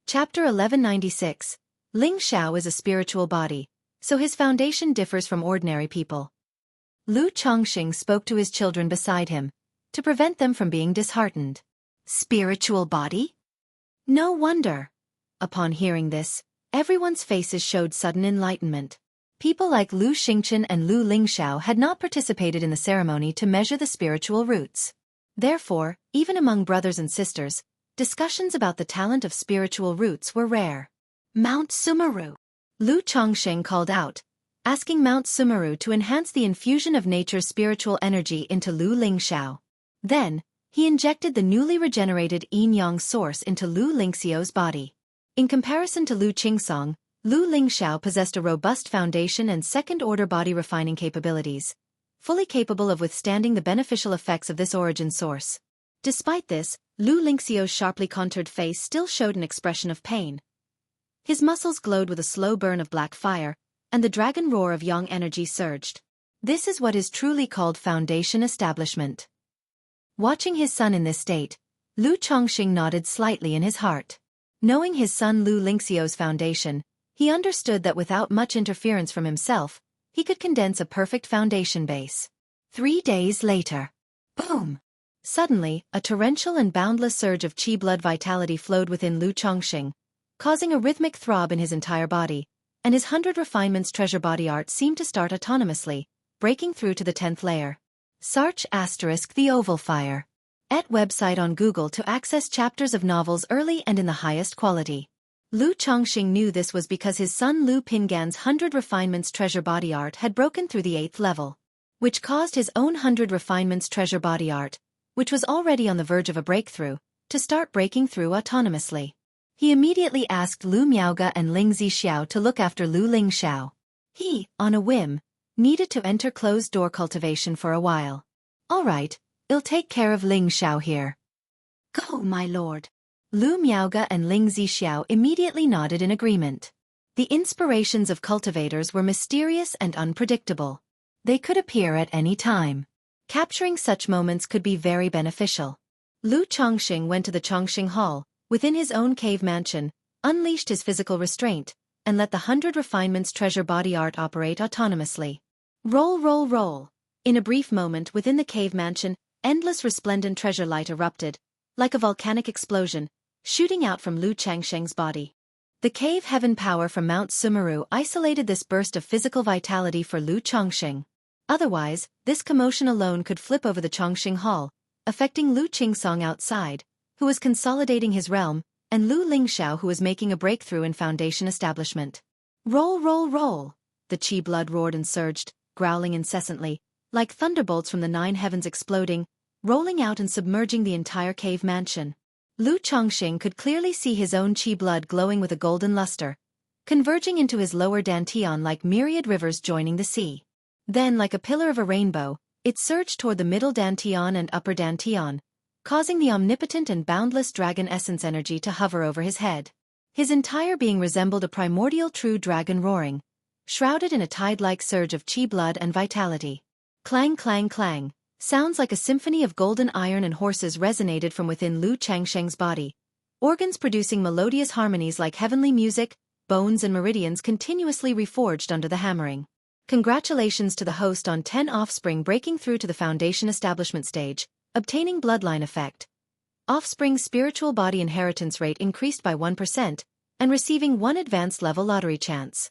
Chapter 1196. Ling Xiao is a spiritual body, so his foundation differs from ordinary people. Lu Chongqing spoke to his children beside him, to prevent them from being disheartened. Spiritual body? No wonder. Upon hearing this, everyone's faces showed sudden enlightenment. People like Lu Xingchen and Lu Lingxiao had not participated in the ceremony to measure the spiritual roots. Therefore, even among brothers and sisters, discussions about the talent of spiritual roots were rare. Mount Sumeru. Lu Chongqing called out, asking Mount Sumeru to enhance the infusion of nature's spiritual energy into Lu Lingxiao. Then, he injected the newly regenerated yin-yang source into Lu Lingxiao's body. In comparison to Lu Qingsong, Lu Lingxiao possessed a robust foundation and second-order body refining capabilities, fully capable of withstanding the beneficial effects of this origin source. Despite this, Lu Lingxiao's sharply contoured face still showed an expression of pain. His muscles glowed with a slow burn of black fire, and the dragon roar of yang energy surged. This is what is truly called foundation establishment. Watching his son in this state, Lu Chongqing nodded slightly in his heart. Knowing his son Lu Lingxiao's foundation, he understood that without much interference from himself, he could condense a perfect foundation base. 3 days later. Boom! Suddenly, a torrential and boundless surge of qi blood vitality flowed within Lu Chongqing, causing a rhythmic throb in his entire body, and his 100 refinements treasure body art seemed to start autonomously, breaking through to the 10th layer. Sarch * The Oval Fire. Et website on Google to access chapters of novels early and in the highest quality. Lu Chongqing knew this was because his son Lu Pingan's 100 refinements treasure body art had broken through the 8th level, which caused his own 100 refinements treasure body art, which was already on the verge of a breakthrough, to start breaking through autonomously. He immediately asked Lu Miaoge and Ling Zixiao to look after Lu Lingxiao. He, on a whim, needed to enter closed-door cultivation for a while. All right, I'll take care of Ling Xiao here. Go, my lord. Lu Miaoge and Ling Zixiao immediately nodded in agreement. The inspirations of cultivators were mysterious and unpredictable. They could appear at any time. Capturing such moments could be very beneficial. Lu Chongqing went to the Chongqing Hall, within his own cave mansion, unleashed his physical restraint, and let the 100 refinements treasure body art operate autonomously. Roll, roll, roll. In a brief moment within the cave mansion, endless resplendent treasure light erupted, like a volcanic explosion, shooting out from Lu Chongqing's body. The cave heaven power from Mount Sumeru isolated this burst of physical vitality for Lu Chongqing. Otherwise, this commotion alone could flip over the Chongqing Hall, affecting Lu Qingsong outside, who was consolidating his realm, and Lu Lingxiao who was making a breakthrough in foundation establishment. Roll, roll, roll! The qi blood roared and surged, growling incessantly, like thunderbolts from the 9 heavens exploding, rolling out and submerging the entire cave mansion. Lu Chongqing could clearly see his own qi blood glowing with a golden luster, converging into his lower dantian like myriad rivers joining the sea. Then, like a pillar of a rainbow, it surged toward the middle dantian and upper dantian, causing the omnipotent and boundless dragon essence energy to hover over his head. His entire being resembled a primordial true dragon roaring, shrouded in a tide-like surge of qi blood and vitality. Clang, clang, clang. Sounds like a symphony of golden iron and horses resonated from within Lu Chongqing's body, organs producing melodious harmonies like heavenly music, bones and meridians continuously reforged under the hammering. Congratulations to the host on 10 offspring breaking through to the foundation establishment stage, obtaining bloodline effect. Offspring's spiritual body inheritance rate increased by 1%, and receiving 1 advanced level lottery chance.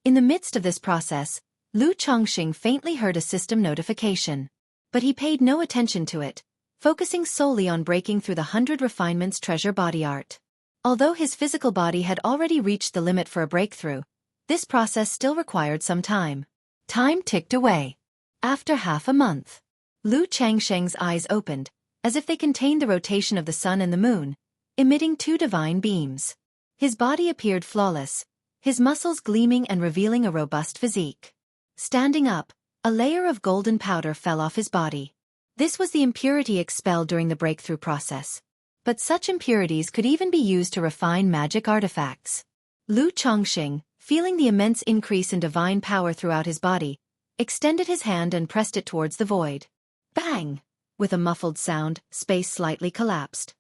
In the midst of this process, Lu Chongqing faintly heard a system notification. But he paid no attention to it, focusing solely on breaking through the 100 refinements treasure body art. Although his physical body had already reached the limit for a breakthrough, this process still required some time. Time ticked away. After half a month, Lu Chongqing's eyes opened, as if they contained the rotation of the sun and the moon, emitting 2 divine beams. His body appeared flawless, his muscles gleaming and revealing a robust physique. Standing up, a layer of golden powder fell off his body. This was the impurity expelled during the breakthrough process. But such impurities could even be used to refine magic artifacts. Lu Chongqing, feeling the immense increase in divine power throughout his body, extended his hand and pressed it towards the void. Bang! With a muffled sound, space slightly collapsed.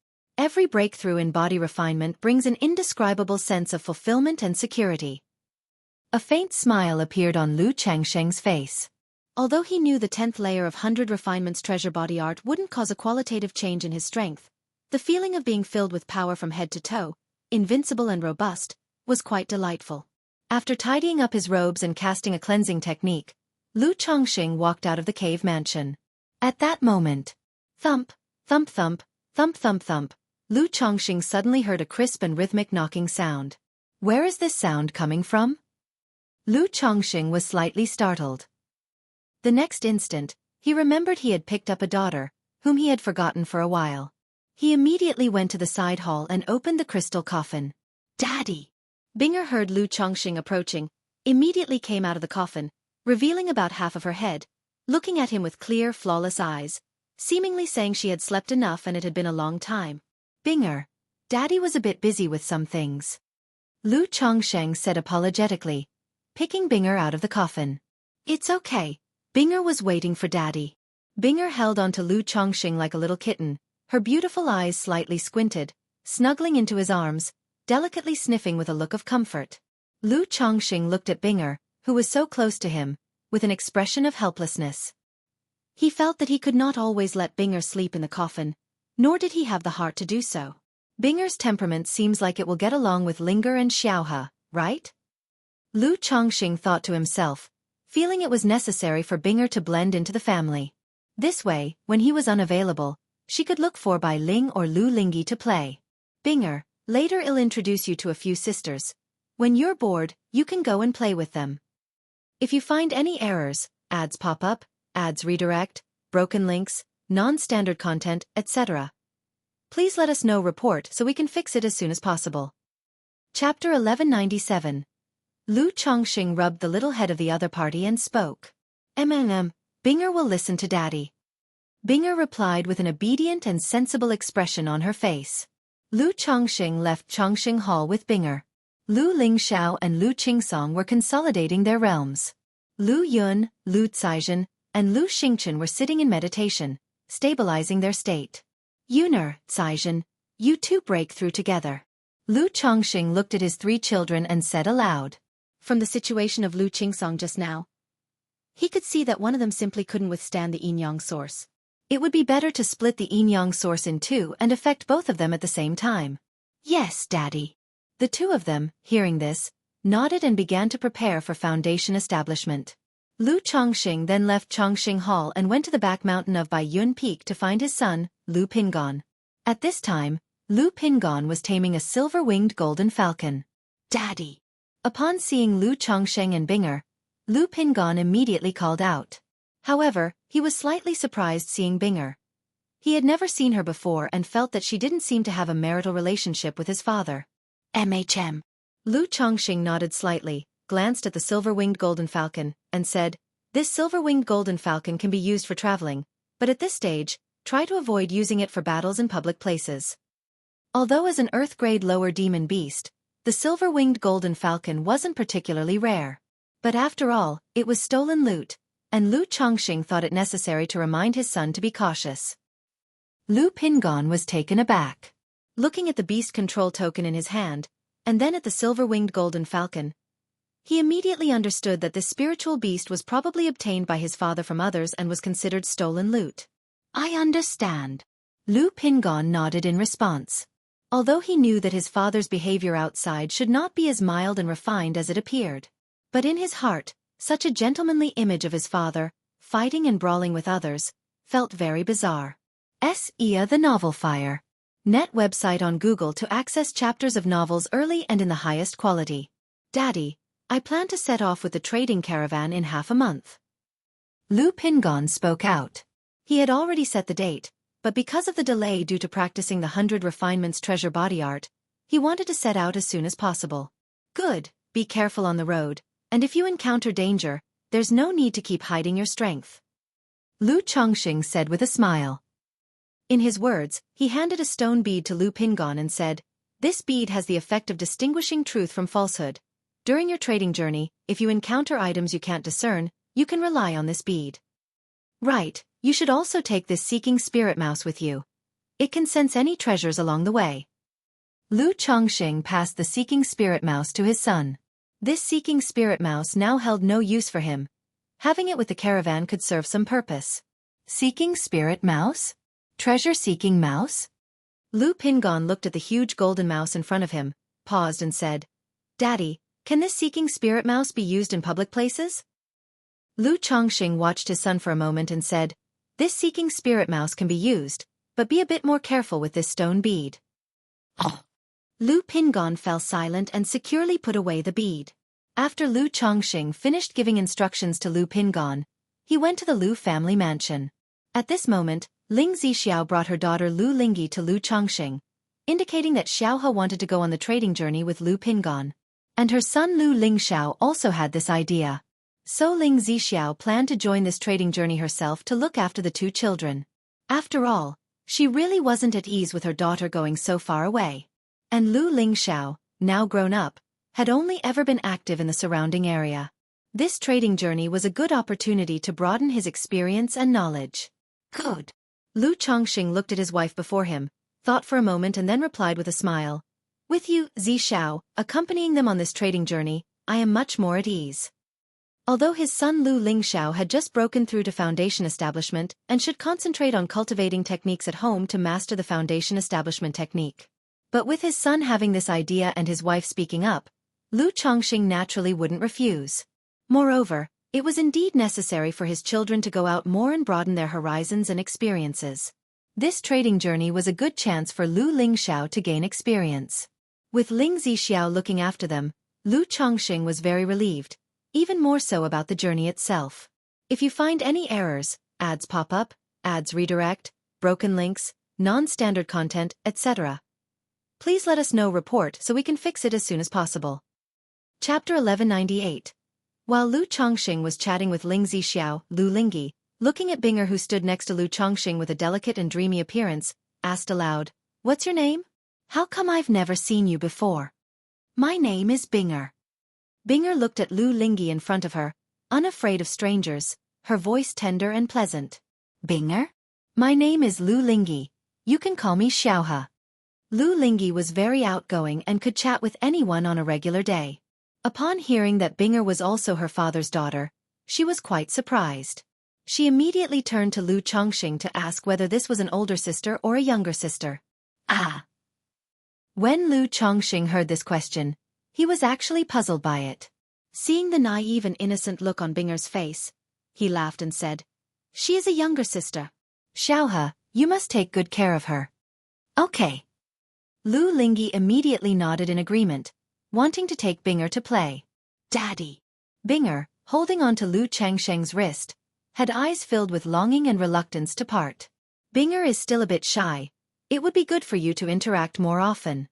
Every breakthrough in body refinement brings an indescribable sense of fulfillment and security. A faint smile appeared on Lu Changsheng's face. Although he knew the 10th layer of 100 Refinements treasure body art wouldn't cause a qualitative change in his strength, the feeling of being filled with power from head to toe, invincible and robust, was quite delightful. After tidying up his robes and casting a cleansing technique, Lu Changsheng walked out of the cave mansion. At that moment, thump, thump thump, thump thump thump, Lu Changsheng suddenly heard a crisp and rhythmic knocking sound. Where is this sound coming from? Lu Changsheng was slightly startled. The next instant, he remembered he had picked up a daughter, whom he had forgotten for a while. He immediately went to the side hall and opened the crystal coffin. Daddy! Binger heard Lu Changsheng approaching, immediately came out of the coffin, revealing about half of her head, looking at him with clear, flawless eyes, seemingly saying she had slept enough and it had been a long time. Binger, Daddy was a bit busy with some things. Lu Changsheng said apologetically, picking Binger out of the coffin. It's okay. Binger was waiting for Daddy. Binger held onto Lu Changsheng like a little kitten, her beautiful eyes slightly squinted, snuggling into his arms, delicately sniffing with a look of comfort. Lu Changsheng looked at Binger, who was so close to him, with an expression of helplessness. He felt that he could not always let Binger sleep in the coffin, nor did he have the heart to do so. Binger's temperament seems like it will get along with Linger and Xiaohe, right? Lu Changsheng thought to himself, feeling it was necessary for Binger to blend into the family. This way, when he was unavailable, she could look for Bai Ling or Lu Lingyi to play. Binger, later I'll introduce you to a few sisters. When you're bored, you can go and play with them. If you find any errors, ads pop up, ads redirect, broken links, non-standard content, etc., please let us know report so we can fix it as soon as possible. Chapter 1197. Lu Changsheng rubbed the little head of the other party and spoke. Binger will listen to Daddy. Binger replied with an obedient and sensible expression on her face. Lu Changsheng left Changsheng Hall with Binger. Lu Lingxiao and Lu Qingsong were consolidating their realms. Lu Yun, Lu Caizhen, and Lu Xingchen were sitting in meditation, stabilizing their state. Yuner, Caizhen, you two break through together. Lu Changsheng looked at his three children and said aloud. From the situation of Lu Qingsong just now, he could see that one of them simply couldn't withstand the yin-yang source. It would be better to split the yin-yang source in two and affect both of them at the same time. Yes, Daddy. The two of them, hearing this, nodded and began to prepare for foundation establishment. Lu Changsheng then left Changsheng Hall and went to the back mountain of Bai Yun Peak to find his son, Lu Pingon. At this time, Lu Pingon was taming a silver-winged golden falcon. Daddy! Upon seeing Lu Changsheng and Binger, Lu Pingon immediately called out. However, he was slightly surprised seeing Binger. He had never seen her before and felt that she didn't seem to have a marital relationship with his father. Lu Changsheng nodded slightly, glanced at the silver-winged golden falcon, and said, This silver-winged golden falcon can be used for traveling, but at this stage, try to avoid using it for battles in public places. Although as an Earth-grade lower demon beast, the silver-winged golden falcon wasn't particularly rare. But after all, it was stolen loot, and Lu Changsheng thought it necessary to remind his son to be cautious. Lu Pingon was taken aback. Looking at the beast control token in his hand, and then at the silver-winged golden falcon, he immediately understood that this spiritual beast was probably obtained by his father from others and was considered stolen loot. I understand. Lu Pingon nodded in response. Although he knew that his father's behavior outside should not be as mild and refined as it appeared. But in his heart, such a gentlemanly image of his father, fighting and brawling with others, felt very bizarre. Ia the Novel Fire. Net website on Google to access chapters of novels early and in the highest quality. Daddy, I plan to set off with the trading caravan in half a month. Lu Pingon spoke out. He had already set the date, but because of the delay due to practicing the 100 Refinements treasure body art, he wanted to set out as soon as possible. Good, be careful on the road, and if you encounter danger, there's no need to keep hiding your strength. Lu Changsheng said with a smile. In his words, he handed a stone bead to Lu Pingon and said, This bead has the effect of distinguishing truth from falsehood. During your trading journey, if you encounter items you can't discern, you can rely on this bead. Right, you should also take this seeking spirit mouse with you. It can sense any treasures along the way. Lu Chongqing passed the seeking spirit mouse to his son. This seeking spirit mouse now held no use for him. Having it with the caravan could serve some purpose. Seeking spirit mouse? Treasure-seeking mouse? Lu Pingon looked at the huge golden mouse in front of him, paused and said, "Daddy, can this seeking spirit mouse be used in public places?" Lu Chongqing watched his son for a moment and said, "This seeking spirit mouse can be used, but be a bit more careful with this stone bead." Oh. Lu Pingon fell silent and securely put away the bead. After Lu Chongqing finished giving instructions to Lu Pingon, he went to the Lu family mansion. At this moment, Ling Zixiao brought her daughter Lu Lingyi to Lu Chongqing, indicating that Xiaohe wanted to go on the trading journey with Lu Pingon. And her son Lu Lingxiao also had this idea. So Ling Zixiao planned to join this trading journey herself to look after the two children. After all, she really wasn't at ease with her daughter going so far away. And Lu Lingxiao, now grown up, had only ever been active in the surrounding area. This trading journey was a good opportunity to broaden his experience and knowledge. Good. Lu Chongqing looked at his wife before him, thought for a moment and then replied with a smile. "With you, Zixiao, accompanying them on this trading journey, I am much more at ease." Although his son Lu Lingxiao had just broken through to foundation establishment and should concentrate on cultivating techniques at home to master the foundation establishment technique. But with his son having this idea and his wife speaking up, Lu Chongqing naturally wouldn't refuse. Moreover, it was indeed necessary for his children to go out more and broaden their horizons and experiences. This trading journey was a good chance for Lu Lingxiao to gain experience. With Ling Zixiao looking after them, Lu Chongqing was very relieved, even more so about the journey itself. If you find any errors, ads pop up, ads redirect, broken links, non-standard content, etc., please let us know report so we can fix it as soon as possible. Chapter 1198. While Lu Chongqing was chatting with Ling Zixiao, Lu Lingyi, looking at Binger who stood next to Lu Chongqing with a delicate and dreamy appearance, asked aloud, "What's your name? How come I've never seen you before?" "My name is Binger." Binger looked at Lu Lingyi in front of her, unafraid of strangers, her voice tender and pleasant. "Binger? My name is Lu Lingyi. You can call me Xiaohe." Lu Lingyi was very outgoing and could chat with anyone on a regular day. Upon hearing that Binger was also her father's daughter, she was quite surprised. She immediately turned to Lu Chongqing to ask whether this was an older sister or a younger sister. Ah! When Lu Chongqing heard this question, he was actually puzzled by it. Seeing the naive and innocent look on Binger's face, he laughed and said, "She is a younger sister. Xiaohe, you must take good care of her." "Okay." Lu Lingyi immediately nodded in agreement, wanting to take Binger to play. "Daddy." Binger, holding on to Lu Chongqing's wrist, had eyes filled with longing and reluctance to part. "Binger is still a bit shy. It would be good for you to interact more often."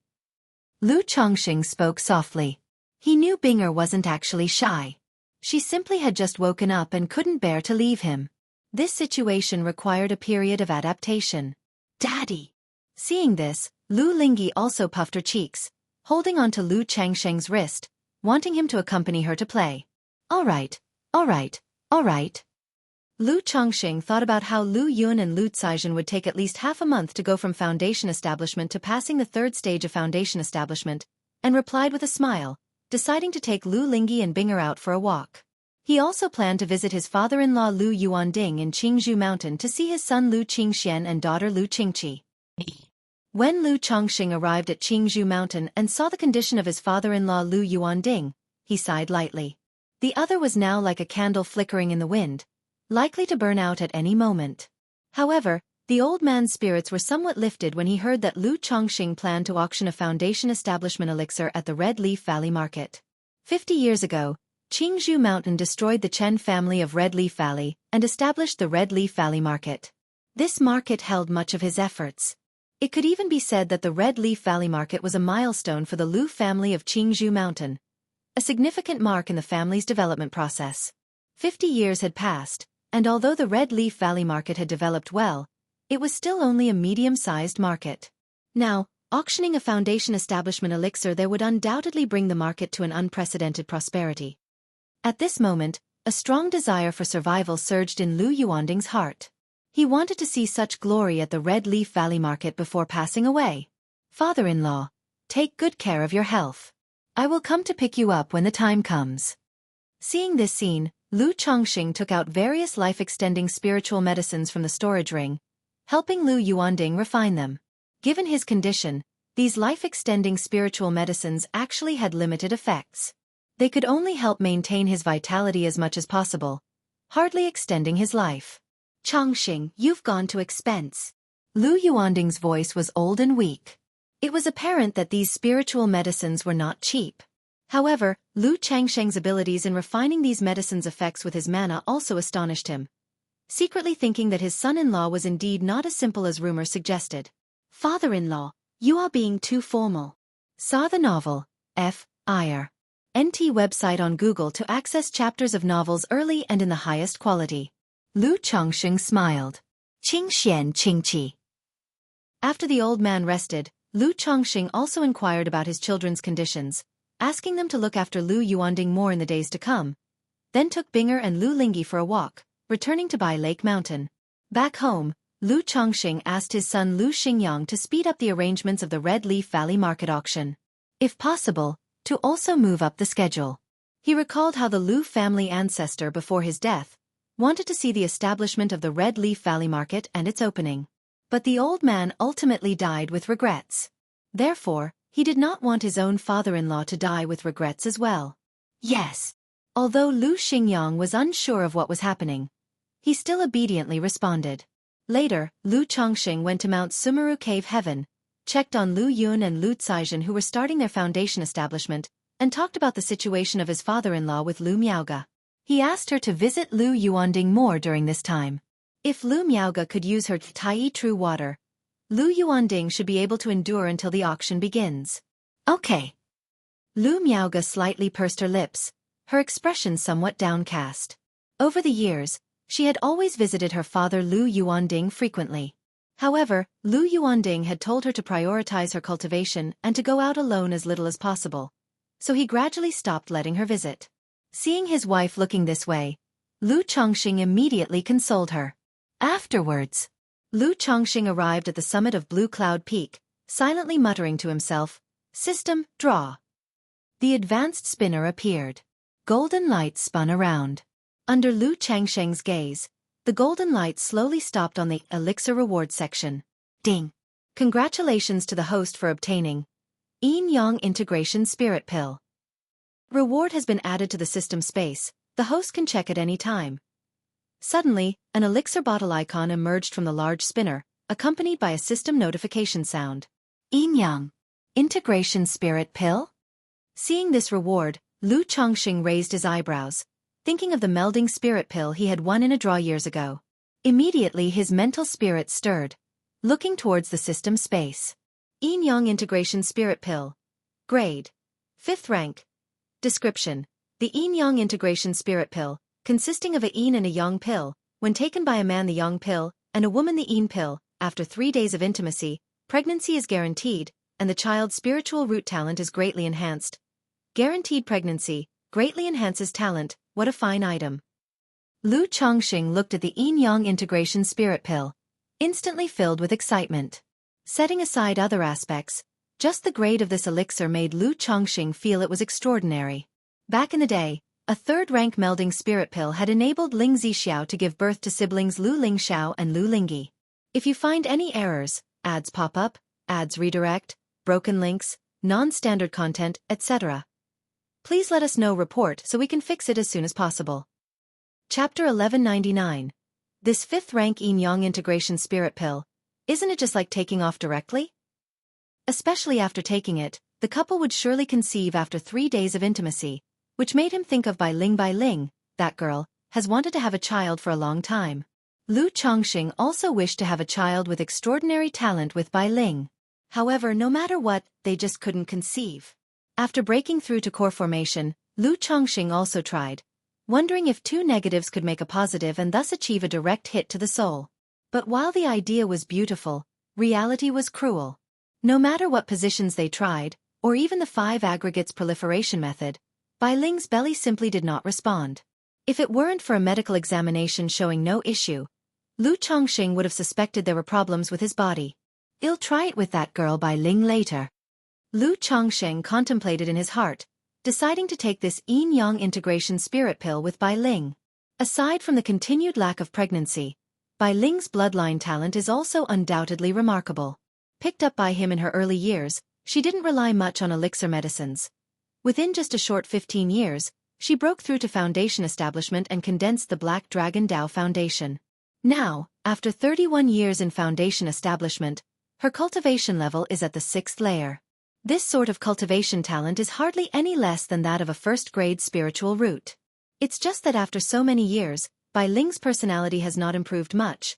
Lu Chongqing spoke softly. He knew Binger wasn't actually shy. She simply had just woken up and couldn't bear to leave him. This situation required a period of adaptation. "Daddy." Seeing this, Lu Lingyi also puffed her cheeks, holding on to Lu Chongqing's wrist, wanting him to accompany her to play. All right. Lu Chongqing thought about how Lu Yun and Lu Caizhen would take at least half a month to go from foundation establishment to passing the third stage of foundation establishment, and replied with a smile, deciding to take Lu Lingyi and Binger out for a walk. He also planned to visit his father-in-law Lu Yuanding in Qingzhou Mountain to see his son Lu Qingxian and daughter Lu Qingqi. When Lu Chongqing arrived at Qingzhou Mountain and saw the condition of his father-in-law Lu Yuanding, he sighed lightly. The other was now like a candle flickering in the wind, likely to burn out at any moment. However, the old man's spirits were somewhat lifted when he heard that Lu Chongqing planned to auction a foundation establishment elixir at the Red Leaf Valley Market. 50 years ago, Qingzhou Mountain destroyed the Chen family of Red Leaf Valley and established the Red Leaf Valley Market. This market held much of his efforts. It could even be said that the Red Leaf Valley Market was a milestone for the Lu family of Qingzhou Mountain, a significant mark in the family's development process. 50 years had passed, and although the Red Leaf Valley Market had developed well, it was still only a medium-sized market. Now, auctioning a foundation establishment elixir there would undoubtedly bring the market to an unprecedented prosperity. At this moment, a strong desire for survival surged in Lu Yuanding's heart. He wanted to see such glory at the Red Leaf Valley Market before passing away. Father-in-law, take good care of your health. I will come to pick you up when the time comes. Seeing this scene, Lu Chongqing took out various life-extending spiritual medicines from the storage ring, helping Lu Yuanding refine them. Given his condition, these life-extending spiritual medicines actually had limited effects. They could only help maintain his vitality as much as possible, hardly extending his life. Chongqing, you've gone to expense. Lu Yuanding's voice was old and weak. It was apparent that these spiritual medicines were not cheap. However, Lu Changsheng's abilities in refining these medicines' effects with his mana also astonished him, secretly thinking that his son-in-law was indeed not as simple as rumor suggested. Father-in-law, you are being too formal. Saw the novel, F.I.R. NT website on Google to access chapters of novels early and in the highest quality. Lu Chongqing smiled. Qingxian Qingqi. After the old man rested, Lu Chongqing also inquired about his children's conditions, asking them to look after Lu Yuanding more in the days to come, then took Binger and Lu Lingyi for a walk, returning to Bai Lake Mountain. Back home, Lu Chongqing asked his son Lu Xingyang to speed up the arrangements of the Red Leaf Valley Market auction. If possible, to also move up the schedule. He recalled how the Lu family ancestor before his death wanted to see the establishment of the Red Leaf Valley Market and its opening. But the old man ultimately died with regrets. Therefore, he did not want his own father-in-law to die with regrets as well. Yes. Although Lu Xingyang was unsure of what was happening, he still obediently responded. Later, Lu Chongqing went to Mount Sumeru Cave Heaven, checked on Lu Yun and Lu Caizhen who were starting their foundation establishment, and talked about the situation of his father-in-law with Lu Miaoge. He asked her to visit Lu Yuanding more during this time. If Lu Miaoge could use her Tai True Water, Lu Yuanding should be able to endure until the auction begins. Okay. Lu Miaoge slightly pursed her lips, her expression somewhat downcast. Over the years, she had always visited her father Lu Yuanding frequently. However, Lu Yuanding had told her to prioritize her cultivation and to go out alone as little as possible, so he gradually stopped letting her visit. Seeing his wife looking this way, Lu Chongqing immediately consoled her. Afterwards, Lu Chongqing arrived at the summit of Blue Cloud Peak, silently muttering to himself, "System, draw." The advanced spinner appeared. Golden light spun around. Under Lu Changsheng's gaze, the golden light slowly stopped on the elixir reward section. Ding! Congratulations to the host for obtaining Yin Yang Integration Spirit Pill. Reward has been added to the system space. The host can check at any time. Suddenly, an elixir bottle icon emerged from the large spinner, accompanied by a system notification sound. Yin Yang Integration Spirit Pill? Seeing this reward, Lu Chongqing raised his eyebrows, thinking of the melding spirit pill he had won in a draw years ago. Immediately his mental spirit stirred, looking towards the system space. Yin Yang Integration Spirit Pill. Grade: 5th rank. Description: the Yin Yang Integration Spirit Pill, consisting of a Yin and a Yang pill, when taken by a man the Yang pill, and a woman the Yin pill, after 3 days of intimacy, pregnancy is guaranteed, and the child's spiritual root talent is greatly enhanced. Guaranteed pregnancy, greatly enhances talent, what a fine item. Lu Chongqing looked at the Yin Yang Integration Spirit Pill, instantly filled with excitement. Setting aside other aspects, just the grade of this elixir made Lu Chongqing feel it was extraordinary. Back in the day, a 3rd-rank melding spirit pill had enabled Ling Zixiao to give birth to siblings Lu Lingxiao and Lu Lingyi. If you find any errors, ads pop up, ads redirect, broken links, non-standard content, etc., please let us know report so we can fix it as soon as possible. Chapter 1199. This 5th-rank Yin Yang Integration Spirit Pill, isn't it just like taking off directly? Especially after taking it, the couple would surely conceive after 3 days of intimacy, which made him think of Bai Ling, that girl, has wanted to have a child for a long time. Lu Chongqing also wished to have a child with extraordinary talent with Bai Ling. However, no matter what, they just couldn't conceive. After breaking through to core formation, Lu Chongqing also tried, wondering if 2 negatives could make a positive and thus achieve a direct hit to the soul. But while the idea was beautiful, reality was cruel. No matter what positions they tried, or even the 5 aggregates proliferation method, Bai Ling's belly simply did not respond. If it weren't for a medical examination showing no issue, Lu Chongqing would have suspected there were problems with his body. "I'll try it with that girl Bai Ling later." Lu Chongqing contemplated in his heart, deciding to take this yin-yang integration spirit pill with Bai Ling. Aside from the continued lack of pregnancy, Bai Ling's bloodline talent is also undoubtedly remarkable. Picked up by him in her early years, she didn't rely much on elixir medicines. Within just a short 15 years, she broke through to foundation establishment and condensed the Black Dragon Dao Foundation. Now, after 31 years in foundation establishment, her cultivation level is at the 6th layer. This sort of cultivation talent is hardly any less than that of a first-grade spiritual root. It's just that after so many years, Bai Ling's personality has not improved much.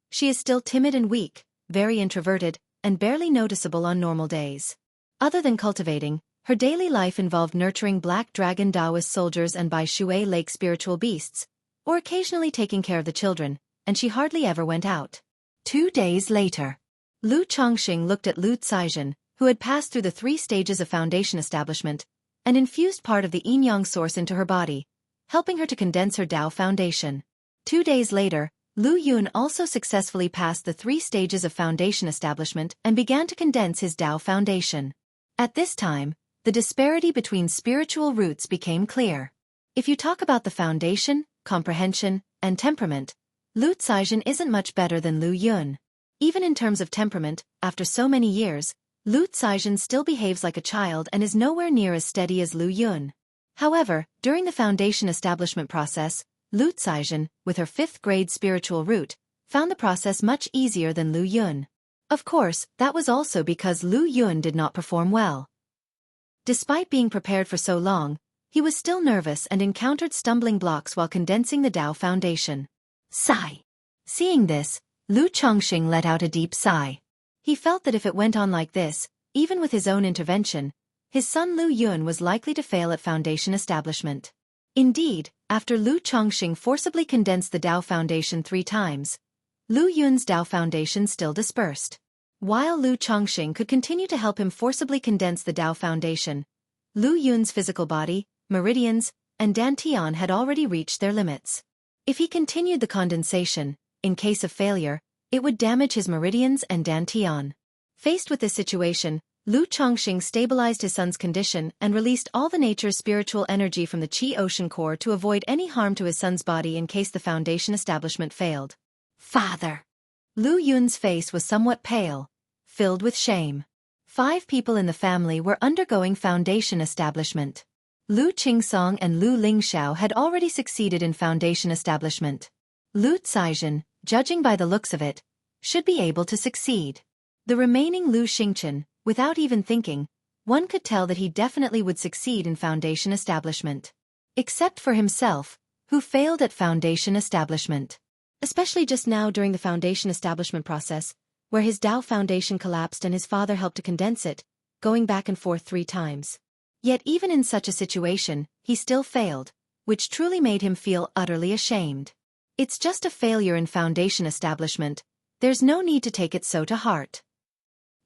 She is still timid and weak, very introverted, and barely noticeable on normal days. Other than cultivating, her daily life involved nurturing Black Dragon Taoist soldiers and Bai Shui Lake spiritual beasts, or occasionally taking care of the children, and she hardly ever went out. 2 days later, Lu Chongqing looked at Lu Caizhen, who had passed through the 3 stages of foundation establishment, and infused part of the yin-yang source into her body, helping her to condense her Dao foundation. 2 days later, Lu Yun also successfully passed the 3 stages of foundation establishment and began to condense his Dao foundation. At this time, the disparity between spiritual roots became clear. If you talk about the foundation, comprehension, and temperament, Lu Caizhen isn't much better than Lu Yun. Even in terms of temperament, after so many years, Lu Caizhen still behaves like a child and is nowhere near as steady as Lu Yun. However, during the foundation establishment process, Lu Caizhen, with her 5th-grade spiritual root, found the process much easier than Lu Yun. Of course, that was also because Lu Yun did not perform well. Despite being prepared for so long, he was still nervous and encountered stumbling blocks while condensing the Dao foundation. Sigh. Seeing this, Lu Chongqing let out a deep sigh. He felt that if it went on like this, even with his own intervention, his son Lu Yun was likely to fail at foundation establishment. Indeed, after Lu Chongqing forcibly condensed the Dao foundation 3 times, Lu Yun's Dao foundation still dispersed. While Lu Chongqing could continue to help him forcibly condense the Dao foundation, Lu Yun's physical body, meridians, and dantian had already reached their limits. If he continued the condensation, in case of failure, it would damage his meridians and dantian. Faced with this situation, Lu Chongqing stabilized his son's condition and released all the nature's spiritual energy from the Qi Ocean core to avoid any harm to his son's body in case the foundation establishment failed. Father! Lu Yun's face was somewhat pale, filled with shame. 5 people in the family were undergoing foundation establishment. Lu Qingsong and Lu Lingxiao had already succeeded in foundation establishment. Lu Caizhen, judging by the looks of it, should be able to succeed. The remaining Lu Xingchen, without even thinking, one could tell that he definitely would succeed in foundation establishment. Except for himself, who failed at foundation establishment. Especially just now during the foundation establishment process, where his Dao foundation collapsed and his father helped to condense it, going back and forth 3 times. Yet even in such a situation, he still failed, which truly made him feel utterly ashamed. It's just a failure in foundation establishment, there's no need to take it so to heart.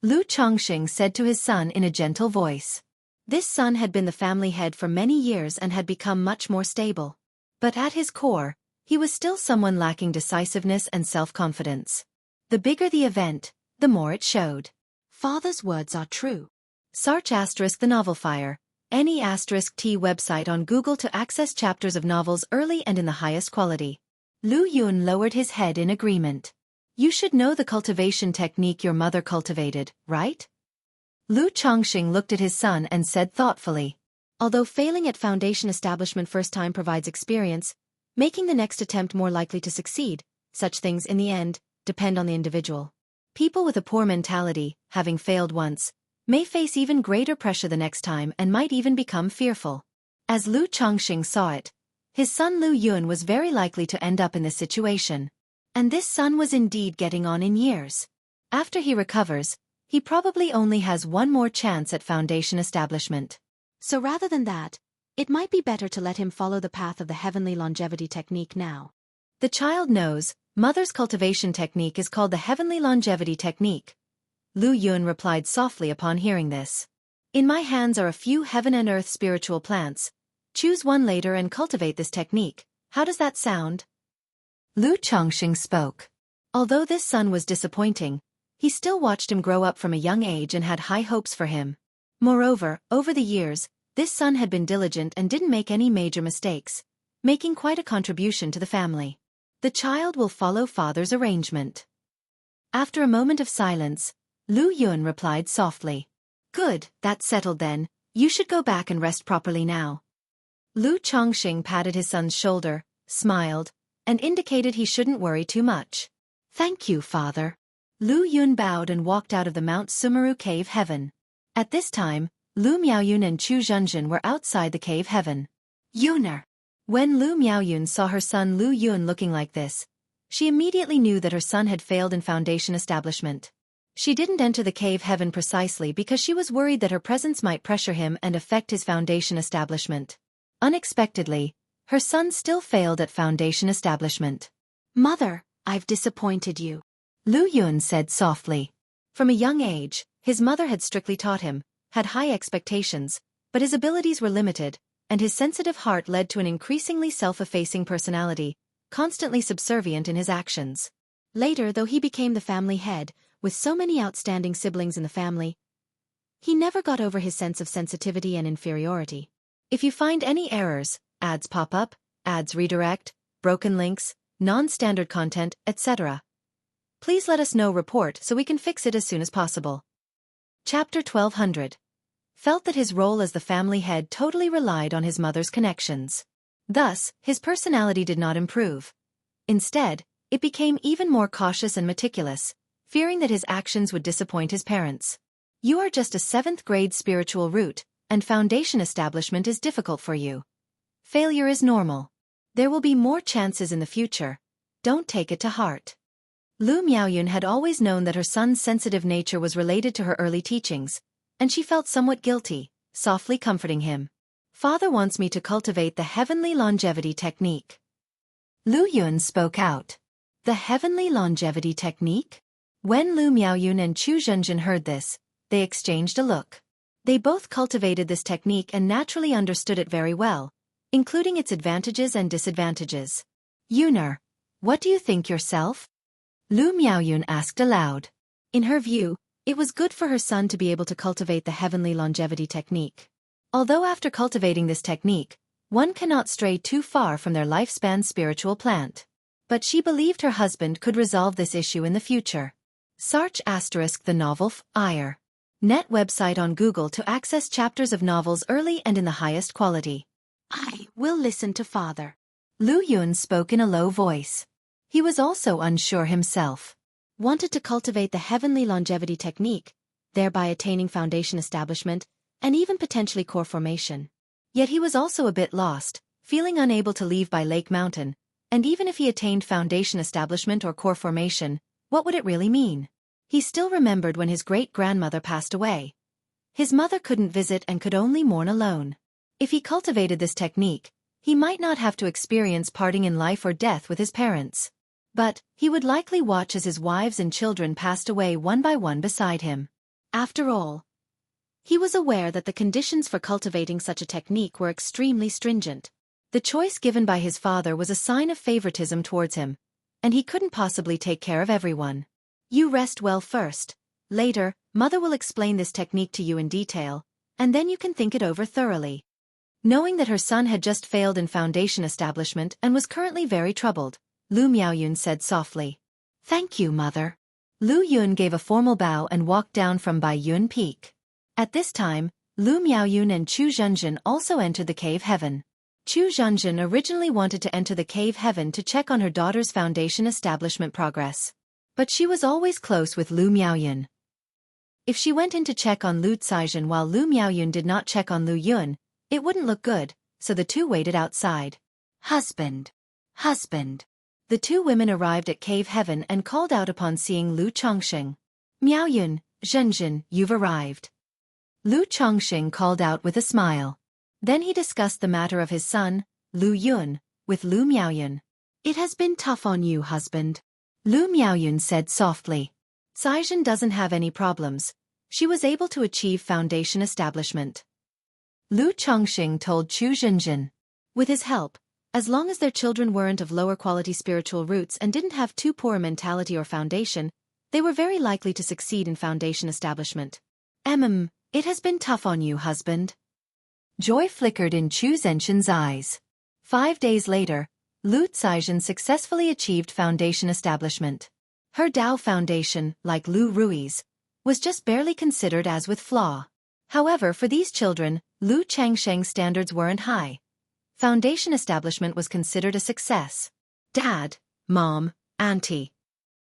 Lu Chongqing said to his son in a gentle voice. This son had been the family head for many years and had become much more stable. But at his core, he was still someone lacking decisiveness and self-confidence. The bigger the event, the more it showed. Father's words are true. Search * the novel Fire, any *T website on Google to access chapters of novels early and in the highest quality. Lu Yun lowered his head in agreement. You should know the cultivation technique your mother cultivated, right? Lu Chongqing looked at his son and said thoughtfully. Although failing at foundation establishment first time provides experience, making the next attempt more likely to succeed, such things in the end depend on the individual. People with a poor mentality, having failed once, may face even greater pressure the next time and might even become fearful. As Lu Chongqing saw it, his son Lu Yun was very likely to end up in this situation. And this son was indeed getting on in years. After he recovers, he probably only has one more chance at foundation establishment. So rather than that, it might be better to let him follow the path of the heavenly longevity technique now. The child knows, mother's cultivation technique is called the heavenly longevity technique. Lu Yun replied softly upon hearing this. In my hands are a few heaven and earth spiritual plants. Choose one later and cultivate this technique. How does that sound? Lu Chongqing spoke. Although this son was disappointing, he still watched him grow up from a young age and had high hopes for him. Moreover, over the years, this son had been diligent and didn't make any major mistakes, making quite a contribution to the family. The child will follow father's arrangement. After a moment of silence, Lu Yun replied softly. Good, that's settled then. You should go back and rest properly now. Lu Chongqing patted his son's shoulder, smiled, and indicated he shouldn't worry too much. Thank you, father. Lu Yun bowed and walked out of the Mount Sumeru cave heaven. At this time, Lu Miaoyun and Chu Zhenzhen were outside the cave heaven. Yuner. When Lu Miaoyun saw her son Lu Yun looking like this, she immediately knew that her son had failed in foundation establishment. She didn't enter the cave heaven precisely because she was worried that her presence might pressure him and affect his foundation establishment. Unexpectedly, her son still failed at foundation establishment. Mother, I've disappointed you. Lu Yun said softly. From a young age, his mother had strictly taught him, had high expectations, but his abilities were limited, and his sensitive heart led to an increasingly self-effacing personality, constantly subservient in his actions. Later, though he became the family head, with so many outstanding siblings in the family, he never got over his sense of sensitivity and inferiority. If you find any errors, ads pop up, ads redirect, broken links, non-standard content, etc., please let us know report so we can fix it as soon as possible. Chapter 1200. Felt that his role as the family head totally relied on his mother's connections. Thus, his personality did not improve. Instead, it became even more cautious and meticulous, fearing that his actions would disappoint his parents. You are just a 7th grade spiritual root, and foundation establishment is difficult for you. Failure is normal. There will be more chances in the future. Don't take it to heart. Lu Miaoyun had always known that her son's sensitive nature was related to her early teachings, and she felt somewhat guilty, softly comforting him. Father wants me to cultivate the heavenly longevity technique. Lu Yun spoke out. The heavenly longevity technique? When Lu Miaoyun and Chu Zhenzhen heard this, they exchanged a look. They both cultivated this technique and naturally understood it very well, including its advantages and disadvantages. Yuner, what do you think yourself? Lu Miaoyun asked aloud. In her view, it was good for her son to be able to cultivate the heavenly longevity technique. Although after cultivating this technique, one cannot stray too far from their lifespan spiritual plant. But she believed her husband could resolve this issue in the future. Search * the novel Fire. Net website on Google to access chapters of novels early and in the highest quality. I will listen to father. Lu Yun spoke in a low voice. He was also unsure himself. Wanted to cultivate the heavenly longevity technique, thereby attaining foundation establishment, and even potentially core formation. Yet he was also a bit lost, feeling unable to leave by Lake Mountain, and even if he attained foundation establishment or core formation, what would it really mean? He still remembered when his great-grandmother passed away. His mother couldn't visit and could only mourn alone. If he cultivated this technique, he might not have to experience parting in life or death with his parents. But he would likely watch as his wives and children passed away one by one beside him. After all, he was aware that the conditions for cultivating such a technique were extremely stringent. The choice given by his father was a sign of favoritism towards him, and he couldn't possibly take care of everyone. You rest well first. Later, mother will explain this technique to you in detail, and then you can think it over thoroughly. Knowing that her son had just failed in foundation establishment and was currently very troubled, Lu Miaoyun said softly. Thank you, mother. Lu Yun gave a formal bow and walked down from Bai Yun Peak. At this time, Lu Miaoyun and Chu Zhenzhen also entered the cave heaven. Chu Zhenzhen originally wanted to enter the cave heaven to check on her daughter's foundation establishment progress. But she was always close with Lu Miaoyun. If she went in to check on Lu Caizhen while Lu Miaoyun did not check on Lu Yun, it wouldn't look good, so the two waited outside. Husband. Husband. The two women arrived at cave heaven and called out upon seeing Lu Chongqing. Miaoyun, Zhenzhen, you've arrived. Lu Chongqing called out with a smile. Then he discussed the matter of his son, Lu Yun, with Lu Miaoyun. It has been tough on you, husband. Lu Miaoyun said softly. Caizhen doesn't have any problems. She was able to achieve foundation establishment. Lu Chongqing told Chu Zhenzhen. With his help, As long as their children weren't of lower quality spiritual roots and didn't have too poor a mentality or foundation, they were very likely to succeed in foundation establishment. It has been tough on you, husband. Joy flickered in Chu Zhenshin's eyes. 5 days later, Lu Caizhen successfully achieved foundation establishment. Her Dao foundation, like Lu Rui's, was just barely considered as with flaw. However, for these children, Lu Changsheng's standards weren't high. Foundation establishment was considered a success. Dad, Mom, Auntie.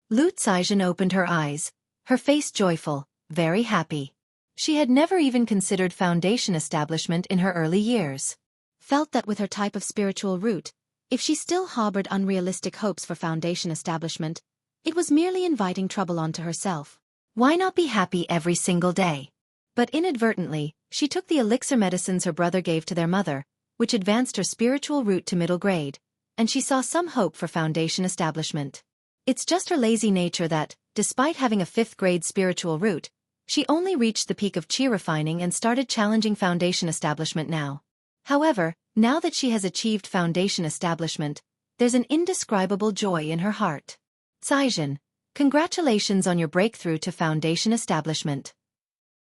Lu Caizhen opened her eyes, her face joyful, very happy. She had never even considered foundation establishment in her early years. Felt that with her type of spiritual root, if she still harbored unrealistic hopes for foundation establishment, it was merely inviting trouble onto herself. Why not be happy every single day? But inadvertently, she took the elixir medicines her brother gave to their mother, which advanced her spiritual root to middle grade, and she saw some hope for foundation establishment. It's just her lazy nature that, despite having a 5th grade spiritual root, she only reached the peak of chi refining and started challenging foundation establishment now. However, now that she has achieved foundation establishment, there's an indescribable joy in her heart. Caizhen, congratulations on your breakthrough to foundation establishment.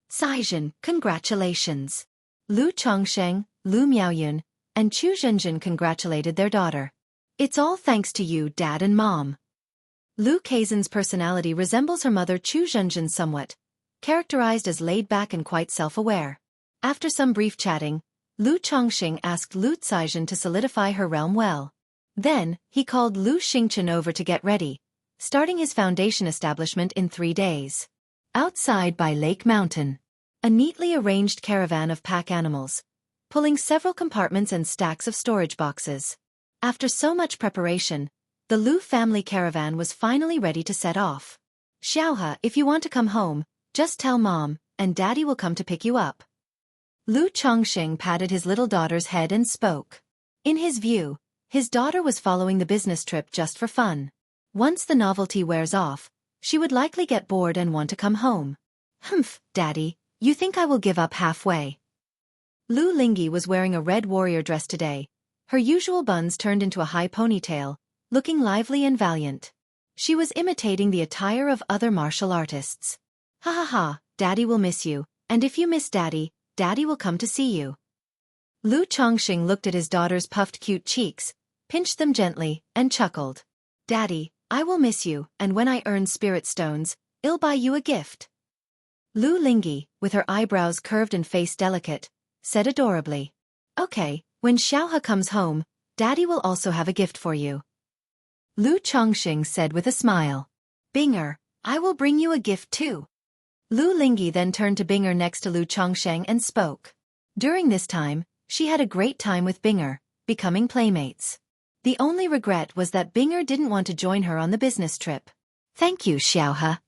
Caizhen, congratulations. Lu Chongsheng, Lu Miaoyun, and Chu Zhenzhen congratulated their daughter. It's all thanks to you, Dad and Mom. Lu Caizhen's personality resembles her mother Chu Zhenzhen somewhat, characterized as laid-back and quite self-aware. After some brief chatting, Lu Chongsheng asked Lu Caizhen to solidify her realm well. Then, he called Lu Xingchen over to get ready, starting his foundation establishment in 3 days. Outside by Lake Mountain, a neatly arranged caravan of pack animals, pulling several compartments and stacks of storage boxes. After so much preparation, the Lu family caravan was finally ready to set off. Xiaohe, if you want to come home, just tell Mom, and Daddy will come to pick you up. Lu Chongsheng patted his little daughter's head and spoke. In his view, his daughter was following the business trip just for fun. Once the novelty wears off, she would likely get bored and want to come home. Daddy, you think I will give up halfway? Lu Lingyi was wearing a red warrior dress today, her usual buns turned into a high ponytail, looking lively and valiant. She was imitating the attire of other martial artists. Ha ha ha, Daddy will miss you, and if you miss Daddy, Daddy will come to see you. Lu Chongsheng looked at his daughter's puffed cute cheeks, pinched them gently, and chuckled. Daddy, I will miss you, and when I earn spirit stones, I'll buy you a gift. Lu Lingyi, with her eyebrows curved and face delicate, said adorably. Okay, when Xiaohe comes home, Daddy will also have a gift for you. Lu Chongsheng said with a smile. Binger, I will bring you a gift too. Lu Lingyi then turned to Binger next to Lu Chongsheng and spoke. During this time, she had a great time with Binger, becoming playmates. The only regret was that Binger didn't want to join her on the business trip. Thank you, Xiaohe.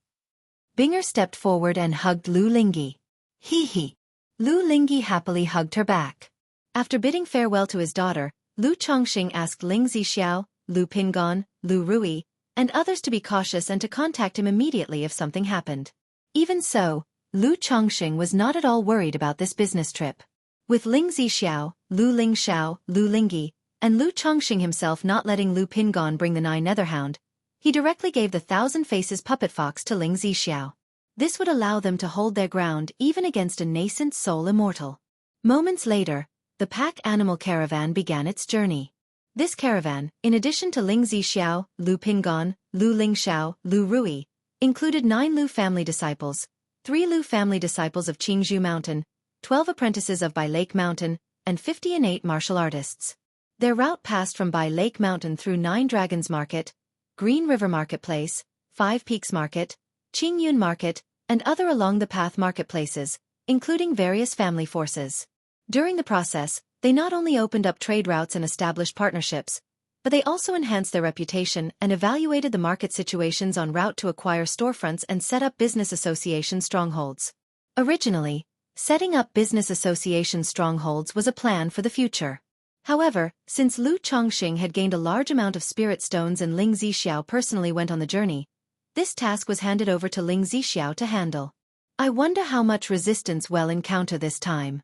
Binger stepped forward and hugged Lu Lingyi. Hee hee. Lu Lingyi happily hugged her back. After bidding farewell to his daughter, Lu Chongsheng asked Ling Zixiao, Lu Pingon, Lu Rui, and others to be cautious and to contact him immediately if something happened. Even so, Lu Chongsheng was not at all worried about this business trip. With Ling Zixiao, Lu Lingxiao, Lu Lingyi, and Lu Chongsheng himself not letting Lu Pingon bring the 9 Netherhound, he directly gave the 1,000 Faces puppet fox to Ling Zixiao. This would allow them to hold their ground even against a nascent soul immortal. Moments later, the pack animal caravan began its journey. This caravan, in addition to Ling Zixiao, Lu Pingon, Lu Lingxiao, Lu Rui, included 9 Lu family disciples, 3 Lu family disciples of Qingzhou Mountain, 12 apprentices of Bai Lake Mountain, and 50 innate martial artists. Their route passed from Bai Lake Mountain through 9 Dragons Market, Green River Marketplace, 5 Peaks Market, Qingyun Market, and other along-the-path marketplaces, including various family forces. During the process, they not only opened up trade routes and established partnerships, but they also enhanced their reputation and evaluated the market situations en route to acquire storefronts and set up business association strongholds. Originally, setting up business association strongholds was a plan for the future. However, since Lu Chongsheng had gained a large amount of spirit stones and Ling Zixiao personally went on the journey, this task was handed over to Ling Zixiao to handle. I wonder how much resistance we'll encounter this time.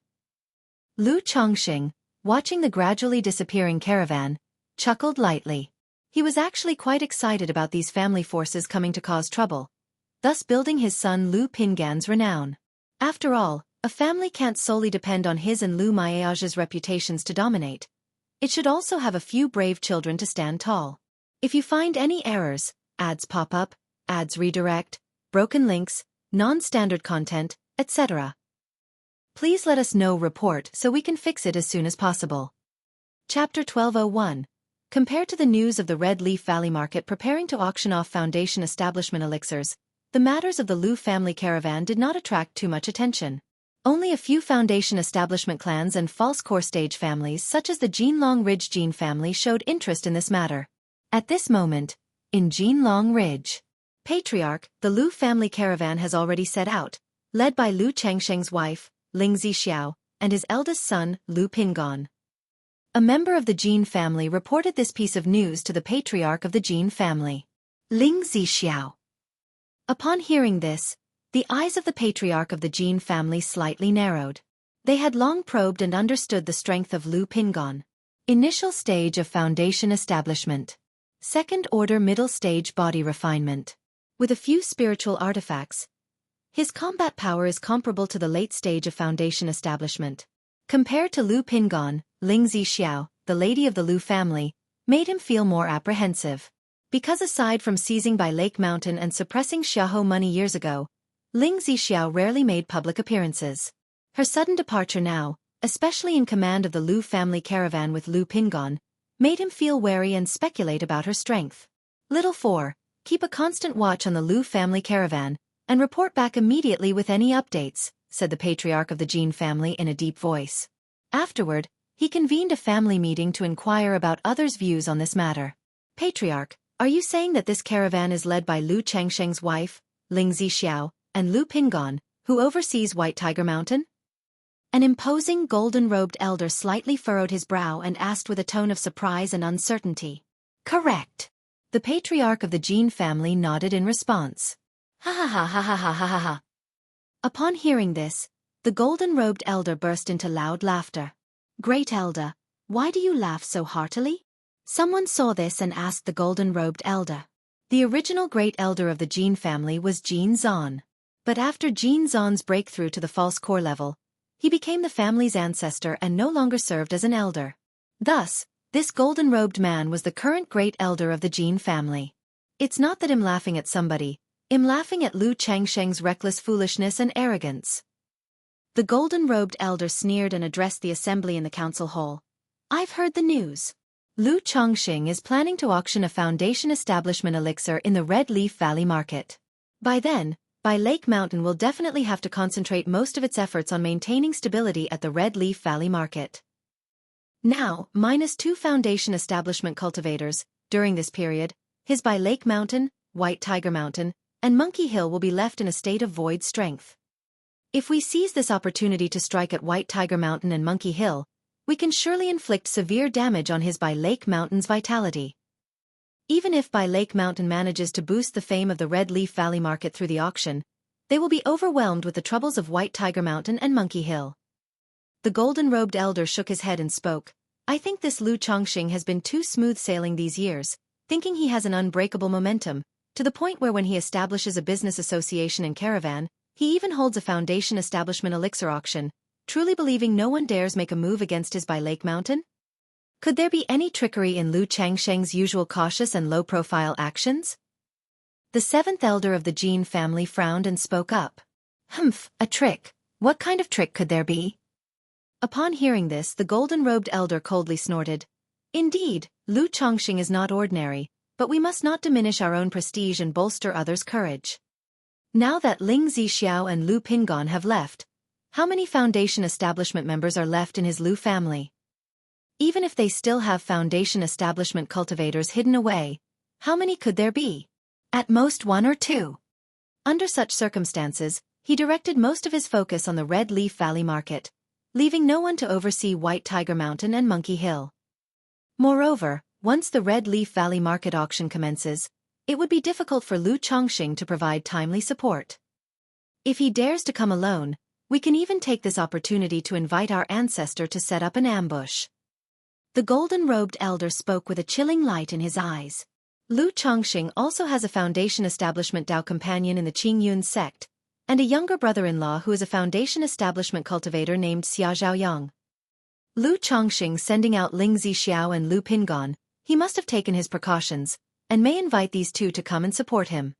Lu Chongsheng, watching the gradually disappearing caravan, chuckled lightly. He was actually quite excited about these family forces coming to cause trouble, thus building his son Lu Pingan's renown. After all, a family can't solely depend on his and Lu Maiage's reputations to dominate. It should also have a few brave children to stand tall. If you find any errors, ads pop up, ads redirect, broken links, non-standard content, etc., please let us know report so we can fix it as soon as possible. Chapter 1201. Compared to the news of the Red Leaf Valley Market preparing to auction off Foundation establishment elixirs, the matters of the Lu family caravan did not attract too much attention. Only a few Foundation establishment clans and false core stage families such as the Jinlong Ridge Jin family showed interest in this matter. At this moment, in Jinlong Ridge, Patriarch, the Lu family caravan has already set out, led by Lu Changsheng's wife, Ling Zixiao, and his eldest son, Lu Pingan. A member of the Jin family reported this piece of news to the patriarch of the Jin family, Ling Zixiao. Upon hearing this, the eyes of the patriarch of the Jin family slightly narrowed. They had long probed and understood the strength of Lu Pingan. Initial stage of Foundation establishment. Second order middle stage body refinement. With a few spiritual artifacts, his combat power is comparable to the late stage of Foundation establishment. Compared to Lu Pingan, Ling Zixiao, the lady of the Lu family, made him feel more apprehensive. Because aside from seizing by Lake Mountain and suppressing Xiaoho money years ago, Ling Zixiao rarely made public appearances. Her sudden departure now, especially in command of the Lu family caravan with Lu Pingan, made him feel wary and speculate about her strength. Little 4. Keep a constant watch on the Lu family caravan, and report back immediately with any updates, said the patriarch of the Jin family in a deep voice. Afterward, he convened a family meeting to inquire about others' views on this matter. Patriarch, are you saying that this caravan is led by Lu Changsheng's wife, Ling Zixiao, and Lu Pingan, who oversees White Tiger Mountain? An imposing golden-robed elder slightly furrowed his brow and asked with a tone of surprise and uncertainty. Correct. The patriarch of the Jin family nodded in response. Ha ha ha ha ha ha ha ha ha. Upon hearing this, the golden-robed elder burst into loud laughter. Great elder, why do you laugh so heartily? Someone saw this and asked the golden-robed elder. The original great elder of the Jin family was Jin Zan. But after Jin Zan's breakthrough to the false core level, he became the family's ancestor and no longer served as an elder. Thus, this golden-robed man was the current great elder of the Jin family. It's not that I'm laughing at somebody, I'm laughing at Lu Changsheng's reckless foolishness and arrogance. The golden-robed elder sneered and addressed the assembly in the council hall. I've heard the news. Lu Changsheng is planning to auction a Foundation establishment elixir in the Red Leaf Valley Market. By then, Lake Mountain will definitely have to concentrate most of its efforts on maintaining stability at the Red Leaf Valley Market. Now, -2 Foundation establishment cultivators, during this period, his by Lake Mountain, White Tiger Mountain, and Monkey Hill will be left in a state of void strength. If we seize this opportunity to strike at White Tiger Mountain and Monkey Hill, we can surely inflict severe damage on his by Lake Mountain's vitality. Even if by Lake Mountain manages to boost the fame of the Red Leaf Valley Market through the auction, they will be overwhelmed with the troubles of White Tiger Mountain and Monkey Hill. The golden-robed elder shook his head and spoke. I think this Lu Changsheng has been too smooth sailing these years, thinking he has an unbreakable momentum, to the point where when he establishes a business association in Caravan, he even holds a Foundation establishment elixir auction, truly believing no one dares make a move against his by Lake Mountain? Could there be any trickery in Lu Changsheng's usual cautious and low-profile actions? The seventh elder of the Jin family frowned and spoke up. Humph, a trick. What kind of trick could there be? Upon hearing this, the golden-robed elder coldly snorted. Indeed, Lu Changsheng is not ordinary, but we must not diminish our own prestige and bolster others' courage. Now that Ling Zixiao and Lu Pingan have left, how many Foundation establishment members are left in his Lu family? Even if they still have Foundation establishment cultivators hidden away, how many could there be? At most 1 or 2. Under such circumstances, he directed most of his focus on the Red Leaf Valley Market, leaving no one to oversee White Tiger Mountain and Monkey Hill. Moreover, once the Red Leaf Valley Market auction commences, it would be difficult for Lu Changsheng to provide timely support. If he dares to come alone, we can even take this opportunity to invite our ancestor to set up an ambush. The golden-robed elder spoke with a chilling light in his eyes. Lu Chongqing also has a Foundation Establishment Dao companion in the Qingyun sect, and a younger brother-in-law who is a Foundation Establishment cultivator named Xia Zhaoyang. Lu Chongqing sending out Ling Zixiao and Lu Pingon, he must have taken his precautions, and may invite these two to come and support him.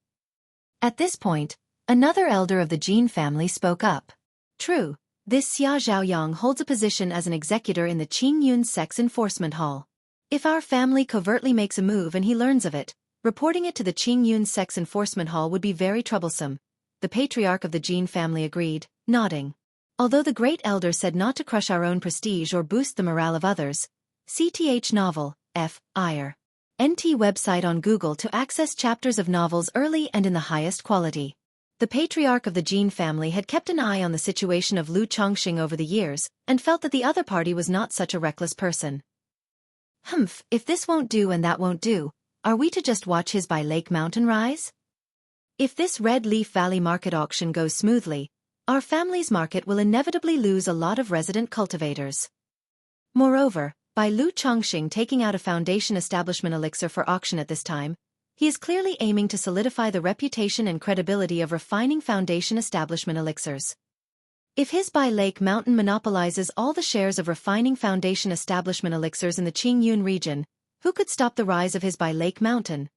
At this point, another elder of the Jin family spoke up. True, this Xia Zhaoyang holds a position as an executor in the Qingyun sect's enforcement hall. If our family covertly makes a move and he learns of it, reporting it to the Qingyun sect's enforcement hall would be very troublesome. The patriarch of the Jin family agreed, nodding. Although the great elder said not to crush our own prestige or boost the morale of others, CTH novel, F.I.R. NT website on Google to access chapters of novels early and in the highest quality. The patriarch of the Jin family had kept an eye on the situation of Lu Chongqing over the years and felt that the other party was not such a reckless person. If this won't do and that won't do, are we to just watch his by Lake Mountain rise? If this Red Leaf Valley market auction goes smoothly, our family's market will inevitably lose a lot of resident cultivators. Moreover, by Lu Chongqing taking out a Foundation Establishment elixir for auction at this time, he is clearly aiming to solidify the reputation and credibility of refining Foundation Establishment elixirs. If his by Lake Mountain monopolizes all the shares of refining Foundation Establishment elixirs in the Qingyun region, who could stop the rise of his by Lake Mountain?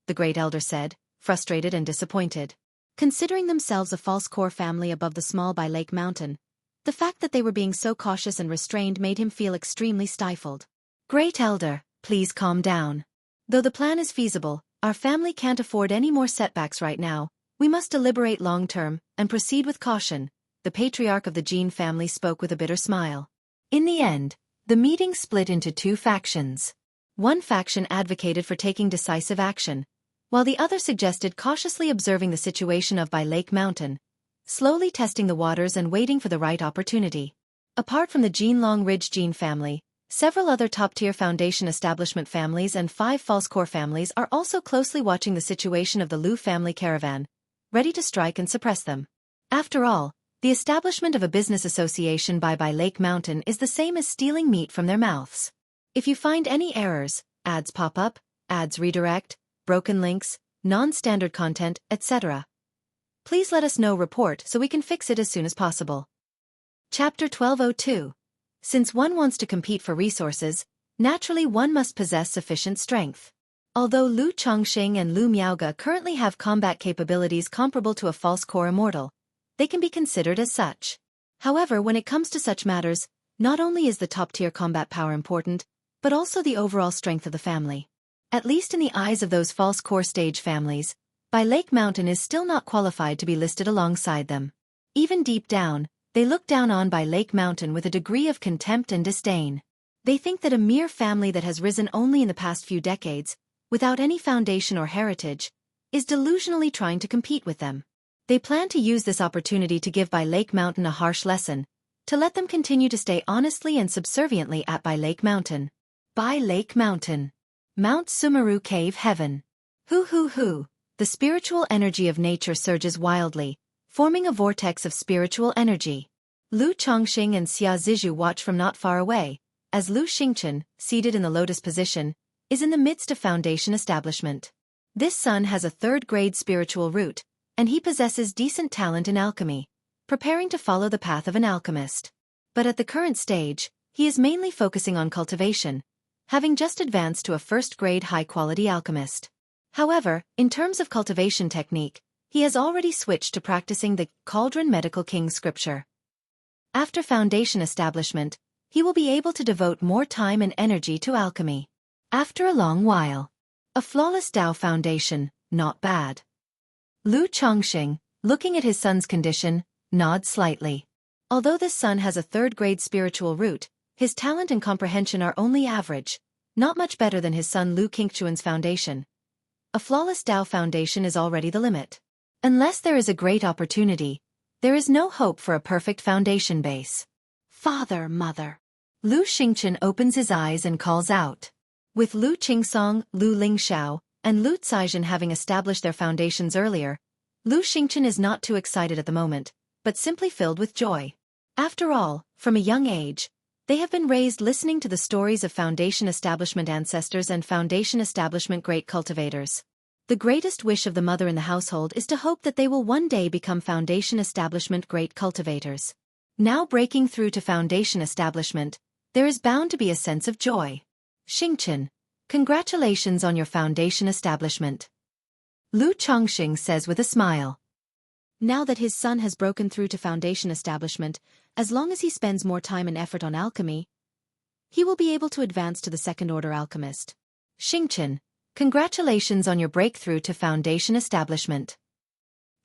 The great elder said, frustrated and disappointed. Considering themselves a false core family above the small by Lake Mountain, the fact that they were being so cautious and restrained made him feel extremely stifled. Great elder, please calm down. Though the plan is feasible, our family can't afford any more setbacks right now. We must deliberate long-term and proceed with caution. The patriarch of the Jin family spoke with a bitter smile. In the end, the meeting split into two factions. One faction advocated for taking decisive action, while the other suggested cautiously observing the situation of by Lake Mountain, slowly testing the waters and waiting for the right opportunity. Apart from the Jinlong Ridge Jin family, several other top-tier Foundation Establishment families and 5 false core families are also closely watching the situation of the Lu family caravan, ready to strike and suppress them. After all, the establishment of a business association by Lake Mountain is the same as stealing meat from their mouths. If you find any errors, ads pop up, ads redirect, broken links, non-standard content, etc., please let us know. Report so we can fix it as soon as possible. Chapter 1202. Since one wants to compete for resources, naturally one must possess sufficient strength. Although Lu Chongqing and Lu Miaoge currently have combat capabilities comparable to a false core immortal, they can be considered as such. However, when it comes to such matters, not only is the top-tier combat power important, but also the overall strength of the family. At least in the eyes of those false core stage families, by Lake Mountain is still not qualified to be listed alongside them. Even deep down, they look down on by Lake Mountain with a degree of contempt and disdain. They think that a mere family that has risen only in the past few decades, without any foundation or heritage, is delusionally trying to compete with them. They plan to use this opportunity to give by Lake Mountain a harsh lesson, to let them continue to stay honestly and subserviently at by Lake Mountain. By Lake Mountain. Mount Sumeru Cave Heaven. Hoo. The spiritual energy of nature surges wildly, forming a vortex of spiritual energy. Lu Chongqing and Xia Zizhu watch from not far away, as Lu Xingchen, seated in the lotus position, is in the midst of Foundation establishment. This son has a third-grade spiritual root, and he possesses decent talent in alchemy, preparing to follow the path of an alchemist. But at the current stage, he is mainly focusing on cultivation, having just advanced to a first-grade high-quality alchemist. However, in terms of cultivation technique, he has already switched to practicing the Cauldron Medical King scripture. After Foundation establishment, he will be able to devote more time and energy to alchemy. After a long while. A flawless Dao foundation, not bad. Lu Chongqing, looking at his son's condition, nods slightly. Although this son has a third-grade spiritual root, his talent and comprehension are only average, not much better than his son Lu Qingchuan's foundation. A flawless Dao foundation is already the limit. Unless there is a great opportunity, there is no hope for a perfect foundation base. Father, mother. Lu Xingchen opens his eyes and calls out. With Lu Qingsong, Lu Lingxiao, and Lu Caizhen having established their foundations earlier, Lu Xingchen is not too excited at the moment, but simply filled with joy. After all, from a young age, They have been raised listening to the stories of Foundation Establishment ancestors and Foundation Establishment great cultivators. The greatest wish of the mother in the household is to hope that they will one day become Foundation Establishment great cultivators. Now breaking through to Foundation Establishment, there is bound to be a sense of joy. Xingchen, congratulations on your Foundation Establishment. Lu Chongxing says with a smile. Now that his son has broken through to Foundation Establishment, as long as he spends more time and effort on alchemy, he will be able to advance to the second-order alchemist. Xingchen, congratulations on your breakthrough to Foundation Establishment.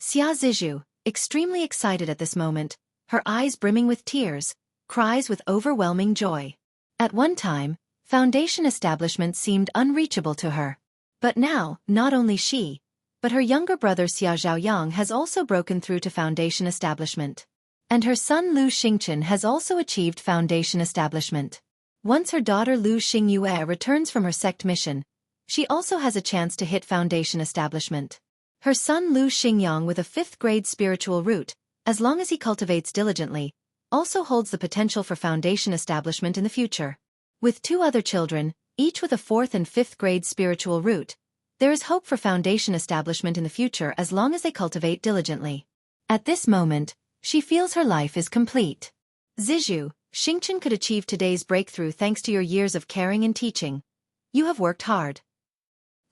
Xia Zizhu, extremely excited at this moment, her eyes brimming with tears, cries with overwhelming joy. At one time, Foundation Establishment seemed unreachable to her. But now, not only she, but her younger brother Xia Zhaoyang has also broken through to Foundation Establishment. And her son Lu Xingchen has also achieved Foundation Establishment. Once her daughter Lu Xingyue returns from her sect mission, she also has a chance to hit Foundation Establishment. Her son Lu Xingyang with a 5th grade spiritual root, as long as he cultivates diligently, also holds the potential for Foundation Establishment in the future. With 2 other children, each with a 4th and 5th grade spiritual root, there is hope for Foundation Establishment in the future as long as they cultivate diligently. At this moment, she feels her life is complete. Zizhu, Xingchen could achieve today's breakthrough thanks to your years of caring and teaching. You have worked hard.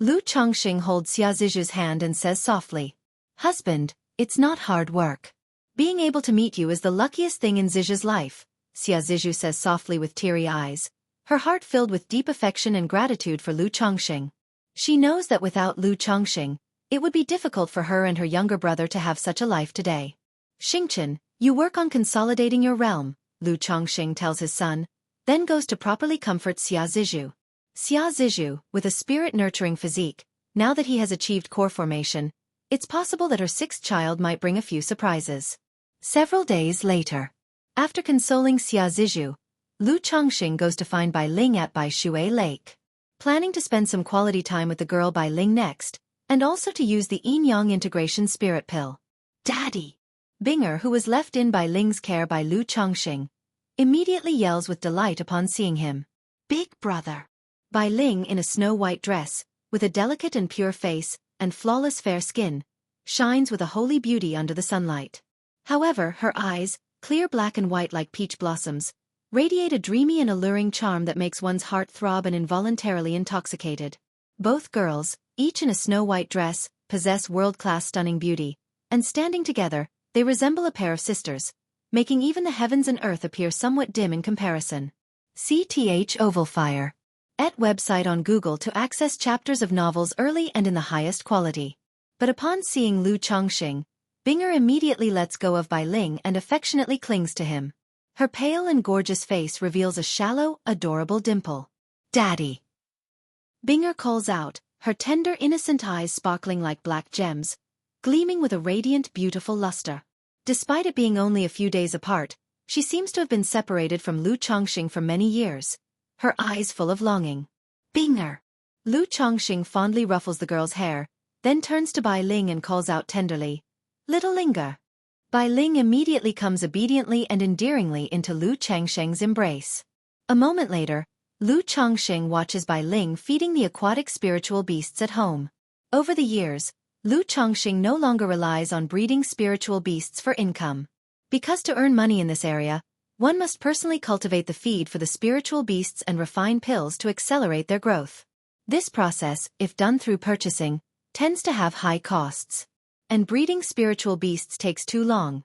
Lu Chongxing holds Xia Zizhu's hand and says softly, "Husband, it's not hard work. Being able to meet you is the luckiest thing in Zizhu's life," Xia Zizhu says softly with teary eyes, her heart filled with deep affection and gratitude for Lu Chongxing. She knows that without Lu Chongxing, it would be difficult for her and her younger brother to have such a life today. Xingchen, you work on consolidating your realm, Lu Chongxing tells his son, then goes to properly comfort Xia Zizhu. Xia Zizhu, with a spirit-nurturing physique, now that he has achieved core formation, it's possible that her 6th child might bring a few surprises. Several days later, after consoling Xia Zizhu, Lu Chongxing goes to find Bai Ling at Bai Shui Lake. Planning to spend some quality time with the girl Bai Ling next, and also to use the yin-yang integration spirit pill. Daddy! Binger, who was left in Bai Ling's care by Lu Chongxing, immediately yells with delight upon seeing him. Big brother! Bai Ling in a snow-white dress, with a delicate and pure face, and flawless fair skin, shines with a holy beauty under the sunlight. However, her eyes, clear black and white like peach blossoms, radiate a dreamy and alluring charm that makes one's heart throb and involuntarily intoxicated. Both girls, each in a snow-white dress, possess world-class stunning beauty, and standing together, they resemble a pair of sisters, making even the heavens and earth appear somewhat dim in comparison. CTH Ovalfire. Et website on Google to access chapters of novels early and in the highest quality. But upon seeing Lu Chongxing, Binger immediately lets go of Bai Ling and affectionately clings to him. Her pale and gorgeous face reveals a shallow, adorable dimple. Daddy! Binger calls out, her tender innocent eyes sparkling like black gems, gleaming with a radiant beautiful luster. Despite it being only a few days apart, she seems to have been separated from Lu Chongxing for many years, her eyes full of longing. Binger! Lu Chongxing fondly ruffles the girl's hair, then turns to Bai Ling and calls out tenderly, "Little Linga." Bai Ling immediately comes obediently and endearingly into Lu Chongxing's embrace. A moment later, Lu Chongxing watches Bai Ling feeding the aquatic spiritual beasts at home. Over the years, Lu Chongxing no longer relies on breeding spiritual beasts for income. Because to earn money in this area, one must personally cultivate the feed for the spiritual beasts and refine pills to accelerate their growth. This process, if done through purchasing, tends to have high costs. And breeding spiritual beasts takes too long.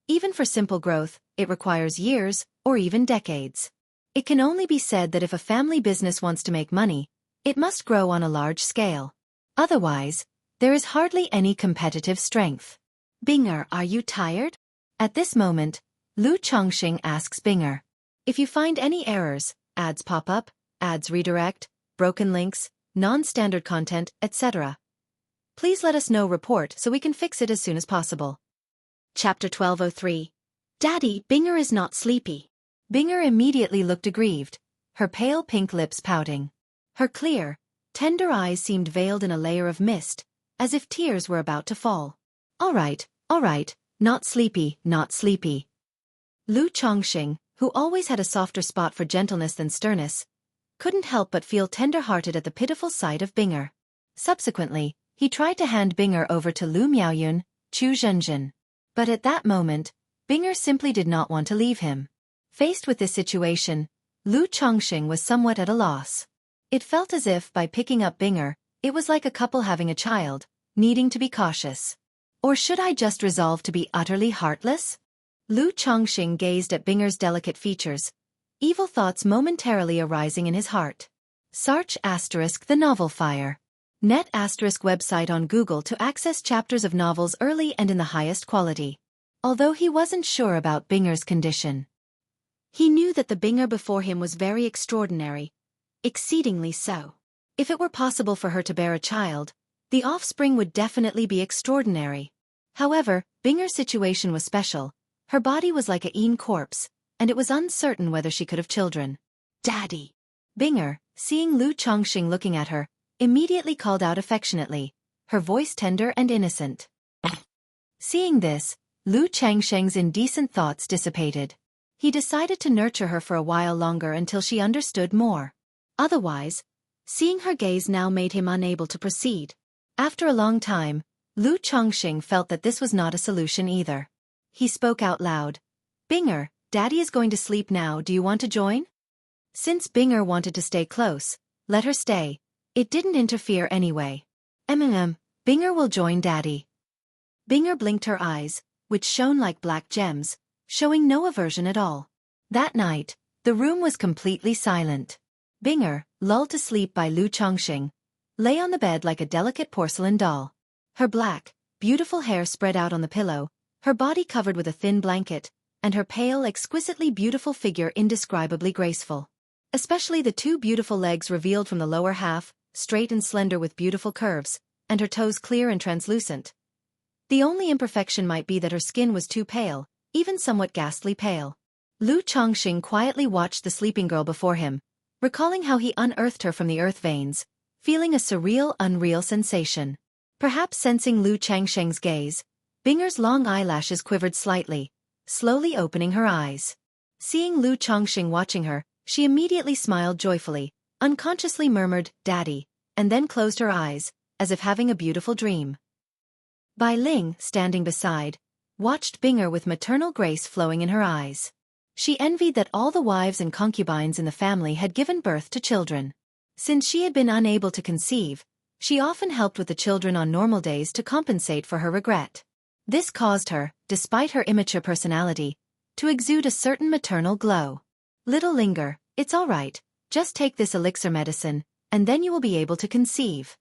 Even for simple growth, it requires years, or even decades. It can only be said that if a family business wants to make money, it must grow on a large scale. Otherwise, there is hardly any competitive strength. Binger, are you tired? At this moment, Lu Chongxing asks Binger. If you find any errors, ads pop up, ads redirect, broken links, non-standard content, etc., please let us know report so we can fix it as soon as possible. Chapter 1203. Daddy, Binger is not sleepy. Binger immediately looked aggrieved, her pale pink lips pouting. Her clear, tender eyes seemed veiled in a layer of mist, as if tears were about to fall. All right, not sleepy, not sleepy. Lu Chongxing, who always had a softer spot for gentleness than sternness, couldn't help but feel tender-hearted at the pitiful sight of Binger. Subsequently, he tried to hand Binger over to Lu Miaoyun, Chu Zhenjin. But at that moment, Binger simply did not want to leave him. Faced with this situation, Lu Chongqing was somewhat at a loss. It felt as if, by picking up Binger, it was like a couple having a child, needing to be cautious. Or should I just resolve to be utterly heartless? Lu Chongqing gazed at Binger's delicate features, evil thoughts momentarily arising in his heart. Search * the novel Fire. Net * website on Google to access chapters of novels early and in the highest quality. Although he wasn't sure about Binger's condition, he knew that the Binger before him was very extraordinary, exceedingly so. If it were possible for her to bear a child, the offspring would definitely be extraordinary. However, Binger's situation was special. Her body was like a corpse, and it was uncertain whether she could have children. Daddy! Binger, seeing Lu Chongqing looking at her, immediately called out affectionately, her voice tender and innocent. Seeing this, Lu Chongqing's indecent thoughts dissipated. He decided to nurture her for a while longer until she understood more. Otherwise, seeing her gaze now made him unable to proceed. After a long time, Lu Chongqing felt that this was not a solution either. He spoke out loud. Binger, Daddy is going to sleep now, do you want to join? Since Binger wanted to stay close, let her stay. It didn't interfere anyway. Binger will join Daddy. Binger blinked her eyes, which shone like black gems, showing no aversion at all. That night, the room was completely silent. Binger, lulled to sleep by Lu Chongqing, lay on the bed like a delicate porcelain doll. Her black, beautiful hair spread out on the pillow, her body covered with a thin blanket, and her pale, exquisitely beautiful figure indescribably graceful. Especially the two beautiful legs revealed from the lower half, straight and slender with beautiful curves, and her toes clear and translucent. The only imperfection might be that her skin was too pale, even somewhat ghastly pale. Lu Chongqing quietly watched the sleeping girl before him, recalling how he unearthed her from the earth veins, feeling a surreal, unreal sensation. Perhaps sensing Lu Chongqing's gaze, Binger's long eyelashes quivered slightly, slowly opening her eyes. Seeing Lu Chongqing watching her, she immediately smiled joyfully, unconsciously murmured, Daddy, and then closed her eyes, as if having a beautiful dream. Bai Ling, standing beside, watched Binger with maternal grace flowing in her eyes. She envied that all the wives and concubines in the family had given birth to children. Since she had been unable to conceive, she often helped with the children on normal days to compensate for her regret. This caused her, despite her immature personality, to exude a certain maternal glow. Little Linger, it's all right, just take this elixir medicine, and then you will be able to conceive.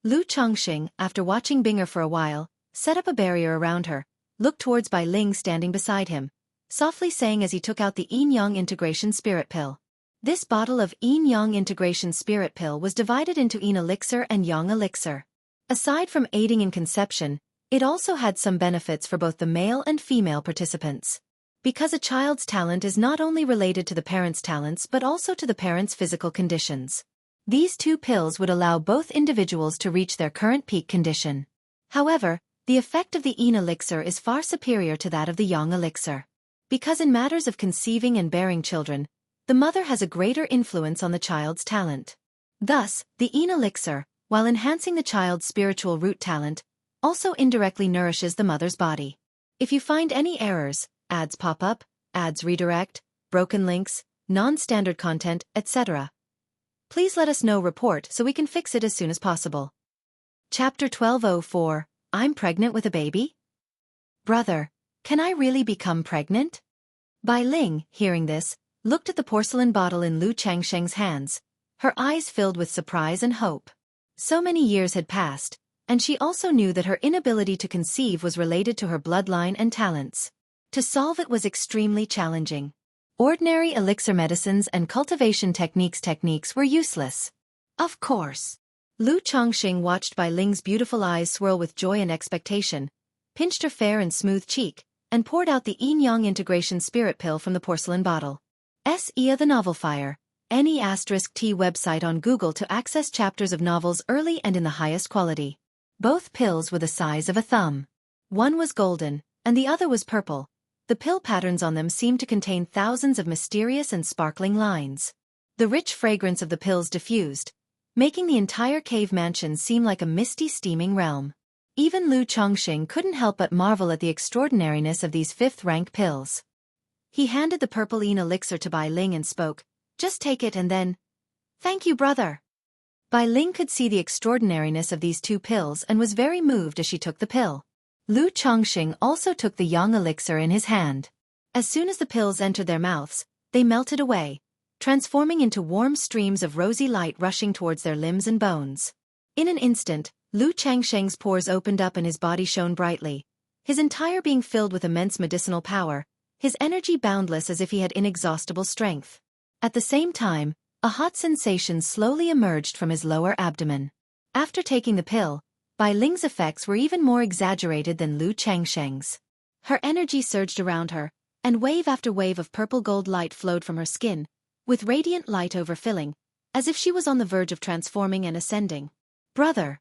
Lu Chongqing, after watching Binger for a while, set up a barrier around her, looked towards Bai Ling standing beside him, softly saying as he took out the Yin-Yang Integration Spirit Pill. This bottle of Yin-Yang Integration Spirit Pill was divided into Yin Elixir and Yang Elixir. Aside from aiding in conception, it also had some benefits for both the male and female participants. Because a child's talent is not only related to the parent's talents but also to the parent's physical conditions. These two pills would allow both individuals to reach their current peak condition. However, the effect of the Yin Elixir is far superior to that of the Yang Elixir. Because in matters of conceiving and bearing children, the mother has a greater influence on the child's talent. Thus, the Yin Elixir, while enhancing the child's spiritual root talent, also indirectly nourishes the mother's body. If you find any errors, ads pop up, ads redirect, broken links, non-standard content, etc., please let us know report so we can fix it as soon as possible. Chapter 1204, I'm pregnant with a baby? Brother, can I really become pregnant? Bai Ling, hearing this, looked at the porcelain bottle in Lu Chongqing's hands, her eyes filled with surprise and hope. So many years had passed, and she also knew that her inability to conceive was related to her bloodline and talents. To solve it was extremely challenging. Ordinary elixir medicines and cultivation techniques were useless. Of course. Lu Chongqing watched Bai Ling's beautiful eyes swirl with joy and expectation, pinched her fair and smooth cheek, and poured out the Yin-Yang Integration Spirit Pill from the porcelain bottle. The novel Fire. Any *T website on Google to access chapters of novels early and in the highest quality. Both pills were the size of a thumb. One was golden, and the other was purple, The pill patterns on them seemed to contain thousands of mysterious and sparkling lines. The rich fragrance of the pills diffused, making the entire cave mansion seem like a misty steaming realm. Even Lu Chongqing couldn't help but marvel at the extraordinariness of these fifth-rank pills. He handed the purple-ine elixir to Bai Ling and spoke, "Just take it and then—" "Thank you, brother." Bai Ling could see the extraordinariness of these two pills and was very moved as she took the pill. Lu Chongqing also took the yang elixir in his hand. As soon as the pills entered their mouths, they melted away, transforming into warm streams of rosy light rushing towards their limbs and bones. In an instant, Lu Changsheng's pores opened up and his body shone brightly, his entire being filled with immense medicinal power, his energy boundless as if he had inexhaustible strength. At the same time, a hot sensation slowly emerged from his lower abdomen. After taking the pill, Bai Ling's effects were even more exaggerated than Lu Changsheng's. Her energy surged around her, and wave after wave of purple-gold light flowed from her skin, with radiant light overfilling, as if she was on the verge of transforming and ascending. "Brother!"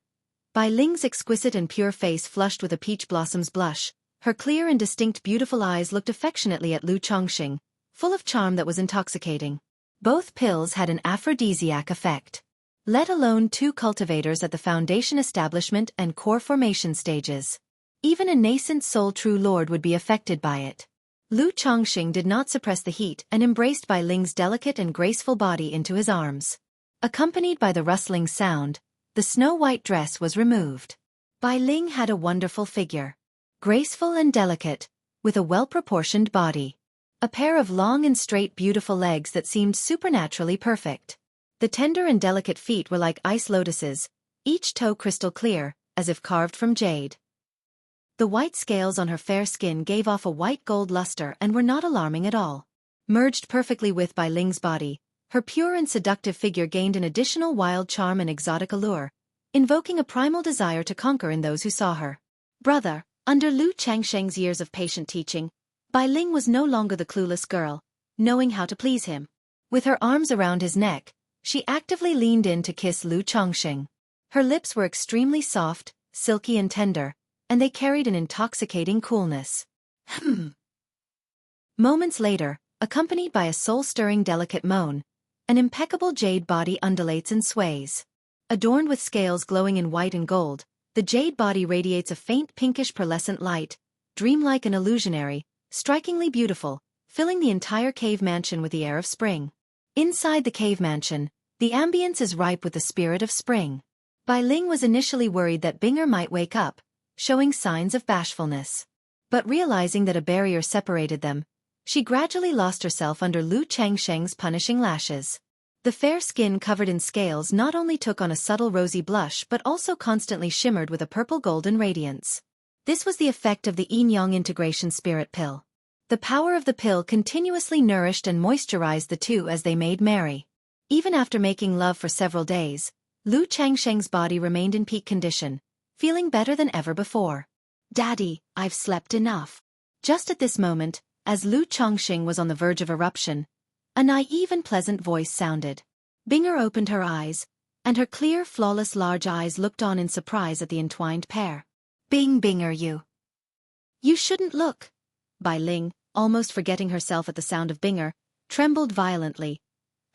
Bai Ling's exquisite and pure face flushed with a peach blossom's blush, her clear and distinct beautiful eyes looked affectionately at Lu Chongqing, full of charm that was intoxicating. Both pills had an aphrodisiac effect. Let alone two cultivators at the foundation establishment and core formation stages. Even a nascent soul true lord would be affected by it. Lu Chongqing did not suppress the heat and embraced Bai Ling's delicate and graceful body into his arms. Accompanied by the rustling sound, the snow-white dress was removed. Bai Ling had a wonderful figure. Graceful and delicate, with a well-proportioned body. A pair of long and straight beautiful legs that seemed supernaturally perfect. The tender and delicate feet were like ice lotuses, each toe crystal clear, as if carved from jade. The white scales on her fair skin gave off a white-gold luster and were not alarming at all. Merged perfectly with Bai Ling's body, her pure and seductive figure gained an additional wild charm and exotic allure, invoking a primal desire to conquer in those who saw her. Brother, under Lu Changsheng's years of patient teaching, Bai Ling was no longer the clueless girl, knowing how to please him. With her arms around his neck, she actively leaned in to kiss Lu Chongqing. Her lips were extremely soft, silky and tender, and they carried an intoxicating coolness. Moments later, accompanied by a soul-stirring delicate moan, an impeccable jade body undulates and sways. Adorned with scales glowing in white and gold, the jade body radiates a faint pinkish pearlescent light, dreamlike and illusionary, strikingly beautiful, filling the entire cave mansion with the air of spring. Inside the cave mansion, the ambience is ripe with the spirit of spring. Bai Ling was initially worried that Binger might wake up, showing signs of bashfulness. But realizing that a barrier separated them, she gradually lost herself under Lu Changsheng's punishing lashes. The fair skin covered in scales not only took on a subtle rosy blush but also constantly shimmered with a purple-golden radiance. This was the effect of the yin-yang integration spirit pill. The power of the pill continuously nourished and moisturized the two as they made merry. Even after making love for several days, Lu Changsheng's body remained in peak condition, feeling better than ever before. "Daddy, I've slept enough." Just at this moment, as Lu Chongqing was on the verge of eruption, a naive and pleasant voice sounded. Binger opened her eyes, and her clear, flawless large eyes looked on in surprise at the entwined pair. Binger, you shouldn't look." Bai Ling, almost forgetting herself at the sound of Binger, trembled violently,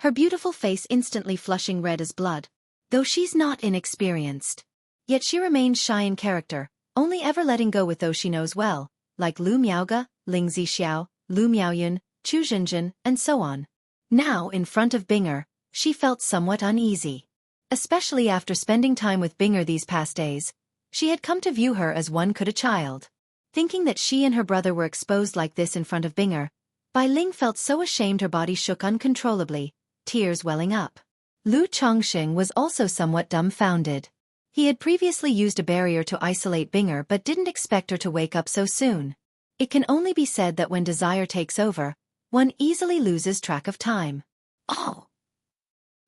her beautiful face instantly flushing red as blood. Though she's not inexperienced, yet she remains shy in character, only ever letting go with those she knows well, like Lu Miaoge, Ling Zixiao, Lu Miaoyun, Chu Zhenjin, and so on. Now, in front of Binger, she felt somewhat uneasy. Especially after spending time with Binger these past days, she had come to view her as one could a child. Thinking that she and her brother were exposed like this in front of Binger, Bai Ling felt so ashamed her body shook uncontrollably, tears welling up. Lu Chongqing was also somewhat dumbfounded. He had previously used a barrier to isolate Binger but didn't expect her to wake up so soon. It can only be said that when desire takes over, one easily loses track of time. "Oh!"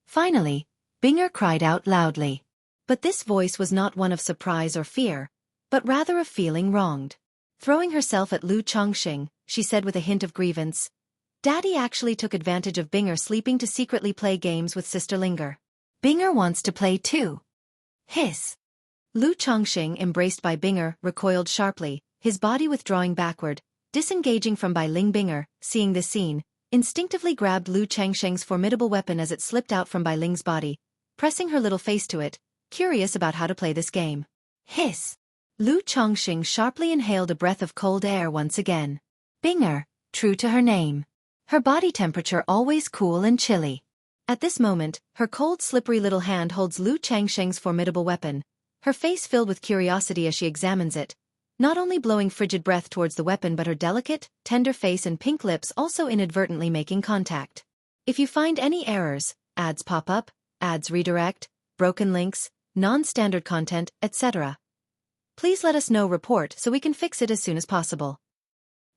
Finally, Binger cried out loudly. But this voice was not one of surprise or fear, but rather of feeling wronged. Throwing herself at Lu Chongqing, she said with a hint of grievance, "Daddy actually took advantage of Binger sleeping to secretly play games with Sister Linger. Binger wants to play too." Hiss. Lu Chongqing, embraced by Binger, recoiled sharply, his body withdrawing backward, Disengaging from Bai Ling, Binger, seeing this scene, instinctively grabbed Lu Changsheng's formidable weapon as it slipped out from Bai Ling's body, pressing her little face to it, curious about how to play this game. Hiss! Lu Changsheng sharply inhaled a breath of cold air once again. Binger, true to her name. Her body temperature always cool and chilly. At this moment, her cold slippery little hand holds Lu Changsheng's formidable weapon, her face filled with curiosity as she examines it, not only blowing frigid breath towards the weapon but her delicate, tender face and pink lips also inadvertently making contact. If you find any errors, ads pop up, ads redirect, broken links, non-standard content, etc., please let us know. Report so we can fix it as soon as possible.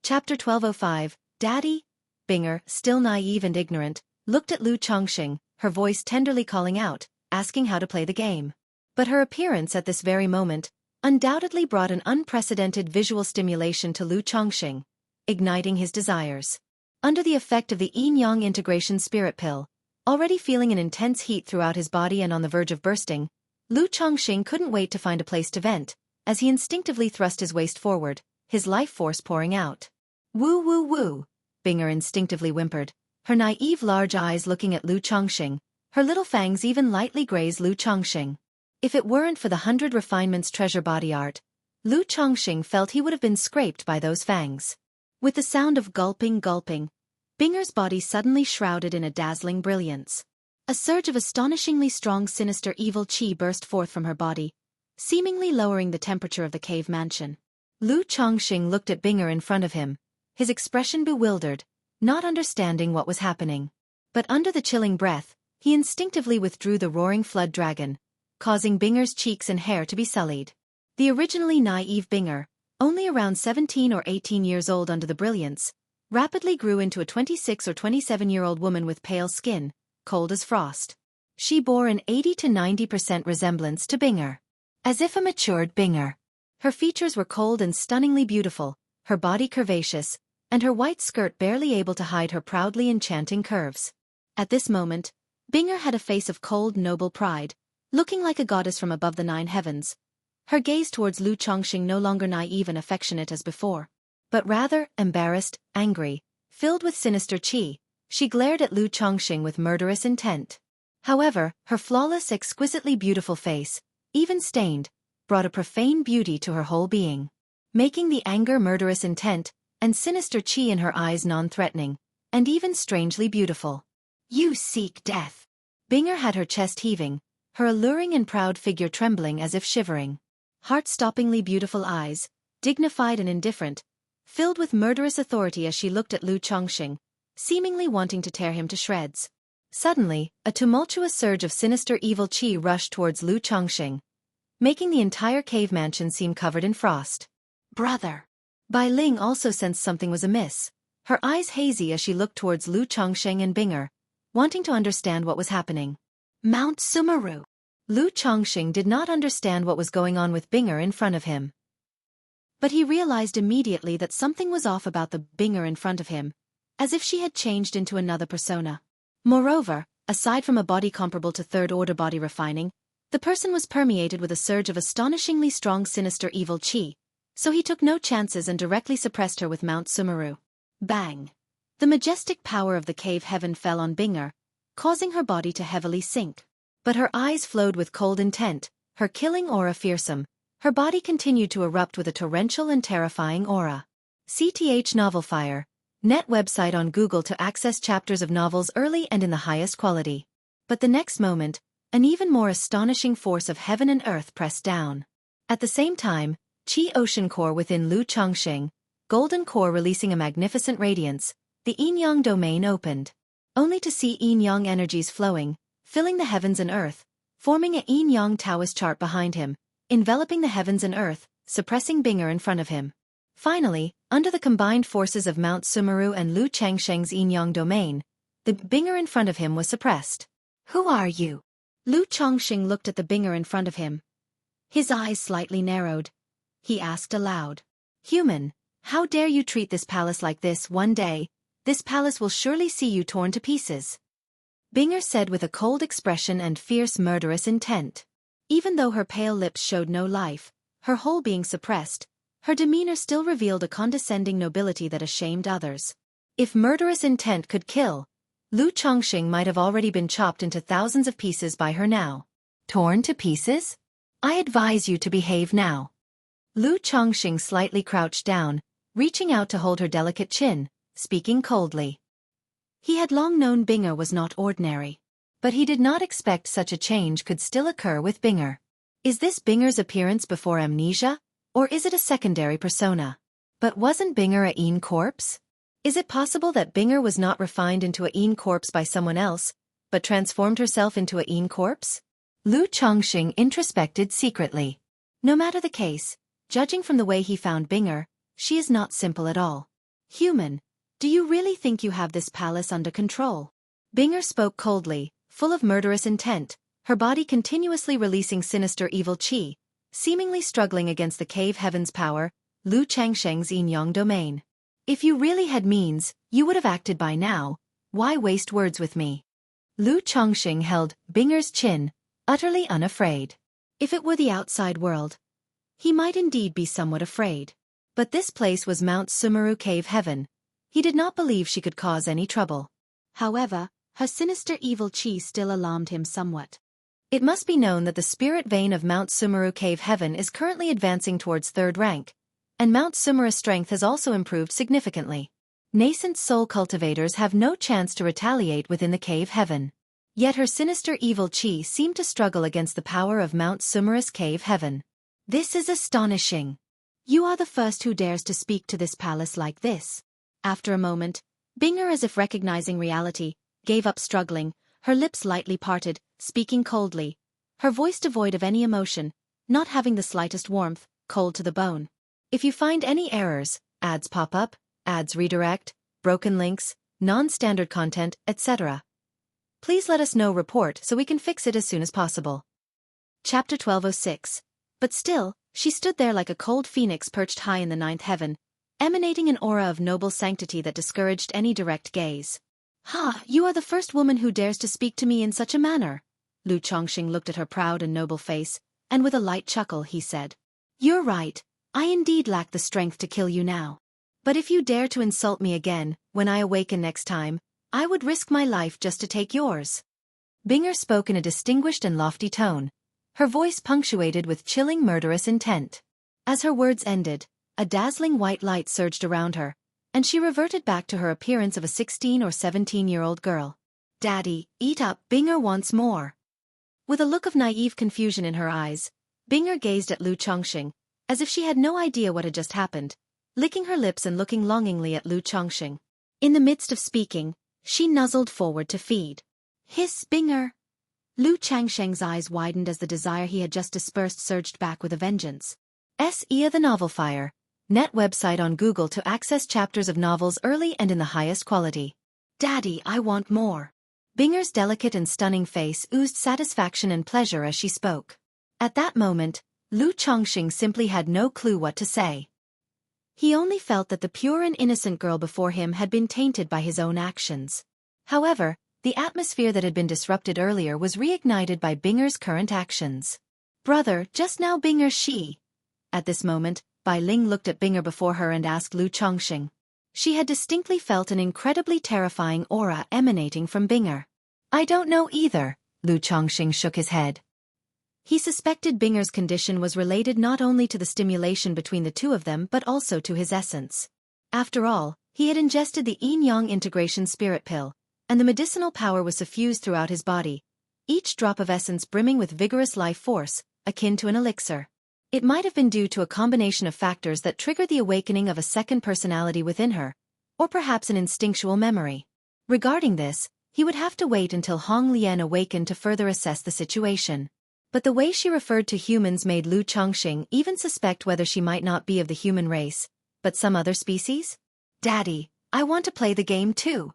Chapter 1205, Daddy? Binger, still naive and ignorant, looked at Lu Changsheng, her voice tenderly calling out, asking how to play the game. But her appearance at this very moment undoubtedly brought an unprecedented visual stimulation to Lu Changsheng, igniting his desires. Under the effect of the yin-yang integration spirit pill, already feeling an intense heat throughout his body and on the verge of bursting, Lu Changsheng couldn't wait to find a place to vent, as he instinctively thrust his waist forward, his life force pouring out. Woo woo woo, Binger instinctively whimpered, her naive large eyes looking at Lu Changsheng, her little fangs even lightly graze Lu Changsheng. If it weren't for the 100 refinements treasure body art, Lu Changsheng felt he would have been scraped by those fangs. With the sound of gulping, Binger's body suddenly shrouded in a dazzling brilliance. A surge of astonishingly strong sinister evil chi burst forth from her body, seemingly lowering the temperature of the cave mansion. Lu Changsheng looked at Binger in front of him, his expression bewildered, not understanding what was happening. But under the chilling breath, he instinctively withdrew the roaring flood dragon, causing Binger's cheeks and hair to be sullied. The originally naive Binger, only around 17 or 18 years old under the brilliance, rapidly grew into a 26 or 27-year-old woman with pale skin, cold as frost. She bore an 80 to 90% resemblance to Binger. As if a matured Binger. Her features were cold and stunningly beautiful, her body curvaceous, and her white skirt barely able to hide her proudly enchanting curves. At this moment, Binger had a face of cold noble pride, looking like a goddess from above the 9 heavens. Her gaze towards Lu Changsheng no longer naive and affectionate as before, but rather embarrassed, angry, filled with sinister chi. She glared at Lu Changsheng with murderous intent. However, her flawless, exquisitely beautiful face, even stained, brought a profane beauty to her whole being, making the anger, murderous intent, and sinister chi in her eyes non-threatening, and even strangely beautiful. You seek death. Binger had her chest heaving, her alluring and proud figure trembling as if shivering. Heart-stoppingly beautiful eyes, dignified and indifferent, filled with murderous authority as she looked at Lu Changsheng, seemingly wanting to tear him to shreds. Suddenly, a tumultuous surge of sinister evil chi rushed towards Lu Changsheng, making the entire cave mansion seem covered in frost. Brother! Bai Ling also sensed something was amiss, her eyes hazy as she looked towards Lu Changsheng and Binger, wanting to understand what was happening. Mount Sumeru! Lu Changsheng did not understand what was going on with Binger in front of him. But he realized immediately that something was off about the Binger in front of him, as if she had changed into another persona. Moreover, aside from a body comparable to third-order body refining, the person was permeated with a surge of astonishingly strong sinister evil chi, so he took no chances and directly suppressed her with Mount Sumeru. Bang! The majestic power of the cave heaven fell on Binger, causing her body to heavily sink. But her eyes flowed with cold intent, her killing aura fearsome, her body continued to erupt with a torrential and terrifying aura. CTH Novelfire, net website on Google to access chapters of novels early and in the highest quality. But the next moment, an even more astonishing force of heaven and earth pressed down. At the same time, Chi Ocean Core within Lu Changsheng, golden core releasing a magnificent radiance, the yin-yang domain opened. Only to see yin-yang energies flowing, filling the heavens and earth, forming a yin-yang Taoist chart behind him, enveloping the heavens and earth, suppressing Binger in front of him. Finally, under the combined forces of Mount Sumeru and Lu Changsheng's yin-yang domain, the Binger in front of him was suppressed. Who are you? Lu Changsheng looked at the Binger in front of him. His eyes slightly narrowed. He asked aloud. Human, how dare you treat this palace like this? One day, this palace will surely see you torn to pieces. Binger said with a cold expression and fierce murderous intent. Even though her pale lips showed no life, her whole being suppressed, Her demeanor still revealed a condescending nobility that ashamed others. If murderous intent could kill, Lu Chongqing might have already been chopped into thousands of pieces by her now. Torn to pieces? I advise you to behave now. Lu Chongqing slightly crouched down, reaching out to hold her delicate chin, speaking coldly. He had long known Binger was not ordinary. But he did not expect such a change could still occur with Binger. Is this Binger's appearance before amnesia, or is it a secondary persona? But wasn't Binger a Een corpse? Is it possible that Binger was not refined into a Een corpse by someone else, but transformed herself into a Een corpse? Lu Chongqing introspected secretly. No matter the case, judging from the way he found Binger, she is not simple at all. Human, do you really think you have this palace under control? Binger spoke coldly, full of murderous intent, her body continuously releasing sinister evil qi, seemingly struggling against the cave heaven's power, Lu Changsheng's yin-yang domain. If you really had means, you would have acted by now. Why waste words with me? Lu Chongqing held Binger's chin, utterly unafraid. If it were the outside world, he might indeed be somewhat afraid. But this place was Mount Sumeru Cave Heaven. He did not believe she could cause any trouble. However, her sinister evil qi still alarmed him somewhat. It must be known that the spirit vein of Mount Sumeru Cave Heaven is currently advancing towards 3rd rank, and Mount Sumeru's strength has also improved significantly. Nascent soul cultivators have no chance to retaliate within the Cave Heaven. Yet her sinister evil qi seemed to struggle against the power of Mount Sumeru's Cave Heaven. This is astonishing. You are the first who dares to speak to this palace like this. After a moment, Binger, as if recognizing reality, gave up struggling, her lips lightly parted, speaking coldly, her voice devoid of any emotion, not having the slightest warmth, cold to the bone. If you find any errors, ads pop up, ads redirect, broken links, non-standard content, etc., please let us know. Report so we can fix it as soon as possible. Chapter 1206. But still, she stood there like a cold phoenix perched high in the 9th heaven, emanating an aura of noble sanctity that discouraged any direct gaze. Ha! You are the first woman who dares to speak to me in such a manner. Lu Chongqing looked at her proud and noble face, and with a light chuckle he said, You're right, I indeed lack the strength to kill you now. But if you dare to insult me again, when I awaken next time, I would risk my life just to take yours. Binger spoke in a distinguished and lofty tone, her voice punctuated with chilling murderous intent. As her words ended, a dazzling white light surged around her, and she reverted back to her appearance of a 16 or 17-year-old girl. Daddy, eat up, Binger wants more. With a look of naive confusion in her eyes, Binger gazed at Lu Chongqing, as if she had no idea what had just happened, licking her lips and looking longingly at Lu Chongqing. In the midst of speaking, she nuzzled forward to feed. Hiss, Binger! Lu Changsheng's eyes widened as the desire he had just dispersed surged back with a vengeance. S.E.A. The Novel Fire. Net website on Google to access chapters of novels early and in the highest quality. Daddy, I want more. Binger's delicate and stunning face oozed satisfaction and pleasure as she spoke. At that moment, Lu Chongqing simply had no clue what to say. He only felt that the pure and innocent girl before him had been tainted by his own actions. However, the atmosphere that had been disrupted earlier was reignited by Binger's current actions. Brother, just now Binger she. At this moment, Bai Ling looked at Binger before her and asked Lu Chongqing. She had distinctly felt an incredibly terrifying aura emanating from Binger. I don't know either, Lu Chongqing shook his head. He suspected Binger's condition was related not only to the stimulation between the two of them but also to his essence. After all, he had ingested the yin-yang integration spirit pill, and the medicinal power was suffused throughout his body, each drop of essence brimming with vigorous life force, akin to an elixir. It might have been due to a combination of factors that triggered the awakening of a second personality within her, or perhaps an instinctual memory. Regarding this, he would have to wait until Hong Lian awakened to further assess the situation. But the way she referred to humans made Lu Chongqing even suspect whether she might not be of the human race, but some other species? Daddy, I want to play the game too.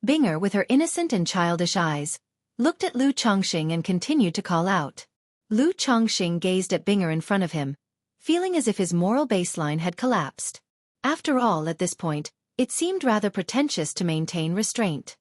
Binger, with her innocent and childish eyes, looked at Lu Chongqing and continued to call out. Lu Chongqing gazed at Binger in front of him, feeling as if his moral baseline had collapsed. After all, at this point, it seemed rather pretentious to maintain restraint.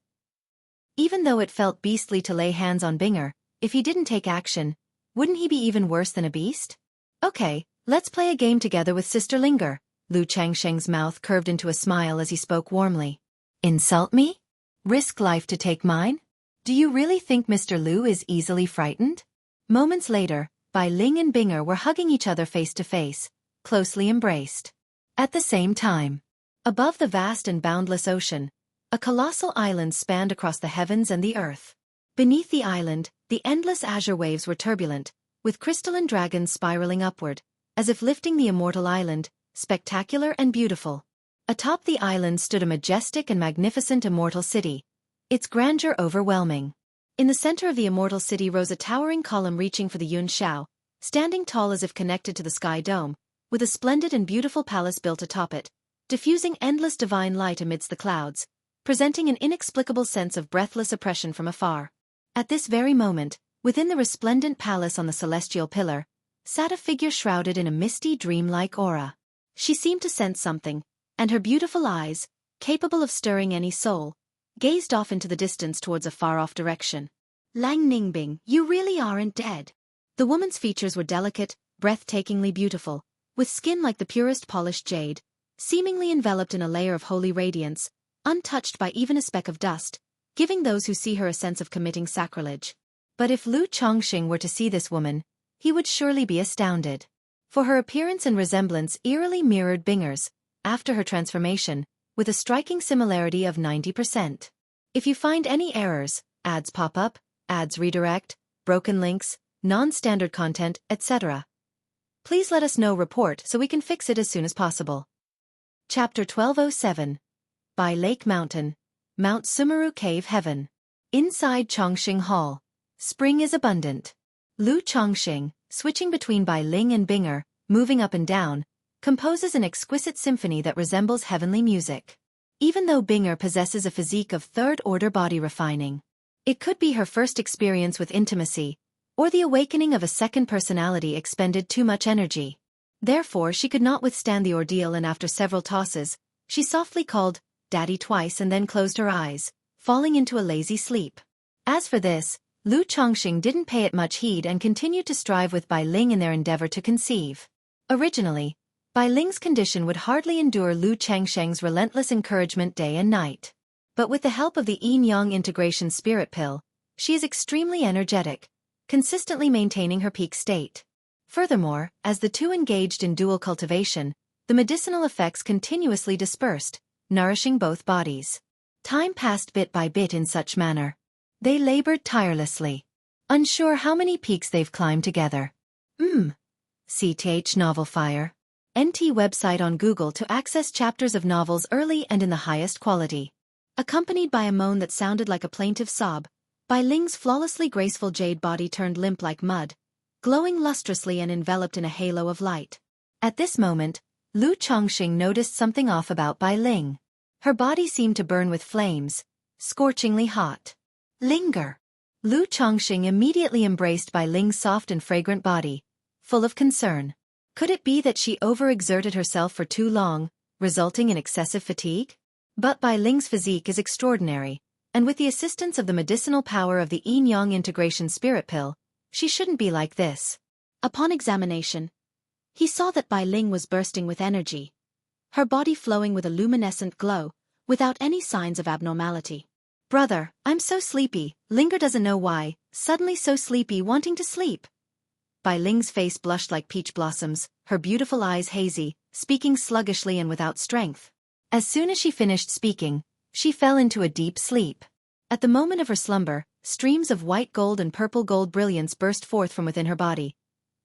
Even though it felt beastly to lay hands on Binger, if he didn't take action, wouldn't he be even worse than a beast? Okay, Let's play a game together with Sister Linger. Lu Changsheng's mouth curved into a smile as he spoke warmly. Insult me? Risk life to take mine? Do you really think Mr. Lu is easily frightened? Moments later, Bai Ling and Binger were hugging each other face to face, closely embraced. At the same time, above the vast and boundless ocean, a colossal island spanned across the heavens and the earth. Beneath the island, the endless azure waves were turbulent, with crystalline dragons spiraling upward, as if lifting the immortal island, spectacular and beautiful. Atop the island stood a majestic and magnificent immortal city, its grandeur overwhelming. In the center of the immortal city rose a towering column reaching for the Yun Shao, standing tall as if connected to the sky dome, with a splendid and beautiful palace built atop it, diffusing endless divine light amidst the clouds, presenting an inexplicable sense of breathless oppression from afar. At this very moment, within the resplendent palace on the celestial pillar, sat a figure shrouded in a misty dreamlike aura. She seemed to sense something, and her beautiful eyes, capable of stirring any soul, gazed off into the distance towards a far-off direction. Lang Ningbing, you really aren't dead. The woman's features were delicate, breathtakingly beautiful, with skin like the purest polished jade, seemingly enveloped in a layer of holy radiance, untouched by even a speck of dust, giving those who see her a sense of committing sacrilege. But if Lu Chongqing were to see this woman, he would surely be astounded. For her appearance and resemblance eerily mirrored Binger's, after her transformation, with a striking similarity of 90%. If you find any errors, ads pop up, ads redirect, broken links, non-standard content, etc., please let us know report so we can fix it as soon as possible. Chapter 1207. By Lake Mountain, Mount Sumeru Cave Heaven. Inside Chongqing Hall. Spring is abundant. Lu Chongqing, switching between Bai Ling and Binger, moving up and down, composes an exquisite symphony that resembles heavenly music. Even though Binger possesses a physique of third-order body refining, it could be her first experience with intimacy, or the awakening of a second personality expended too much energy. Therefore she could not withstand the ordeal, and after several tosses, she softly called, "Daddy," twice and then closed her eyes, falling into a lazy sleep. As for this, Lu Chongqing didn't pay it much heed and continued to strive with Bai Ling in their endeavor to conceive. Originally, Bai Ling's condition would hardly endure Lu Changsheng's relentless encouragement day and night. But with the help of the yin-yang integration spirit pill, she is extremely energetic, consistently maintaining her peak state. Furthermore, as the two engaged in dual cultivation, the medicinal effects continuously dispersed, nourishing both bodies. Time passed bit by bit in such manner. They labored tirelessly, unsure how many peaks they've climbed together. CTH Novel Fire. NT website on Google to access chapters of novels early and in the highest quality. Accompanied by a moan that sounded like a plaintive sob, Bai Ling's flawlessly graceful jade body turned limp like mud, glowing lustrously and enveloped in a halo of light. At this moment, Lu Chongqing noticed something off about Bai Ling. Her body seemed to burn with flames, scorchingly hot. Linger. Lu Chongqing immediately embraced Bai Ling's soft and fragrant body, full of concern. Could it be that she overexerted herself for too long, resulting in excessive fatigue? But Bai Ling's physique is extraordinary, and with the assistance of the medicinal power of the yin-yang integration spirit pill, she shouldn't be like this. Upon examination, he saw that Bai Ling was bursting with energy, her body flowing with a luminescent glow, without any signs of abnormality. Brother, I'm so sleepy, Linger doesn't know why, suddenly so sleepy, wanting to sleep. Bai Ling's face blushed like peach blossoms, her beautiful eyes hazy, speaking sluggishly and without strength. As soon as she finished speaking, she fell into a deep sleep. At the moment of her slumber, streams of white gold and purple gold brilliance burst forth from within her body,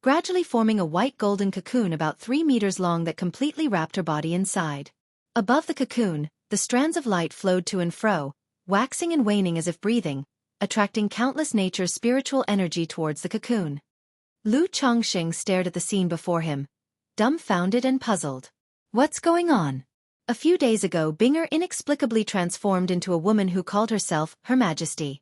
gradually forming a white golden cocoon about 3 meters long that completely wrapped her body inside. Above the cocoon, the strands of light flowed to and fro, waxing and waning as if breathing, attracting countless nature's spiritual energy towards the cocoon. Lu Chongqing stared at the scene before him, dumbfounded and puzzled. What's going on? A few days ago Binger inexplicably transformed into a woman who called herself Her Majesty.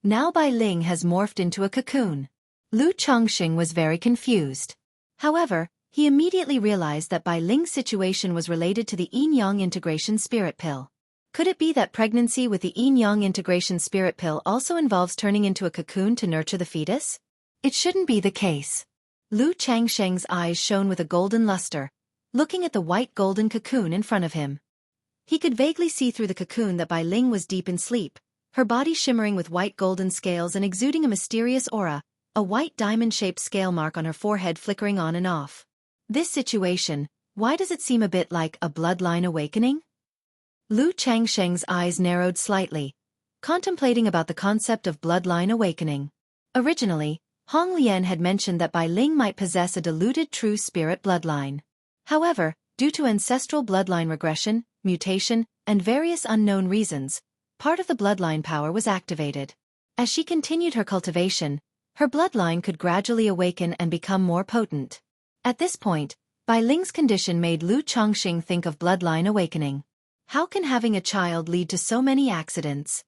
Now Bai Ling has morphed into a cocoon. Lu Chongqing was very confused. However, he immediately realized that Bai Ling's situation was related to the yin-yang integration spirit pill. Could it be that pregnancy with the yin-yang integration spirit pill also involves turning into a cocoon to nurture the fetus? It shouldn't be the case. Lu Changsheng's eyes shone with a golden luster, looking at the white golden cocoon in front of him. He could vaguely see through the cocoon that Bai Ling was deep in sleep, her body shimmering with white golden scales and exuding a mysterious aura, a white diamond-shaped scale mark on her forehead flickering on and off. This situation, why does it seem a bit like a bloodline awakening? Lu Changsheng's eyes narrowed slightly, contemplating about the concept of bloodline awakening. Originally, Hong Lian had mentioned that Bai Ling might possess a diluted true spirit bloodline. However, due to ancestral bloodline regression, mutation, and various unknown reasons, part of the bloodline power was activated. As she continued her cultivation, her bloodline could gradually awaken and become more potent. At this point, Bai Ling's condition made Lu Chongqing think of bloodline awakening. How can having a child lead to so many accidents?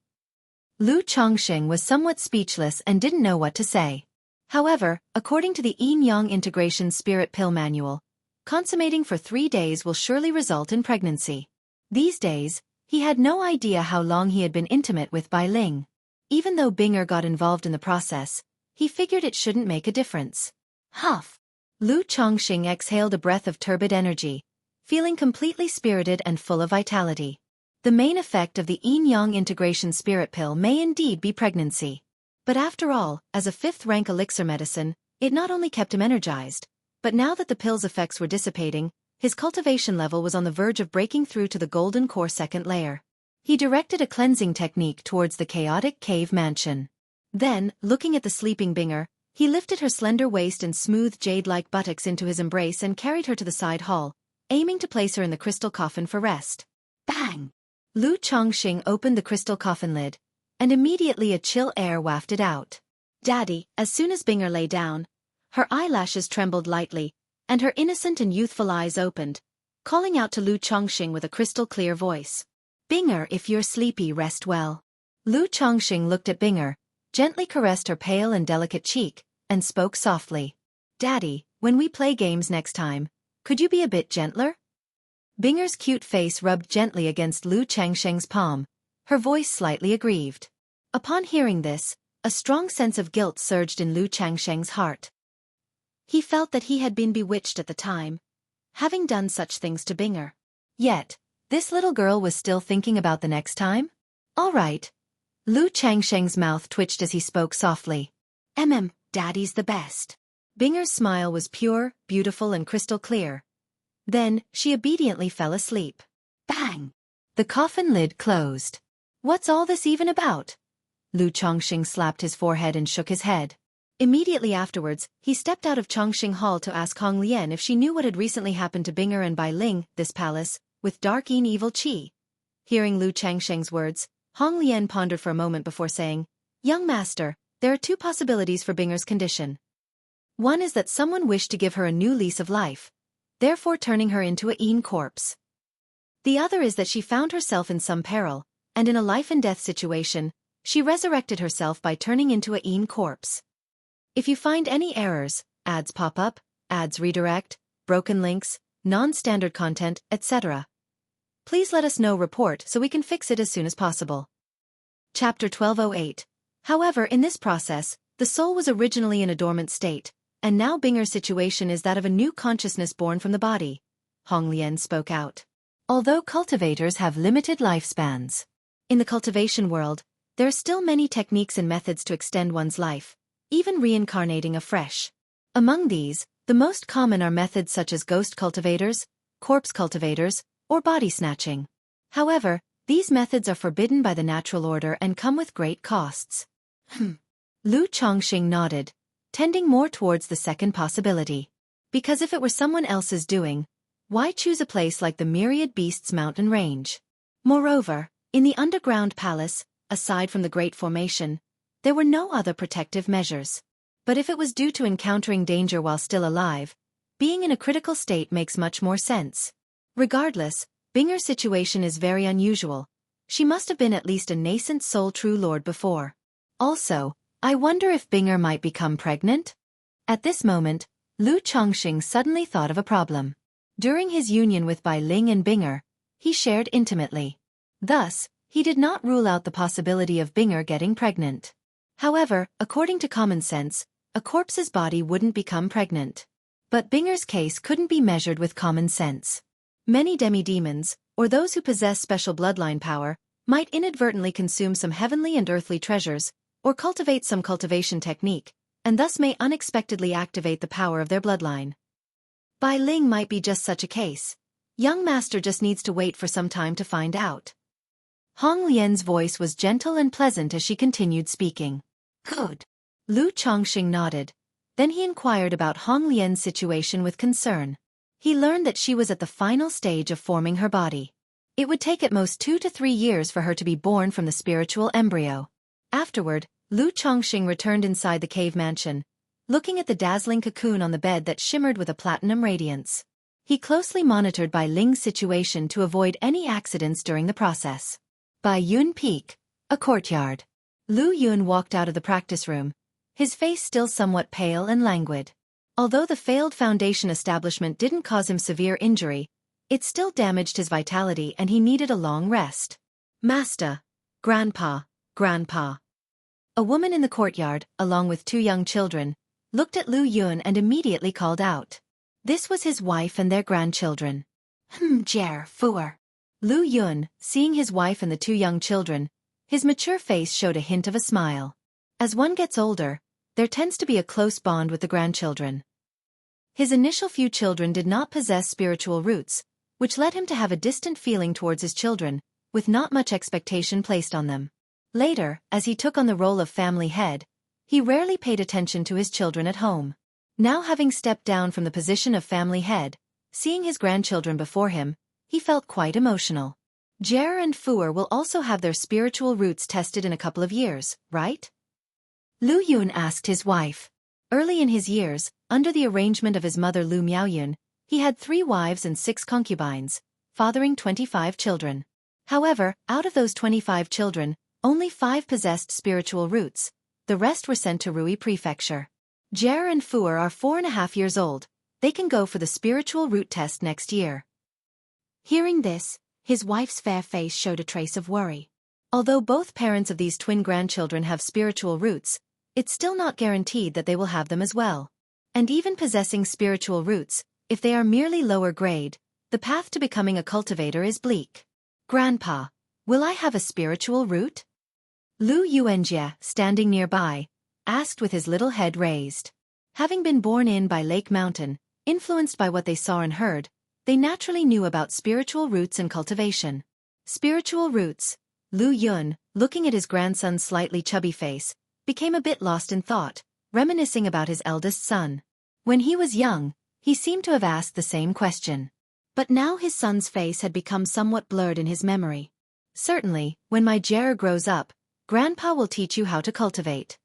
Lu Chongqing was somewhat speechless and didn't know what to say. However, according to the Yin-Yang Integration Spirit Pill Manual, consummating for 3 days will surely result in pregnancy. These days, he had no idea how long he had been intimate with Bai Ling. Even though Binger got involved in the process, he figured it shouldn't make a difference. Huff! Lu Chongqing exhaled a breath of turbid energy, feeling completely spirited and full of vitality. The main effect of the Yin-Yang Integration Spirit Pill may indeed be pregnancy. But after all, as a 5th-rank elixir medicine, it not only kept him energized, but now that the pill's effects were dissipating, his cultivation level was on the verge of breaking through to the golden core 2nd layer. He directed a cleansing technique towards the chaotic cave mansion. Then, looking at the sleeping Binger, he lifted her slender waist and smooth jade-like buttocks into his embrace and carried her to the side hall, aiming to place her in the crystal coffin for rest. Bang! Lu Chongqing opened the crystal coffin lid, and immediately a chill air wafted out. Daddy, as soon as Binger lay down, her eyelashes trembled lightly, and her innocent and youthful eyes opened, calling out to Lu Chongqing with a crystal-clear voice. Binger, if you're sleepy, rest well. Lu Chongqing looked at Binger, gently caressed her pale and delicate cheek, and spoke softly. Daddy, when we play games next time, could you be a bit gentler? Binger's cute face rubbed gently against Lu Changsheng's palm, her voice slightly aggrieved. Upon hearing this, a strong sense of guilt surged in Lu Changsheng's heart. He felt that he had been bewitched at the time, having done such things to Binger. Yet, this little girl was still thinking about the next time? All right. Lu Changsheng's mouth twitched as he spoke softly. Daddy's the best. Binger's smile was pure, beautiful and crystal clear. Then, she obediently fell asleep. Bang! The coffin lid closed. What's all this even about? Lu Chongqing slapped his forehead and shook his head. Immediately afterwards, he stepped out of Chongqing Hall to ask Hong Lian if she knew what had recently happened to Binger and Bai Ling, this palace, with dark and evil qi. Hearing Lu Changsheng's words, Hong Lian pondered for a moment before saying, Young master, there are 2 possibilities for Binger's condition. One is that someone wished to give her a new lease of life, therefore turning her into a Yin corpse. The other is that she found herself in some peril, and in a life-and-death situation, she resurrected herself by turning into a Yin corpse. If you find any errors, ads pop up, ads redirect, broken links, non-standard content, etc., please let us know report so we can fix it as soon as possible. Chapter 1208. However, in this process, the soul was originally in a dormant state, and now Binger's situation is that of a new consciousness born from the body. Hong Lian spoke out. Although cultivators have limited lifespans, in the cultivation world, there are still many techniques and methods to extend one's life, even reincarnating afresh. Among these, the most common are methods such as ghost cultivators, corpse cultivators, or body snatching. However, these methods are forbidden by the natural order and come with great costs. Lu Chongqing nodded, tending more towards the second possibility. Because if it were someone else's doing, why choose a place like the Myriad Beasts mountain range? Moreover, in the underground palace, aside from the Great Formation, there were no other protective measures. But if it was due to encountering danger while still alive, being in a critical state makes much more sense. Regardless, Binger's situation is very unusual. She must have been at least a nascent soul true lord before. Also, I wonder if Binger might become pregnant? At this moment, Lu Chongqing suddenly thought of a problem. During his union with Bai Ling and Binger, he shared intimately. Thus, he did not rule out the possibility of Binger getting pregnant. However, according to common sense, a corpse's body wouldn't become pregnant. But Binger's case couldn't be measured with common sense. Many demi-demons, or those who possess special bloodline power, might inadvertently consume some heavenly and earthly treasures, or cultivate some cultivation technique, and thus may unexpectedly activate the power of their bloodline. Bai Ling might be just such a case. Young master just needs to wait for some time to find out. Hong Lian's voice was gentle and pleasant as she continued speaking. Good. Lu Chongqing nodded. Then he inquired about Hong Lian's situation with concern. He learned that she was at the final stage of forming her body. It would take at most 2 to 3 years for her to be born from the spiritual embryo. Afterward, Lu Chongqing returned inside the cave mansion, looking at the dazzling cocoon on the bed that shimmered with a platinum radiance. He closely monitored Bai Ling's situation to avoid any accidents during the process. Bai Yun Peak, a courtyard. Lu Yun walked out of the practice room, his face still somewhat pale and languid. Although the failed foundation establishment didn't cause him severe injury, it still damaged his vitality and he needed a long rest. Master, Grandpa. A woman in the courtyard, along with 2 young children, looked at Lu Yun and immediately called out. This was his wife and their grandchildren. Jer, Fuer. Lu Yun, seeing his wife and the 2 young children, his mature face showed a hint of a smile. As one gets older, there tends to be a close bond with the grandchildren. His initial few children did not possess spiritual roots, which led him to have a distant feeling towards his children, with not much expectation placed on them. Later, as he took on the role of family head, he rarely paid attention to his children at home. Now having stepped down from the position of family head, seeing his grandchildren before him, he felt quite emotional. Jer and Fuer will also have their spiritual roots tested in a couple of years, right? Lu Yun asked his wife. Early in his years, under the arrangement of his mother Lu Miaoyun, he had 3 wives and 6 concubines, fathering 25 children. However, out of those 25 children, only 5 possessed spiritual roots. The rest were sent to Rui Prefecture. Jer and Fuer are 4.5 years old. They can go for the spiritual root test next year. Hearing this, his wife's fair face showed a trace of worry. Although both parents of these twin grandchildren have spiritual roots, it's still not guaranteed that they will have them as well. And even possessing spiritual roots, if they are merely lower grade, the path to becoming a cultivator is bleak. Grandpa, will I have a spiritual root? Lu Yuanjie, standing nearby, asked with his little head raised. Having been born in by Lake Mountain, influenced by what they saw and heard, they naturally knew about spiritual roots and cultivation. Spiritual roots. Lu Yun, looking at his grandson's slightly chubby face, became a bit lost in thought, reminiscing about his eldest son. When he was young, he seemed to have asked the same question. But now his son's face had become somewhat blurred in his memory. Certainly, when my Jer grows up, Grandpa will teach you how to cultivate.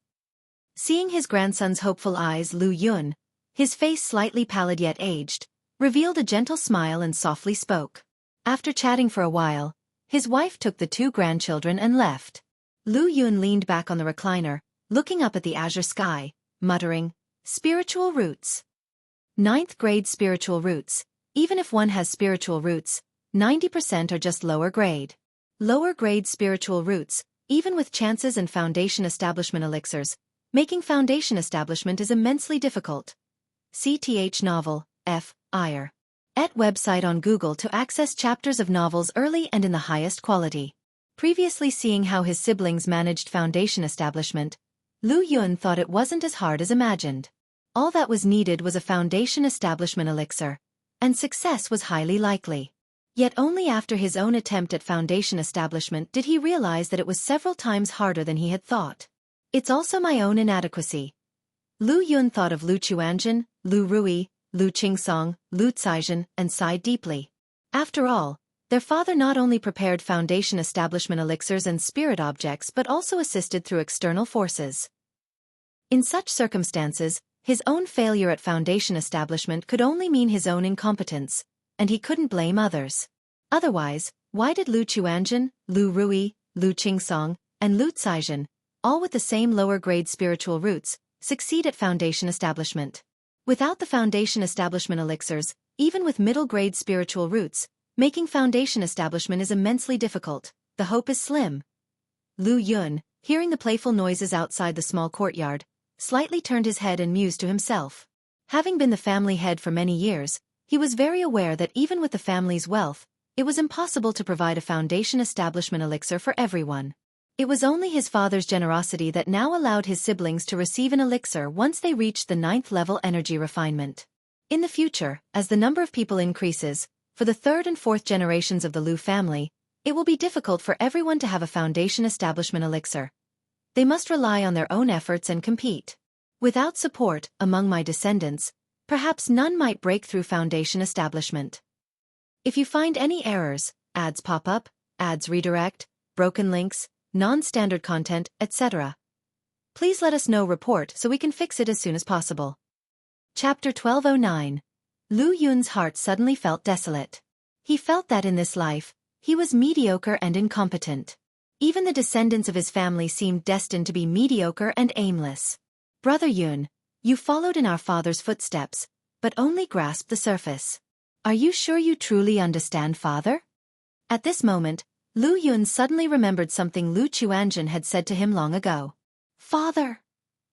Seeing his grandson's hopeful eyes, Lu Yun, his face slightly pallid yet aged, revealed a gentle smile and softly spoke. After chatting for a while, his wife took the 2 grandchildren and left. Lu Yun leaned back on the recliner, looking up at the azure sky, muttering, spiritual roots. 9th grade spiritual roots. Even if one has spiritual roots, 90% are just lower grade. Lower grade spiritual roots, even with chances and foundation establishment elixirs, making foundation establishment is immensely difficult. CTH novel, F. Iyer. Et website on Google to access chapters of novels early and in the highest quality. Previously seeing how his siblings managed foundation establishment, Lu Yun thought it wasn't as hard as imagined. All that was needed was a foundation establishment elixir, and success was highly likely. Yet only after his own attempt at foundation establishment did he realize that it was several times harder than he had thought. It's also my own inadequacy. Lu Yun thought of Lu Chuanjin, Lu Rui, Lu Qingsong, Lu Caizhen, and sighed deeply. After all, their father not only prepared foundation establishment elixirs and spirit objects but also assisted through external forces. In such circumstances, his own failure at foundation establishment could only mean his own incompetence, and he couldn't blame others. Otherwise, why did Lu Chuanjin, Lu Rui, Lu Qingsong, and Lu Caizhen, all with the same lower-grade spiritual roots, succeed at foundation establishment? Without the foundation establishment elixirs, even with middle-grade spiritual roots, making foundation establishment is immensely difficult. The hope is slim. Lu Yun, hearing the playful noises outside the small courtyard, slightly turned his head and mused to himself. Having been the family head for many years, he was very aware that even with the family's wealth, it was impossible to provide a foundation establishment elixir for everyone. It was only his father's generosity that now allowed his siblings to receive an elixir once they reached the 9th level energy refinement. In the future, as the number of people increases, for the 3rd and 4th generations of the Lu family, it will be difficult for everyone to have a foundation establishment elixir. They must rely on their own efforts and compete. Without support, among my descendants, perhaps none might break through foundation establishment. If you find any errors, ads pop up, ads redirect, broken links, non-standard content, etc., please let us know report so we can fix it as soon as possible. Chapter 1209. Lu Yun's heart suddenly felt desolate. He felt that in this life, he was mediocre and incompetent. Even the descendants of his family seemed destined to be mediocre and aimless. Brother Yun, you followed in our father's footsteps, but only grasped the surface. Are you sure you truly understand, father? At this moment, Lu Yun suddenly remembered something Lu Chuanjun had said to him long ago. Father!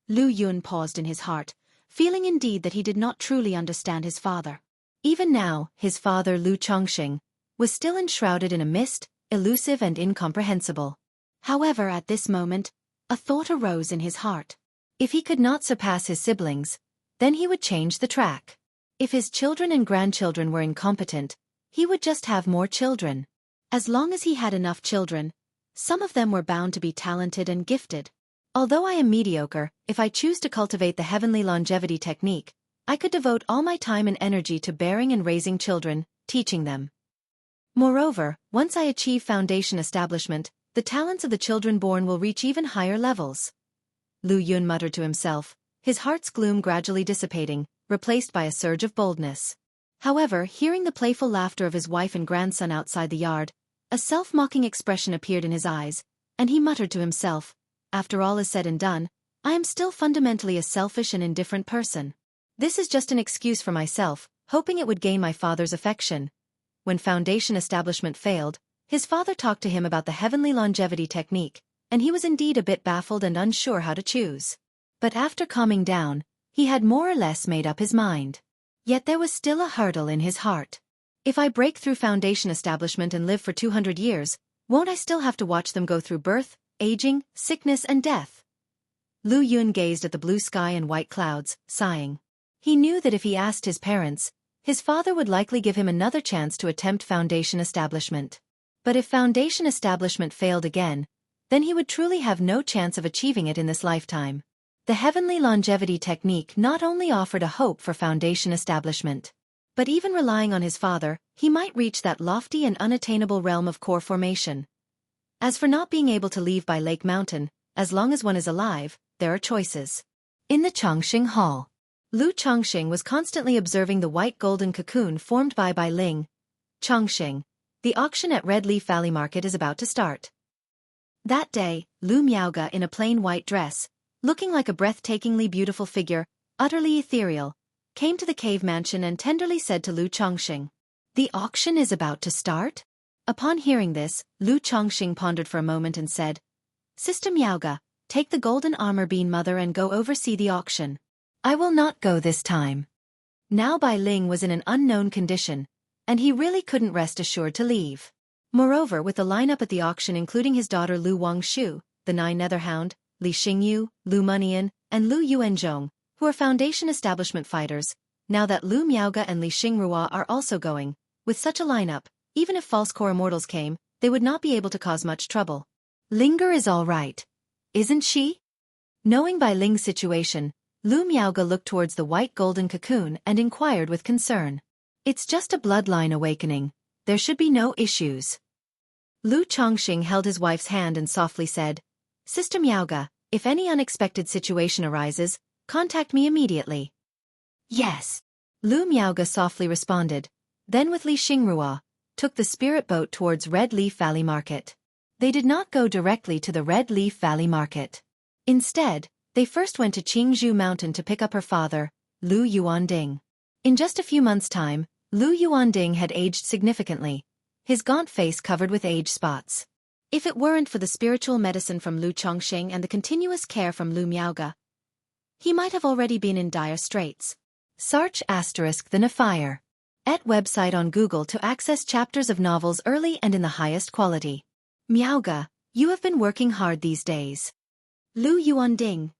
Lu Yun paused in his heart, feeling indeed that he did not truly understand his father. Even now, his father Lu Chongqing was still enshrouded in a mist, elusive and incomprehensible. However, at this moment, a thought arose in his heart. If he could not surpass his siblings, then he would change the track. If his children and grandchildren were incompetent, he would just have more children. As long as he had enough children, some of them were bound to be talented and gifted. Although I am mediocre, if I choose to cultivate the heavenly longevity technique, I could devote all my time and energy to bearing and raising children, teaching them. Moreover, once I achieve foundation establishment, the talents of the children born will reach even higher levels. Lu Yun muttered to himself, his heart's gloom gradually dissipating, replaced by a surge of boldness. However, hearing the playful laughter of his wife and grandson outside the yard, a self-mocking expression appeared in his eyes, and he muttered to himself, after all is said and done, I am still fundamentally a selfish and indifferent person. This is just an excuse for myself, hoping it would gain my father's affection. When foundation establishment failed, his father talked to him about the heavenly longevity technique, and he was indeed a bit baffled and unsure how to choose. But after calming down, he had more or less made up his mind. Yet there was still a hurdle in his heart. If I break through foundation establishment and live for 200 years, won't I still have to watch them go through birth, aging, sickness and death? Lu Yun gazed at the blue sky and white clouds, sighing. He knew that if he asked his parents, his father would likely give him another chance to attempt foundation establishment. But if foundation establishment failed again, then he would truly have no chance of achieving it in this lifetime. The heavenly longevity technique not only offered a hope for foundation establishment, but even relying on his father, he might reach that lofty and unattainable realm of core formation. As for not being able to leave by Lake Mountain, as long as one is alive, there are choices. In the Chongqing Hall, Lu Chongqing was constantly observing the white golden cocoon formed by Ling. Chongqing, the auction at Red Leaf Valley Market is about to start. That day, Lu Miaoga in a plain white dress, looking like a breathtakingly beautiful figure, utterly ethereal, came to the cave mansion and tenderly said to Lu Chongqing, "The auction is about to start?" Upon hearing this, Lu Chongqing pondered for a moment and said, "Sister Miaoga, take the golden armor bean mother and go oversee the auction. I will not go this time." Now Bai Ling was in an unknown condition, and he really couldn't rest assured to leave. Moreover, with the lineup at the auction including his daughter Lu Wangshu, the Nine Netherhound, Li Xingyu, Lu Munian, and Lu Yuanzhong, who are foundation establishment fighters, now that Lu Miaoga and Li Xingrua are also going, with such a lineup, even if false core immortals came, they would not be able to cause much trouble. Linger is all right, isn't she? Knowing Bai Ling's situation, Lu Miaoga looked towards the white golden cocoon and inquired with concern. It's just a bloodline awakening. There should be no issues. Lu Chongqing held his wife's hand and softly said, Sister Miaoga, if any unexpected situation arises, contact me immediately. Yes. Lu Miaoga softly responded, then with Li Xingrua, took the spirit boat towards Red Leaf Valley Market. They did not go directly to the Red Leaf Valley Market. Instead, they first went to Qingzhou Mountain to pick up her father, Lu Yuanding. In just a few months' time, Lu Yuanding had aged significantly, his gaunt face covered with age spots. If it weren't for the spiritual medicine from Lu Chongqing and the continuous care from Lu Miaoga, He might have already been in dire straits. Search * the Defied. Website on Google to access chapters of novels early and in the highest quality. Miaoga, you have been working hard these days. Lu Yuanding,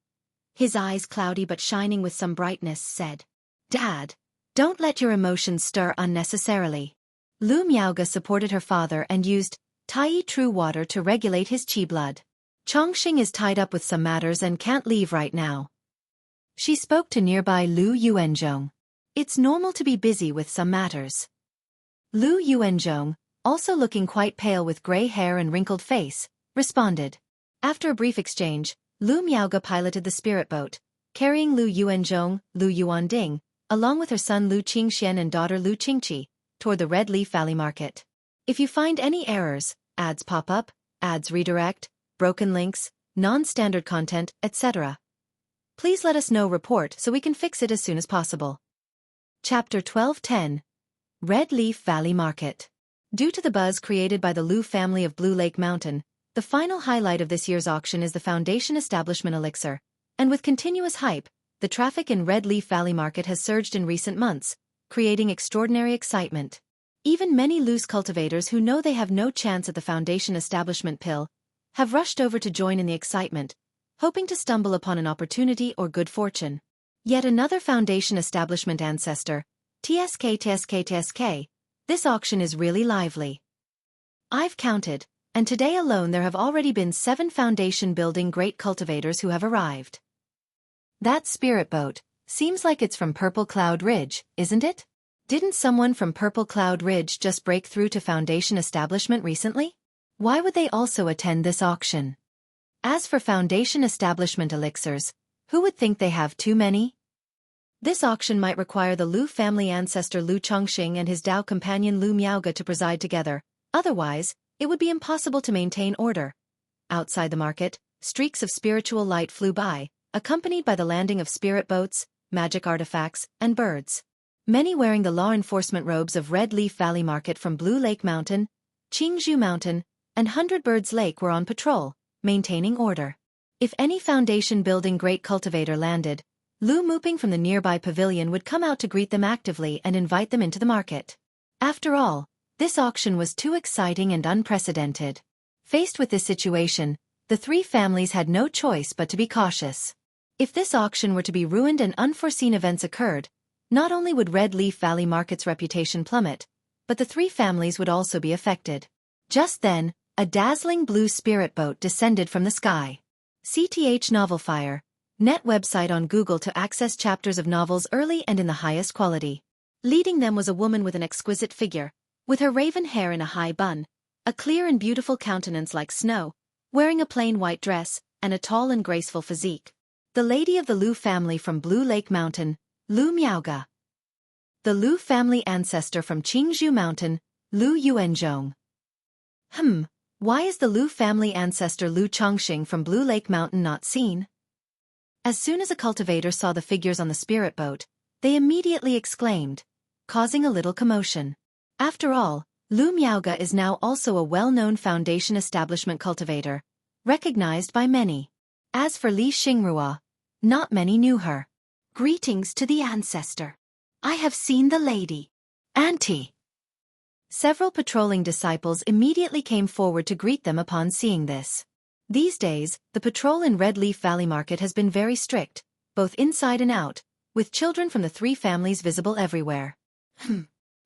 his eyes cloudy but shining with some brightness, said. Dad, don't let your emotions stir unnecessarily. Lu Miaoga supported her father and used Tai True Water to regulate his qi blood. Chongqing is tied up with some matters and can't leave right now. She spoke to nearby Lu Yuanzhong. It's normal to be busy with some matters. Lu Yuanzhong, also looking quite pale with gray hair and wrinkled face, responded. After a brief exchange, Lu Miaoga piloted the spirit boat, carrying Lu Yuanzhong, Lu Yuanding, along with her son Lu Qingxian and daughter Lu Qingqi, toward the Red Leaf Valley Market. If you find any errors, ads pop up, ads redirect, broken links, non-standard content, etc., please let us know. Report so we can fix it as soon as possible. Chapter 12:10. Red Leaf Valley Market. Due to the buzz created by the Lu family of Blue Lake Mountain, the final highlight of this year's auction is the Foundation Establishment Elixir, and with continuous hype, the traffic in Red Leaf Valley Market has surged in recent months, creating extraordinary excitement. Even many loose cultivators who know they have no chance at the Foundation Establishment pill have rushed over to join in the excitement, hoping to stumble upon an opportunity or good fortune. Yet another Foundation Establishment ancestor, TSK. This auction is really lively. I've counted, and today alone there have already been 7 foundation building great cultivators who have arrived. That spirit boat seems like it's from Purple Cloud Ridge, isn't it? Didn't someone from Purple Cloud Ridge just break through to Foundation Establishment recently? Why would they also attend this auction? As for Foundation Establishment elixirs, who would think they have too many? This auction might require the Lu family ancestor Lu Chongqing and his Dao companion Lu Miaoga to preside together, otherwise, it would be impossible to maintain order. Outside the market, streaks of spiritual light flew by, accompanied by the landing of spirit boats, magic artifacts, and birds. Many wearing the law enforcement robes of Red Leaf Valley Market from Blue Lake Mountain, Qingzhou Mountain, and Hundred Birds Lake were on patrol, maintaining order. If any foundation building great cultivator landed, Lu Muping from the nearby pavilion would come out to greet them actively and invite them into the market. After all, this auction was too exciting and unprecedented. Faced with this situation, the 3 families had no choice but to be cautious. If this auction were to be ruined and unforeseen events occurred, not only would Red Leaf Valley Market's reputation plummet, but the 3 families would also be affected. Just then, a dazzling blue spirit boat descended from the sky. CTH Novelfire. Net website on Google to access chapters of novels early and in the highest quality. Leading them was a woman with an exquisite figure, with her raven hair in a high bun, a clear and beautiful countenance like snow, wearing a plain white dress, and a tall and graceful physique. The lady of the Lu family from Blue Lake Mountain, Lu Miaoga. The Lu family ancestor from Qingzhou Mountain, Lu Yuanzhong. Why is the Lu family ancestor Lu Chongqing from Blue Lake Mountain not seen? As soon as a cultivator saw the figures on the spirit boat, they immediately exclaimed, causing a little commotion. After all, Lu Miaoga is now also a well-known Foundation Establishment cultivator, recognized by many. As for Li Xingrua, not many knew her. Greetings to the ancestor. I have seen the lady. Auntie. Several patrolling disciples immediately came forward to greet them upon seeing this. These days, the patrol in Red Leaf Valley Market has been very strict, both inside and out, with children from the 3 families visible everywhere.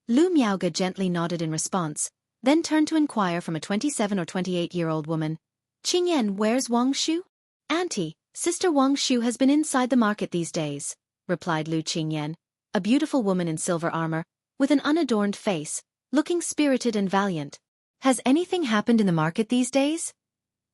Lu Miaoga gently nodded in response, then turned to inquire from a 27 or 28-year-old woman, Qingyan, where's Wang Shu? Auntie, Sister Wang Shu has been inside the market these days, replied Lu Qingyan, a beautiful woman in silver armor, with an unadorned face, looking spirited and valiant. Has anything happened in the market these days?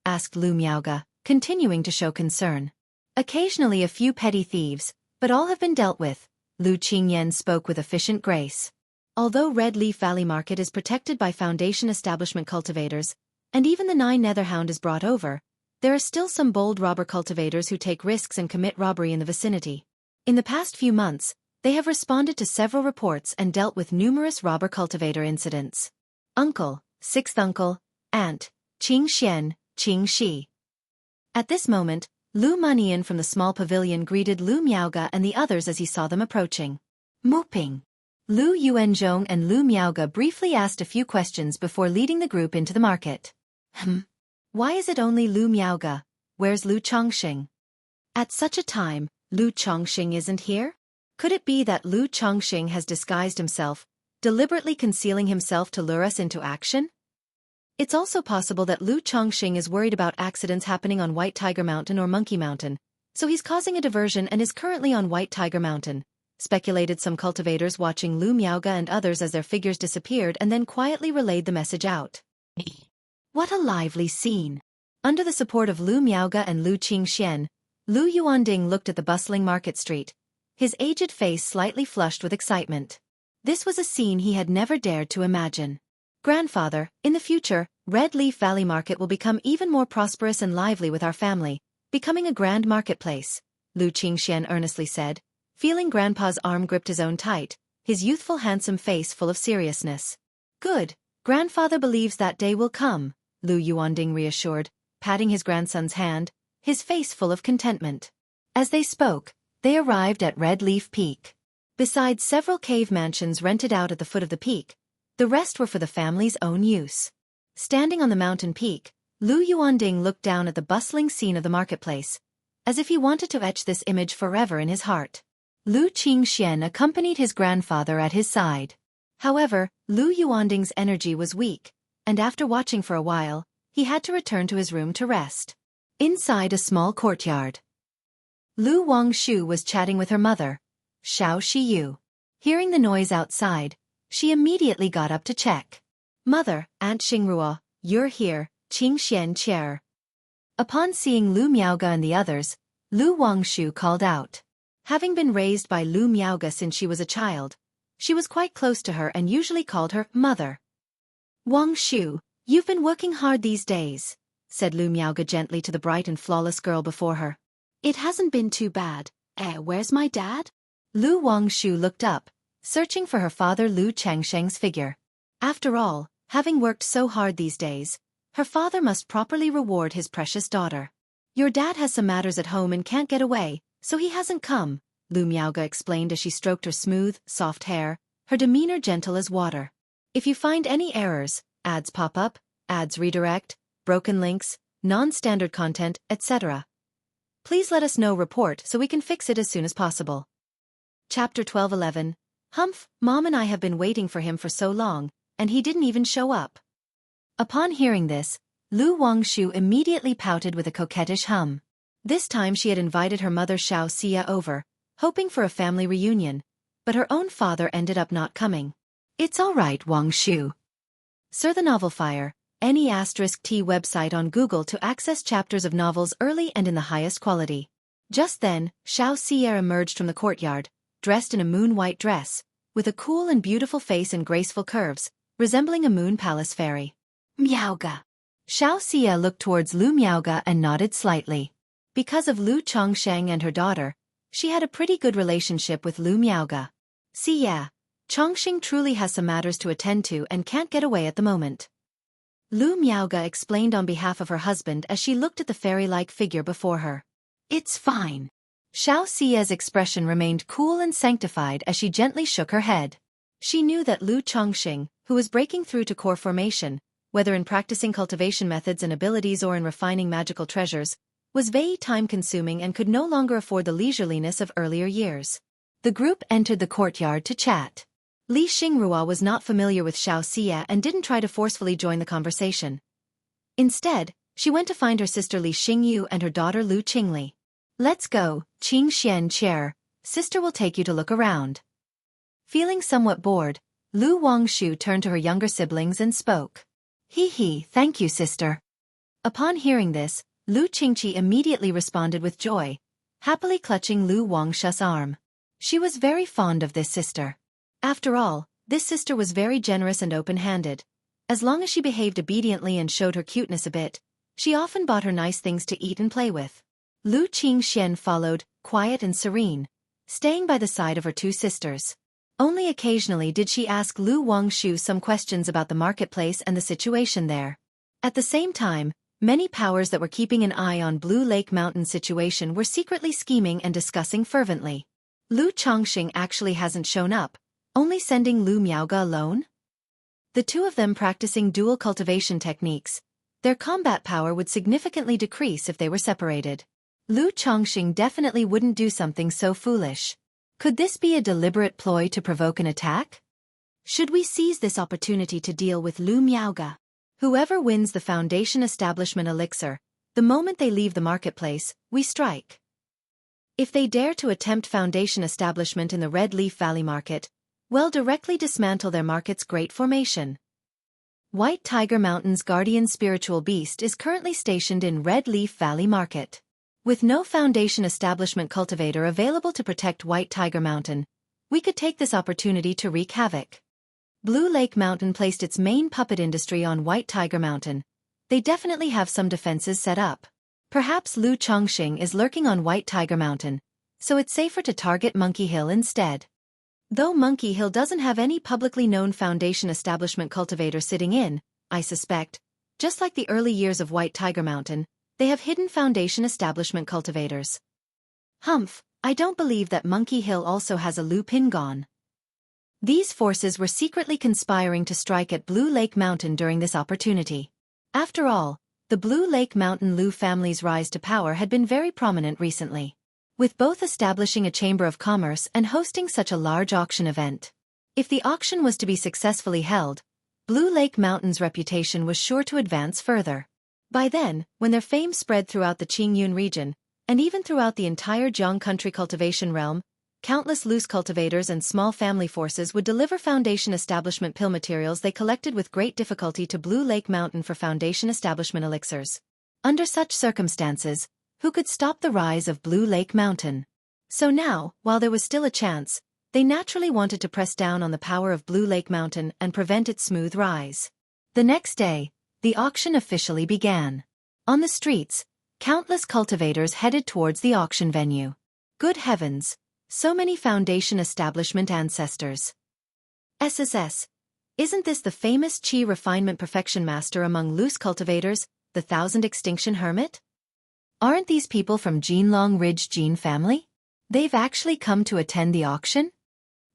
Asked Lu Miaoga, continuing to show concern. Occasionally a few petty thieves, but all have been dealt with, Lu Qingyan spoke with efficient grace. Although Red Leaf Valley Market is protected by Foundation Establishment cultivators, and even the 9 Netherhound is brought over, there are still some bold robber cultivators who take risks and commit robbery in the vicinity. In the past few months, they have responded to several reports and dealt with numerous robber cultivator incidents. Uncle, 6th uncle, aunt, Qingxian, Qingxi. At this moment, Lu Munian from the small pavilion greeted Lu Miaoge and the others as he saw them approaching. Moping. Lu Yuanzhong and Lu Miaoge briefly asked a few questions before leading the group into the market. Why is it only Lu Miaoge? Where's Lu Chongqing? At such a time, Lu Chongqing isn't here? Could it be that Lu Chongqing has disguised himself, deliberately concealing himself to lure us into action? It's also possible that Lu Chongqing is worried about accidents happening on White Tiger Mountain or Monkey Mountain, so he's causing a diversion and is currently on White Tiger Mountain, speculated some cultivators watching Lu Miaoge and others as their figures disappeared and then quietly relayed the message out. What a lively scene! Under the support of Lu Miaoge and Lu Qingxian, Lu Yuanding looked at the bustling market street, his aged face slightly flushed with excitement. This was a scene he had never dared to imagine. Grandfather, in the future, Red Leaf Valley Market will become even more prosperous and lively with our family, becoming a grand marketplace, Lu Qingxian earnestly said, feeling Grandpa's arm gripped his own tight, his youthful handsome face full of seriousness. Good, Grandfather believes that day will come, Lu Yuanding reassured, patting his grandson's hand, his face full of contentment. As they spoke, they arrived at Red Leaf Peak. Besides several cave mansions rented out at the foot of the peak, the rest were for the family's own use. Standing on the mountain peak, Lu Yuanding looked down at the bustling scene of the marketplace, as if he wanted to etch this image forever in his heart. Lu Qingxian accompanied his grandfather at his side. However, Lu Yuanding's energy was weak, and after watching for a while, he had to return to his room to rest. Inside a small courtyard, Lu Wangshu was chatting with her mother, Xiao Shiyu. Hearing the noise outside, she immediately got up to check. Mother, Aunt Xingrua, you're here, Qingxian Qier. Upon seeing Lu Miaoge and the others, Lu Wangshu called out. Having been raised by Lu Miaoge since she was a child, she was quite close to her and usually called her mother. Wangshu, you've been working hard these days, said Lu Miaoge gently to the bright and flawless girl before her. It hasn't been too bad. Where's my dad? Lu Wangshu looked up, searching for her father Lu Changsheng's figure. After all, having worked so hard these days, her father must properly reward his precious daughter. Your dad has some matters at home and can't get away, so he hasn't come, Lu Miaoge explained as she stroked her smooth, soft hair, her demeanor gentle as water. If you find any errors, ads pop up, ads redirect, broken links, non-standard content, etc., please let us know report so we can fix it as soon as possible. Chapter 12:11. Humph, Mom and I have been waiting for him for so long, and he didn't even show up. Upon hearing this, Lu Wangshu immediately pouted with a coquettish hum. This time she had invited her mother Xiao Xia over, hoping for a family reunion, but her own father ended up not coming. It's all right, Wangshu. Sir the Novel Fire, any *T website on Google to access chapters of novels early and in the highest quality. Just then, Xiao Xia emerged from the courtyard, dressed in a moon-white dress, with a cool and beautiful face and graceful curves, resembling a moon palace fairy. Miaoge. Xiao Xia looked towards Lu Miaoge and nodded slightly. Because of Lu Chongsheng and her daughter, she had a pretty good relationship with Lu Miaoge. See yeah, Chongqing truly has some matters to attend to and can't get away at the moment. Lu Miaoge explained on behalf of her husband as she looked at the fairy-like figure before her. It's fine. Xiao Xia's expression remained cool and sanctified as she gently shook her head. She knew that Lu Chongqing, who was breaking through to core formation, whether in practicing cultivation methods and abilities or in refining magical treasures, was very time-consuming and could no longer afford the leisureliness of earlier years. The group entered the courtyard to chat. Li Xingrua was not familiar with Xiao Xia and didn't try to forcefully join the conversation. Instead, she went to find her sister Li Xingyu and her daughter Lu Qingli. Let's go, Qingxian Qier, sister will take you to look around. Feeling somewhat bored, Lu Wangshu turned to her younger siblings and spoke. Hee, thank you, sister. Upon hearing this, Lu Qingqi immediately responded with joy, happily clutching Lu Wangshu's arm. She was very fond of this sister. After all, this sister was very generous and open-handed. As long as she behaved obediently and showed her cuteness a bit, she often bought her nice things to eat and play with. Lu Qingxian followed, quiet and serene, staying by the side of her two sisters. Only occasionally did she ask Lu Wangshu some questions about the marketplace and the situation there. At the same time, Many powers that were keeping an eye on Blue Lake Mountain's situation were secretly scheming and discussing fervently. Lu Chongqing actually hasn't shown up, only sending Lu Miaoge alone? The two of them practicing dual cultivation techniques, their combat power would significantly decrease if they were separated. Lu Chongqing definitely wouldn't do something so foolish. Could this be a deliberate ploy to provoke an attack? Should we seize this opportunity to deal with Lu Miaoge? Whoever wins the Foundation Establishment elixir, the moment they leave the marketplace, we strike. If they dare to attempt Foundation establishment in the Red Leaf Valley Market, we'll directly dismantle their market's great formation. White Tiger Mountain's guardian spiritual beast is currently stationed in Red Leaf Valley Market. With no Foundation establishment cultivator available to protect White Tiger Mountain, we could take this opportunity to wreak havoc. Blue Lake Mountain placed its main puppet industry on White Tiger Mountain. They definitely have some defenses set up. Perhaps Lu Chongqing is lurking on White Tiger Mountain, so it's safer to target Monkey Hill instead. Though Monkey Hill doesn't have any publicly known Foundation establishment cultivator sitting in, I suspect, just like the early years of White Tiger Mountain, they have hidden Foundation establishment cultivators. Humph, I don't believe that Monkey Hill also has a Lu Pingon. These forces were secretly conspiring to strike at Blue Lake Mountain during this opportunity. After all, the Blue Lake Mountain Lu family's rise to power had been very prominent recently, with both establishing a chamber of commerce and hosting such a large auction event. If the auction was to be successfully held, Blue Lake Mountain's reputation was sure to advance further. By then, when their fame spread throughout the Qingyun region, and even throughout the entire Jiang country cultivation realm, countless loose cultivators and small family forces would deliver Foundation establishment pill materials they collected with great difficulty to Blue Lake Mountain for Foundation establishment elixirs. Under such circumstances, who could stop the rise of Blue Lake Mountain? So now, while there was still a chance, they naturally wanted to press down on the power of Blue Lake Mountain and prevent its smooth rise. The next day, the auction officially began. On the streets, countless cultivators headed towards the auction venue. Good heavens! So many Foundation establishment ancestors. SSS. Isn't this the famous Qi refinement perfection master among loose cultivators, the Thousand Extinction Hermit? Aren't these people from Jinlong Ridge Jin family? They've actually come to attend the auction?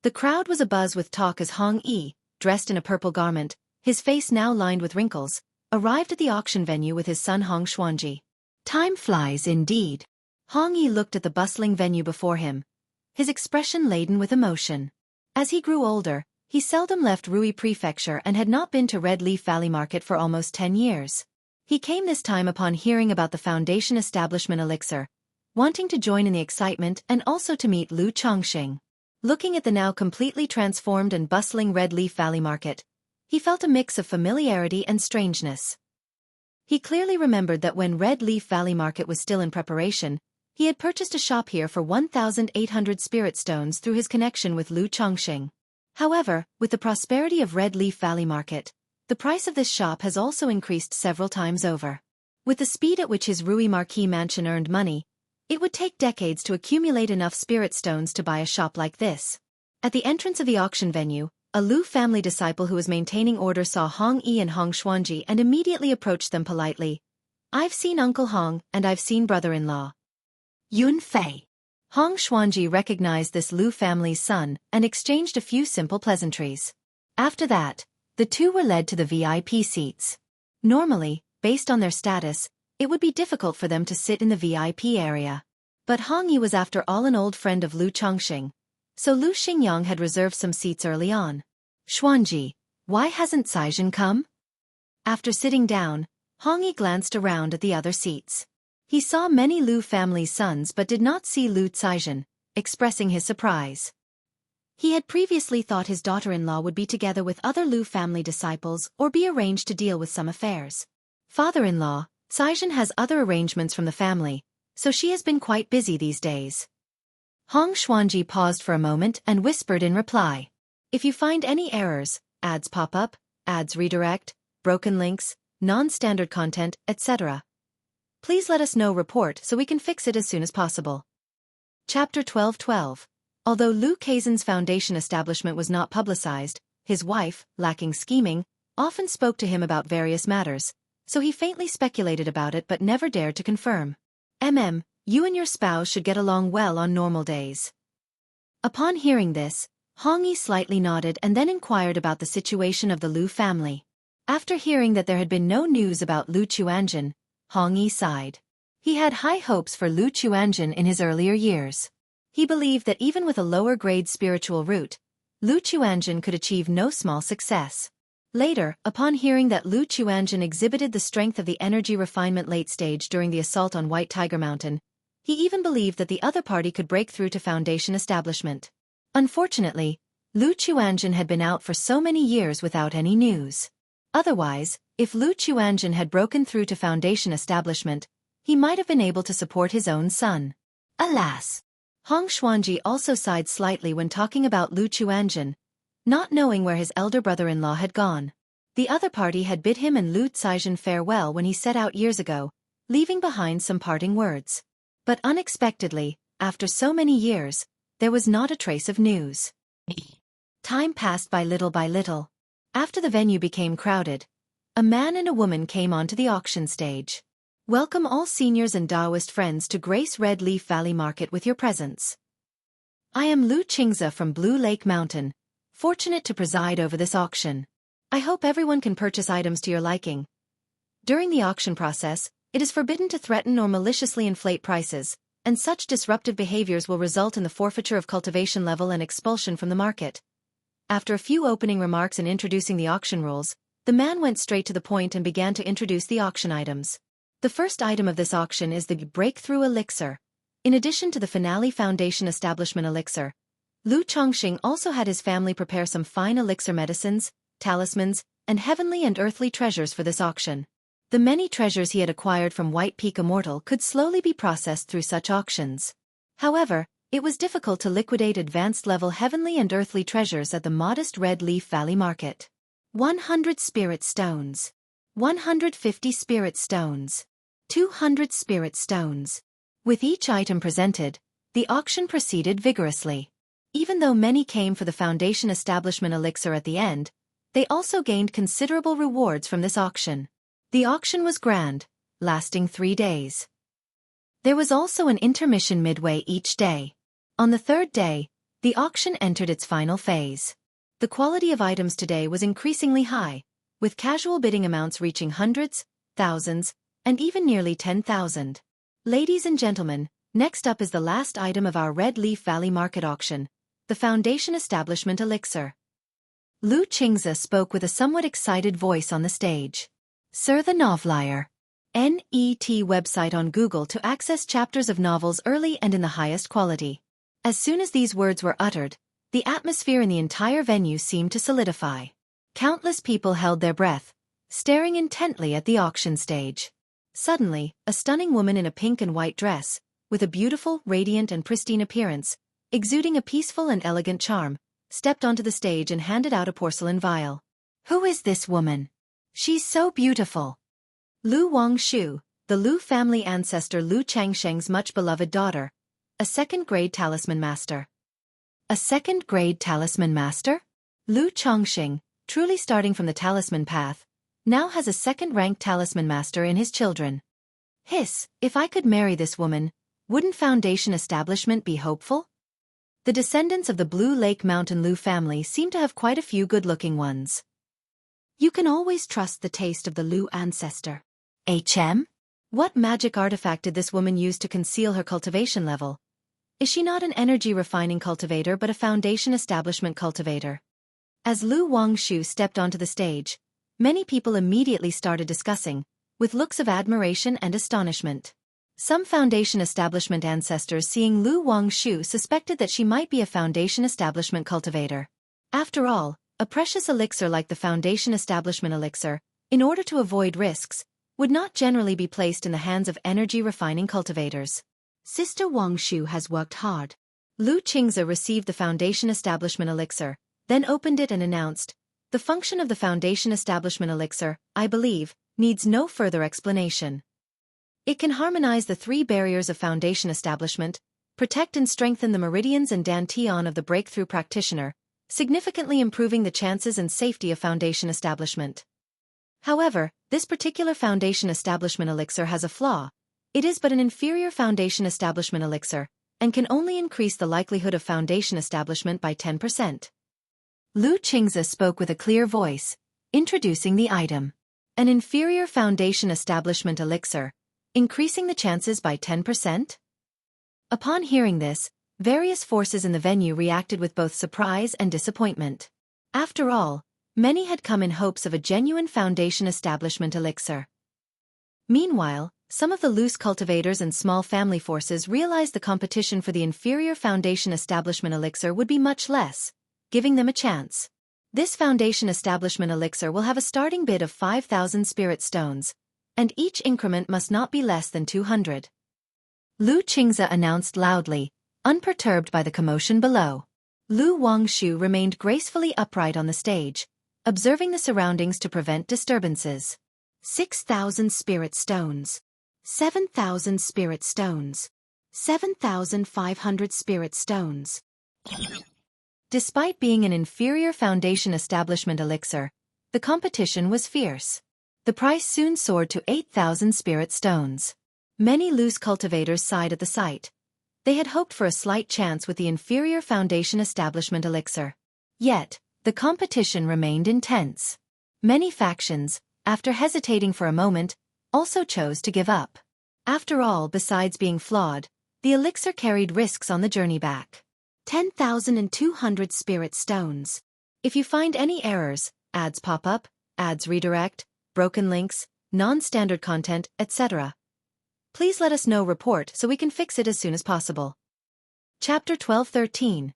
The crowd was abuzz with talk as Hong Yi, dressed in a purple garment, his face now lined with wrinkles, arrived at the auction venue with his son Hong Xuanji. Time flies indeed. Hong Yi looked at the bustling venue before him, his expression laden with emotion. As he grew older, he seldom left Rui Prefecture and had not been to Red Leaf Valley Market for almost 10 years. He came this time upon hearing about the Foundation establishment elixir, wanting to join in the excitement and also to meet Lu Chongqing. Looking at the now completely transformed and bustling Red Leaf Valley Market, he felt a mix of familiarity and strangeness. He clearly remembered that when Red Leaf Valley Market was still in preparation, he had purchased a shop here for 1,800 spirit stones through his connection with Lu Chongqing. However, with the prosperity of Red Leaf Valley Market, the price of this shop has also increased several times over. With the speed at which his Rui Marquis mansion earned money, it would take decades to accumulate enough spirit stones to buy a shop like this. At the entrance of the auction venue, a Lu family disciple who was maintaining order saw Hong Yi and Hong Xuanji and immediately approached them politely. "I've seen Uncle Hong, and I've seen brother-in-law Yun Fei." Hong Xuanji recognized this Lu family's son and exchanged a few simple pleasantries. After that, the two were led to the VIP seats. Normally, based on their status, it would be difficult for them to sit in the VIP area. But Hong Yi was after all an old friend of Lu Chongqing, so Lu Xingyang had reserved some seats early on. "Xuanji, why hasn't Caizhen come?" After sitting down, Hong Yi glanced around at the other seats. He saw many Lu family sons but did not see Lu Caizhen, expressing his surprise. He had previously thought his daughter-in-law would be together with other Lu family disciples or be arranged to deal with some affairs. "Father-in-law, Caizhen has other arrangements from the family, so she has been quite busy these days." Hong Xuanji paused for a moment and whispered in reply. "If you find any errors, ads pop up, ads redirect, broken links, non-standard content, etc., please let us know report so we can fix it as soon as possible." Chapter 12:12. Although Lu Caizhen's foundation establishment was not publicized, his wife, lacking scheming, often spoke to him about various matters, so he faintly speculated about it but never dared to confirm. You and your spouse should get along well on normal days. Upon hearing this, Hong Yi slightly nodded and then inquired about the situation of the Lu family. After hearing that there had been no news about Lu Chuanjun, Hong Yi sighed. He had high hopes for Lu Chuanjun in his earlier years. He believed that even with a lower-grade spiritual root, Lu Chuanjun could achieve no small success. Later, upon hearing that Lu Chuanjun exhibited the strength of the energy refinement late stage during the assault on White Tiger Mountain, he even believed that the other party could break through to Foundation establishment. Unfortunately, Lu Chuanjun had been out for so many years without any news. Otherwise, if Lu Chuanjun had broken through to Foundation establishment, he might have been able to support his own son. Alas! Hong Xuanji also sighed slightly when talking about Lu Chuanjun, not knowing where his elder brother-in-law had gone. The other party had bid him and Lu Caizhen farewell when he set out years ago, leaving behind some parting words. But unexpectedly, after so many years, there was not a trace of news. Time passed by little. After the venue became crowded, a man and a woman came onto the auction stage. Welcome all seniors and Taoist friends to grace Red Leaf Valley Market with your presence. I am Lu Qingze from Blue Lake Mountain, fortunate to preside over this auction. I hope everyone can purchase items to your liking. During the auction process, it is forbidden to threaten or maliciously inflate prices, and such disruptive behaviors will result in the forfeiture of cultivation level and expulsion from the market. After a few opening remarks and introducing the auction rules, the man went straight to the point and began to introduce the auction items. The first item of this auction is the Breakthrough Elixir. In addition to the Finale Foundation Establishment Elixir, Lu Chongqing also had his family prepare some fine elixir medicines, talismans, and heavenly and earthly treasures for this auction. The many treasures he had acquired from White Peak Immortal could slowly be processed through such auctions. However, it was difficult to liquidate advanced-level heavenly and earthly treasures at the modest Red Leaf Valley Market. 100 Spirit Stones. 150 Spirit Stones. 200 Spirit Stones. With each item presented, the auction proceeded vigorously. Even though many came for the Foundation Establishment Elixir at the end, they also gained considerable rewards from this auction. The auction was grand, lasting 3 days. There was also an intermission midway each day. On the third day, the auction entered its final phase. The quality of items today was increasingly high, with casual bidding amounts reaching hundreds, thousands, and even nearly 10,000. Ladies and gentlemen, next up is the last item of our Red Leaf Valley Market auction, the Foundation Establishment Elixir. Lu Qingze spoke with a somewhat excited voice on the stage. Sir the Novelier. NET website on Google to access chapters of novels early and in the highest quality. As soon as these words were uttered, the atmosphere in the entire venue seemed to solidify. Countless people held their breath, staring intently at the auction stage. Suddenly, a stunning woman in a pink and white dress, with a beautiful, radiant and pristine appearance, exuding a peaceful and elegant charm, stepped onto the stage and handed out a porcelain vial. Who is this woman? She's so beautiful. Lu Wangshu, the Lu family ancestor Lu Changsheng's much-beloved daughter, a second-grade talisman master. A second-grade talisman master? Lu Chongqing, truly starting from the talisman path, now has a second-ranked talisman master in his children. Hiss, if I could marry this woman, wouldn't Foundation Establishment be hopeful? The descendants of the Blue Lake Mountain Lu family seem to have quite a few good-looking ones. You can always trust the taste of the Lu ancestor. What magic artifact did this woman use to conceal her cultivation level? Is she not an energy-refining cultivator but a Foundation Establishment cultivator? As Lu Wangshu stepped onto the stage, many people immediately started discussing, with looks of admiration and astonishment. Some Foundation Establishment ancestors seeing Lu Wangshu suspected that she might be a Foundation Establishment cultivator. After all, a precious elixir like the Foundation Establishment Elixir, in order to avoid risks, would not generally be placed in the hands of energy-refining cultivators. Sister Wangshu has worked hard. Lu Qingze received the Foundation Establishment Elixir, then opened it and announced, "The function of the Foundation Establishment Elixir, I believe, needs no further explanation. It can harmonize the 3 barriers of Foundation Establishment, protect and strengthen the meridians and dantian of the breakthrough practitioner, significantly improving the chances and safety of Foundation Establishment." However, this particular foundation establishment elixir has a flaw. It is but an inferior foundation establishment elixir, and can only increase the likelihood of foundation establishment by 10%. Lu Qingze spoke with a clear voice, introducing the item. An inferior foundation establishment elixir, increasing the chances by 10%? Upon hearing this, various forces in the venue reacted with both surprise and disappointment. After all, many had come in hopes of a genuine foundation establishment elixir. Meanwhile, some of the loose cultivators and small family forces realized the competition for the inferior foundation establishment elixir would be much less, giving them a chance. This foundation establishment elixir will have a starting bid of 5,000 spirit stones, and each increment must not be less than 200. Lu Qingze announced loudly, unperturbed by the commotion below. Lu Wangshu remained gracefully upright on the stage, observing the surroundings to prevent disturbances. 6,000 spirit stones. 7,000 spirit stones. 7,500 spirit stones. Despite being an inferior foundation establishment elixir, the competition was fierce. The price soon soared to 8,000 spirit stones. Many loose cultivators sighed at the sight. They had hoped for a slight chance with the inferior foundation establishment elixir. Yet, the competition remained intense. Many factions, after hesitating for a moment, also chose to give up. After all, besides being flawed, the elixir carried risks on the journey back. 10,200 spirit stones. If you find any errors, ads pop up, ads redirect, broken links, non-standard content, etc., please let us know. Report so we can fix it as soon as possible. Chapter 12-13.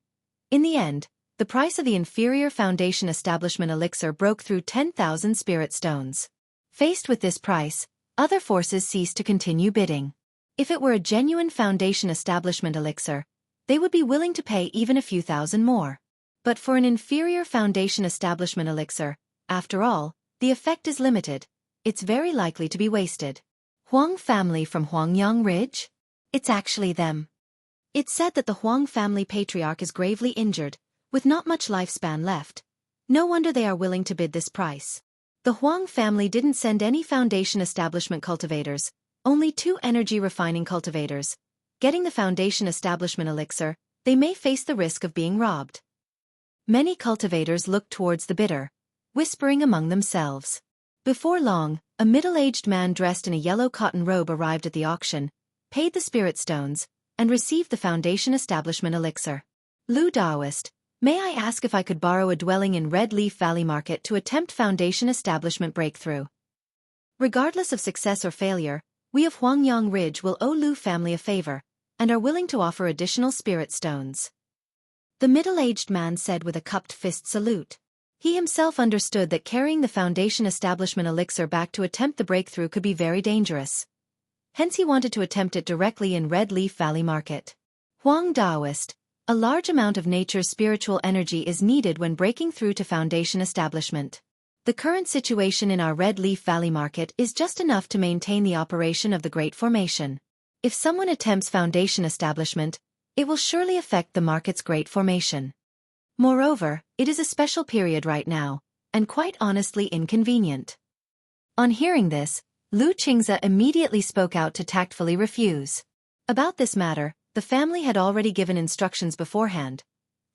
In the end, the price of the inferior foundation establishment elixir broke through 10,000 spirit stones. Faced with this price, other forces ceased to continue bidding. If it were a genuine foundation establishment elixir, they would be willing to pay even a few thousand more. But for an inferior foundation establishment elixir, after all, the effect is limited. It's very likely to be wasted. Huang family from Huangyang Ridge? It's actually them. It's said that the Huang family patriarch is gravely injured, with not much lifespan left. No wonder they are willing to bid this price. The Huang family didn't send any foundation establishment cultivators, only 2 energy refining cultivators. Getting the foundation establishment elixir, they may face the risk of being robbed. Many cultivators looked towards the bidder, whispering among themselves. Before long, a middle-aged man dressed in a yellow cotton robe arrived at the auction, paid the spirit stones, and received the foundation establishment elixir. Lu Daoist, may I ask if I could borrow a dwelling in Red Leaf Valley Market to attempt foundation establishment breakthrough? Regardless of success or failure, we of Huangyang Ridge will owe Lu family a favor, and are willing to offer additional spirit stones. The middle-aged man said with a cupped fist salute. He himself understood that carrying the foundation establishment elixir back to attempt the breakthrough could be very dangerous. Hence he wanted to attempt it directly in Red Leaf Valley Market. Huang Daoist, a large amount of nature's spiritual energy is needed when breaking through to foundation establishment. The current situation in our Red Leaf Valley Market is just enough to maintain the operation of the Great Formation. If someone attempts foundation establishment, it will surely affect the market's Great Formation. Moreover, it is a special period right now, and quite honestly inconvenient. On hearing this, Lu Qingze immediately spoke out to tactfully refuse. About this matter, the family had already given instructions beforehand,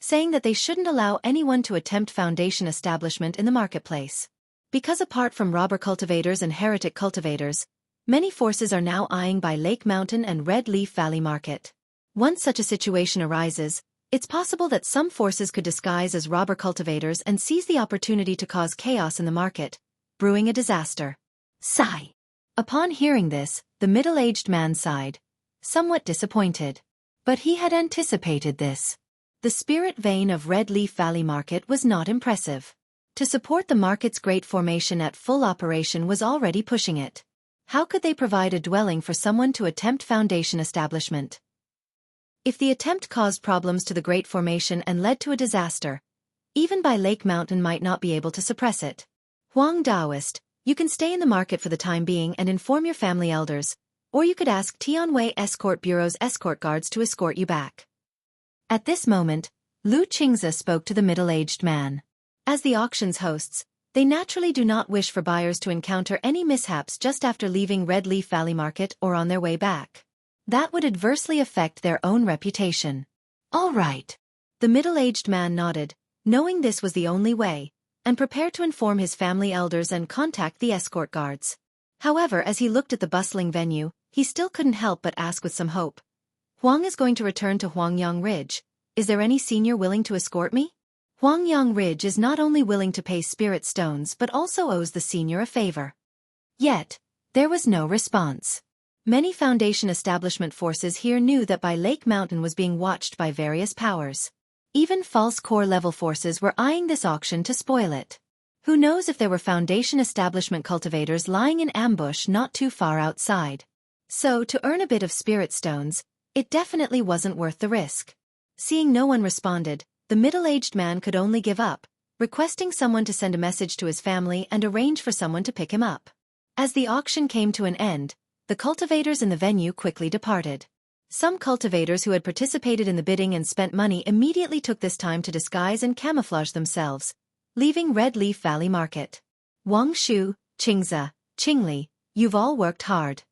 saying that they shouldn't allow anyone to attempt foundation establishment in the marketplace. Because apart from robber cultivators and heretic cultivators, many forces are now eyeing by Lake Mountain and Red Leaf Valley Market. Once such a situation arises, it's possible that some forces could disguise as robber cultivators and seize the opportunity to cause chaos in the market, brewing a disaster. Sigh. Upon hearing this, the middle-aged man sighed, somewhat disappointed. But he had anticipated this. The spirit vein of Red Leaf Valley Market was not impressive. To support the market's Great Formation at full operation was already pushing it. How could they provide a dwelling for someone to attempt foundation establishment? If the attempt caused problems to the Great Formation and led to a disaster, even by Lake Mountain might not be able to suppress it. Huang Daoist, you can stay in the market for the time being and inform your family elders, or you could ask Tianwei Escort Bureau's escort guards to escort you back. At this moment, Lu Qingze spoke to the middle-aged man. As the auction's hosts, They naturally do not wish for buyers to encounter any mishaps just after leaving Red Leaf Valley Market or on their way back. That would adversely affect their own reputation. All right. The middle-aged man nodded, knowing this was the only way, and prepared to inform his family elders and contact the escort guards. However, as he looked at the bustling venue, he still couldn't help but ask with some hope. Huang is going to return to Huangyang Ridge. Is there any senior willing to escort me? Huangyang Ridge is not only willing to pay spirit stones but also owes the senior a favor. Yet, there was no response. Many Foundation establishment forces here knew that By Lake Mountain was being watched by various powers. Even false core-level forces were eyeing this auction to spoil it. Who knows if there were Foundation establishment cultivators lying in ambush not too far outside. So, to earn a bit of spirit stones, it definitely wasn't worth the risk. Seeing no one responded, the middle-aged man could only give up, requesting someone to send a message to his family and arrange for someone to pick him up. As the auction came to an end, the cultivators in the venue quickly departed. Some cultivators who had participated in the bidding and spent money immediately took this time to disguise and camouflage themselves, leaving Red Leaf Valley Market. Wang Shu, Qingze, Qingli, you've all worked hard.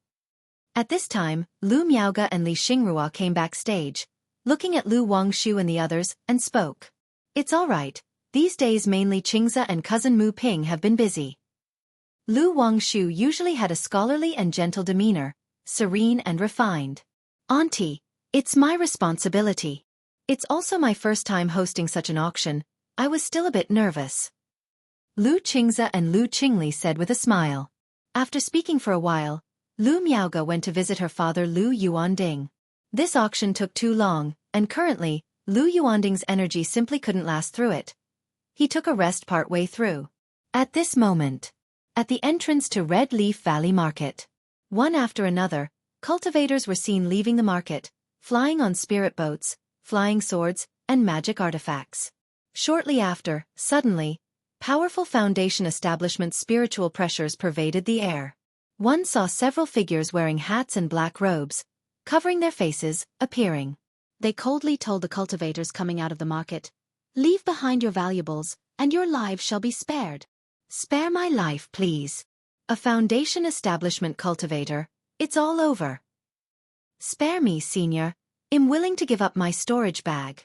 At this time, Lu Miaoge and Li Xingrua came backstage, looking at Lu Wangshu and the others, and spoke. It's all right, these days mainly Qingze and cousin Mu Ping have been busy. Lu Wangshu usually had a scholarly and gentle demeanor, serene and refined. Auntie, it's my responsibility. It's also my first time hosting such an auction. I was still a bit nervous. Lu Qingze and Lu Qingli said with a smile. After speaking for a while, Lu Miaoge went to visit her father Lu Yuanding. This auction took too long, and currently, Lu Yuanding's energy simply couldn't last through it. He took a rest partway through. At this moment, at the entrance to Red Leaf Valley Market, one after another, cultivators were seen leaving the market, flying on spirit boats, flying swords, and magic artifacts. Shortly after, suddenly, powerful Foundation establishment spiritual pressures pervaded the air. One saw several figures wearing hats and black robes, covering their faces, appearing. They coldly told the cultivators coming out of the market, "Leave behind your valuables, and your lives shall be spared." "Spare my life, please. A Foundation establishment cultivator, it's all over." "Spare me, senior. I'm willing to give up my storage bag."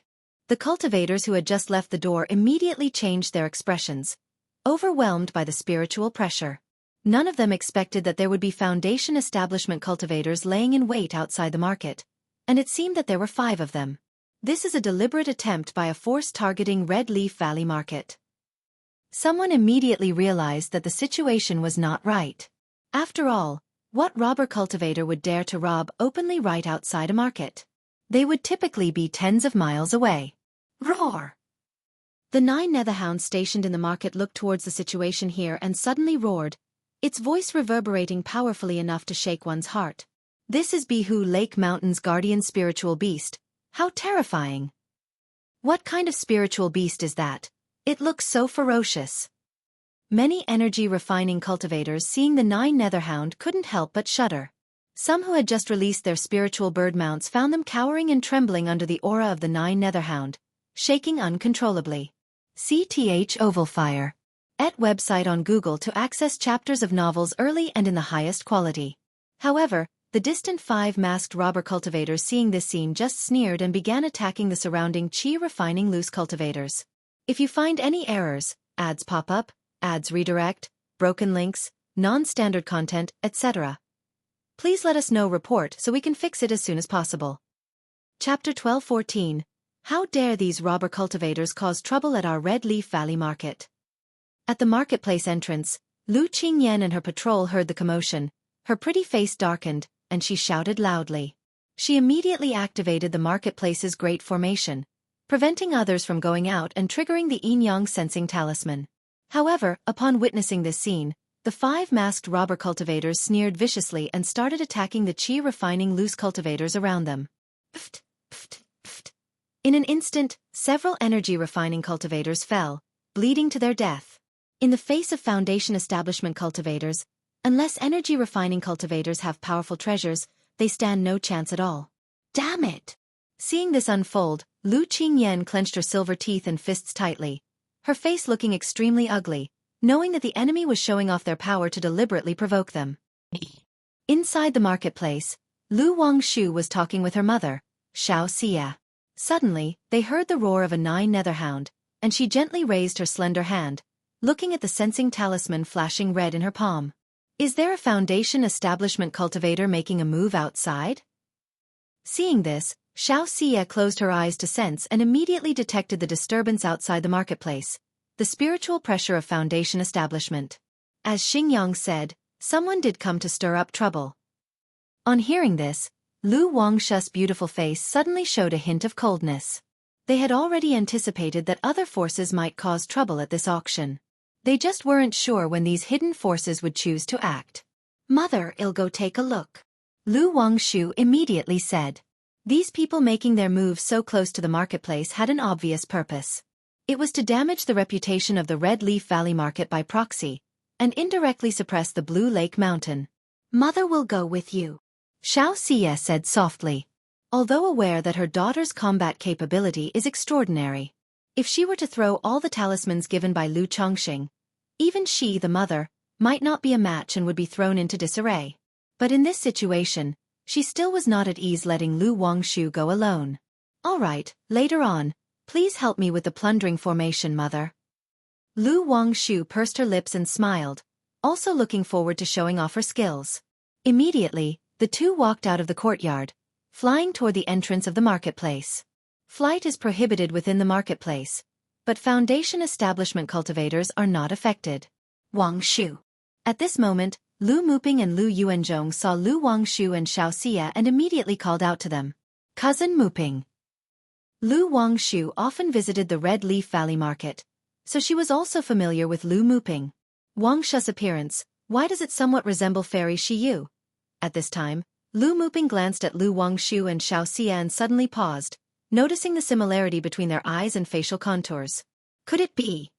The cultivators who had just left the door immediately changed their expressions, overwhelmed by the spiritual pressure. None of them expected that there would be Foundation establishment cultivators laying in wait outside the market, and it seemed that there were 5 of them. This is a deliberate attempt by a force targeting Red Leaf Valley Market. Someone immediately realized that the situation was not right. After all, what robber cultivator would dare to rob openly right outside a market? They would typically be tens of miles away. Roar! The 9 netherhounds stationed in the market looked towards the situation here and suddenly roared, its voice reverberating powerfully enough to shake one's heart. "This is Bihu Lake Mountain's guardian spiritual beast. How terrifying! What kind of spiritual beast is that? It looks so ferocious." Many energy-refining cultivators seeing the 9 netherhound couldn't help but shudder. Some who had just released their spiritual bird mounts found them cowering and trembling under the aura of the 9 netherhound, shaking uncontrollably. CTH Ovalfire. Et website on Google to access chapters of novels early and in the highest quality. However, the distant 5 masked robber cultivators seeing this scene just sneered and began attacking the surrounding chi-refining loose cultivators. If you find any errors, ads pop up, ads redirect, broken links, non-standard content, etc., please let us know report so we can fix it as soon as possible. Chapter 12:14. How dare these robber cultivators cause trouble at our Red Leaf Valley Market? At the marketplace entrance, Lu Qingyan and her patrol heard the commotion, her pretty face darkened, and she shouted loudly. She immediately activated the marketplace's great formation, preventing others from going out and triggering the yin-yang sensing talisman. However, upon witnessing this scene, the 5 masked robber cultivators sneered viciously and started attacking the chi-refining loose cultivators around them. Pft, pft, pft. In an instant, several energy-refining cultivators fell, bleeding to their death. In the face of Foundation establishment cultivators, unless energy-refining cultivators have powerful treasures, they stand no chance at all. Damn it! Seeing this unfold, Lu Qingyan clenched her silver teeth and fists tightly, her face looking extremely ugly, knowing that the enemy was showing off their power to deliberately provoke them. Inside the marketplace, Lu Wangshu was talking with her mother, Xiaofan. Suddenly, they heard the roar of a netherhound, and she gently raised her slender hand, looking at the sensing talisman flashing red in her palm. Is there a foundation establishment cultivator making a move outside? Seeing this, Xiaofan closed her eyes to sense and immediately detected the disturbance outside the marketplace, the spiritual pressure of foundation establishment. As Xingyang said, someone did come to stir up trouble. On hearing this, Lu Wangshu's beautiful face suddenly showed a hint of coldness. They had already anticipated that other forces might cause trouble at this auction. They just weren't sure when these hidden forces would choose to act. Mother, I'll go take a look. Lu Wangshu immediately said. These people making their moves so close to the marketplace had an obvious purpose. It was to damage the reputation of the Red Leaf Valley Market by proxy, and indirectly suppress the Blue Lake Mountain. Mother will go with you, Xiaofan said softly. Although aware that her daughter's combat capability is extraordinary, if she were to throw all the talismans given by Lu Chongqing, even she, the mother, might not be a match and would be thrown into disarray. But in this situation, she still was not at ease letting Lu Wangshu go alone. All right, later on, please help me with the plundering formation, mother. Lu Wangshu pursed her lips and smiled, also looking forward to showing off her skills. Immediately, the two walked out of the courtyard, flying toward the entrance of the marketplace. Flight is prohibited within the marketplace, but foundation establishment cultivators are not affected. Wangshu. At this moment, Lu Muping and Lu Yuanzhong saw Lu Wangshu and Xiaofan and immediately called out to them. Cousin Muping. Lu Wangshu often visited the Red Leaf Valley Market, so she was also familiar with Lu Muping. Wangshu's appearance, why does it somewhat resemble Fairy Shiyu? At this time, Lu Muping glanced at Lu Wangshu and Xiaofan and suddenly paused, noticing the similarity between their eyes and facial contours. Could it be?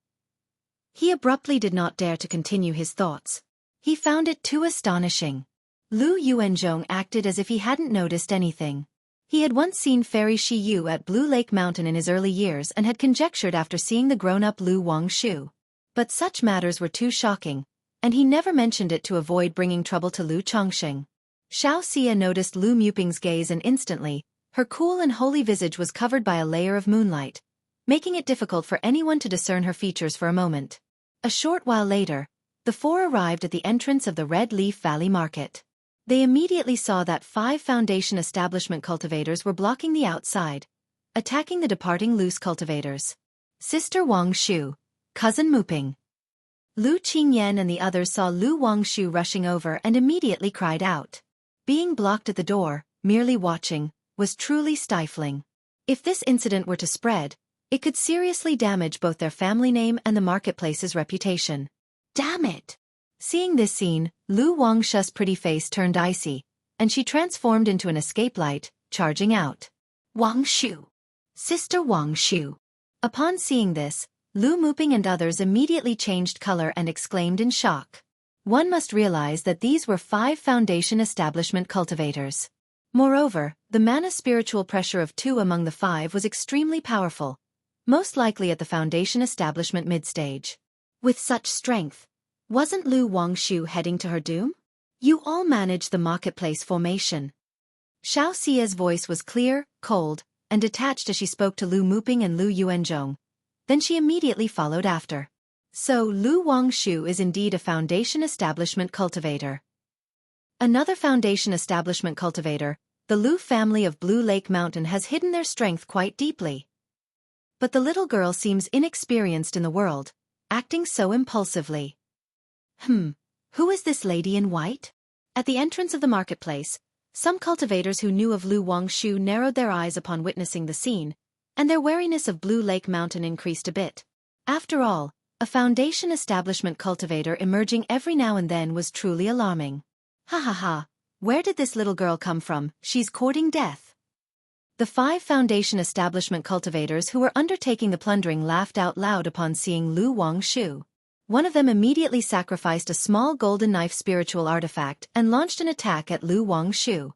He abruptly did not dare to continue his thoughts. He found it too astonishing. Lu Yuanzhong acted as if he hadn't noticed anything. He had once seen Fairy Shiyu at Blue Lake Mountain in his early years and had conjectured after seeing the grown-up Lu Wangshu. But such matters were too shocking, and he never mentioned it to avoid bringing trouble to Lu Chongqing. Xiaofan noticed Lu Muping's gaze and instantly, her cool and holy visage was covered by a layer of moonlight, making it difficult for anyone to discern her features for a moment. A short while later, the four arrived at the entrance of the Red Leaf Valley Market. They immediately saw that 5 foundation establishment cultivators were blocking the outside, attacking the departing loose cultivators. Sister Wangshu, Cousin Muping. Lu Qingyan and the others saw Lu Wangshu rushing over and immediately cried out. Being blocked at the door, merely watching, was truly stifling. If this incident were to spread, it could seriously damage both their family name and the marketplace's reputation. Damn it! Seeing this scene, Lu Wangshu's pretty face turned icy, and she transformed into an escape light, charging out. Wangshu! Sister Wangshu! Upon seeing this, Lu Muping and others immediately changed color and exclaimed in shock. One must realize that these were 5 foundation establishment cultivators. Moreover, the mana spiritual pressure of 2 among the 5 was extremely powerful, most likely at the foundation establishment mid-stage. With such strength, wasn't Lu Wangshu heading to her doom? You all manage the marketplace formation. Xiaoxia's voice was clear, cold, and detached as she spoke to Lu Muping and Lu Yuanzhong. Then she immediately followed after. So Lu Wangshu is indeed a foundation establishment cultivator. Another foundation establishment cultivator, the Lu family of Blue Lake Mountain, has hidden their strength quite deeply. But the little girl seems inexperienced in the world, acting so impulsively. Who is this lady in white? At the entrance of the marketplace, some cultivators who knew of Lu Wangshu narrowed their eyes upon witnessing the scene, and their wariness of Blue Lake Mountain increased a bit. After all, a foundation establishment cultivator emerging every now and then was truly alarming. Ha ha ha, where did this little girl come from? She's courting death. The 5 foundation establishment cultivators who were undertaking the plundering laughed out loud upon seeing Lu Wangshu. One of them immediately sacrificed a small golden knife spiritual artifact and launched an attack at Lu Wangshu.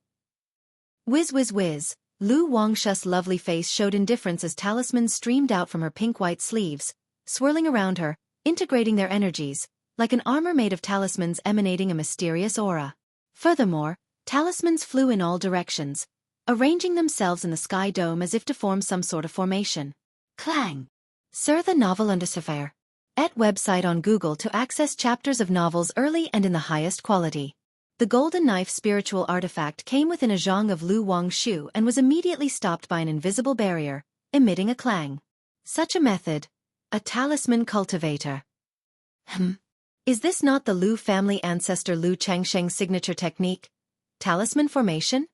Whiz whiz whiz, Lu Wangshu's lovely face showed indifference as talismans streamed out from her pink-white sleeves, swirling around her, integrating their energies, like an armor made of talismans emanating a mysterious aura. Furthermore, talismans flew in all directions, arranging themselves in the sky dome as if to form some sort of formation. Clang! Sir, the novel under Sapphire. Et website on Google to access chapters of novels early and in the highest quality. The golden knife spiritual artifact came within a zhang of Lu Wangshu and was immediately stopped by an invisible barrier, emitting a clang. Such a method. A talisman cultivator. Is this not the Lu family ancestor Lu Changsheng's signature technique? Talisman formation?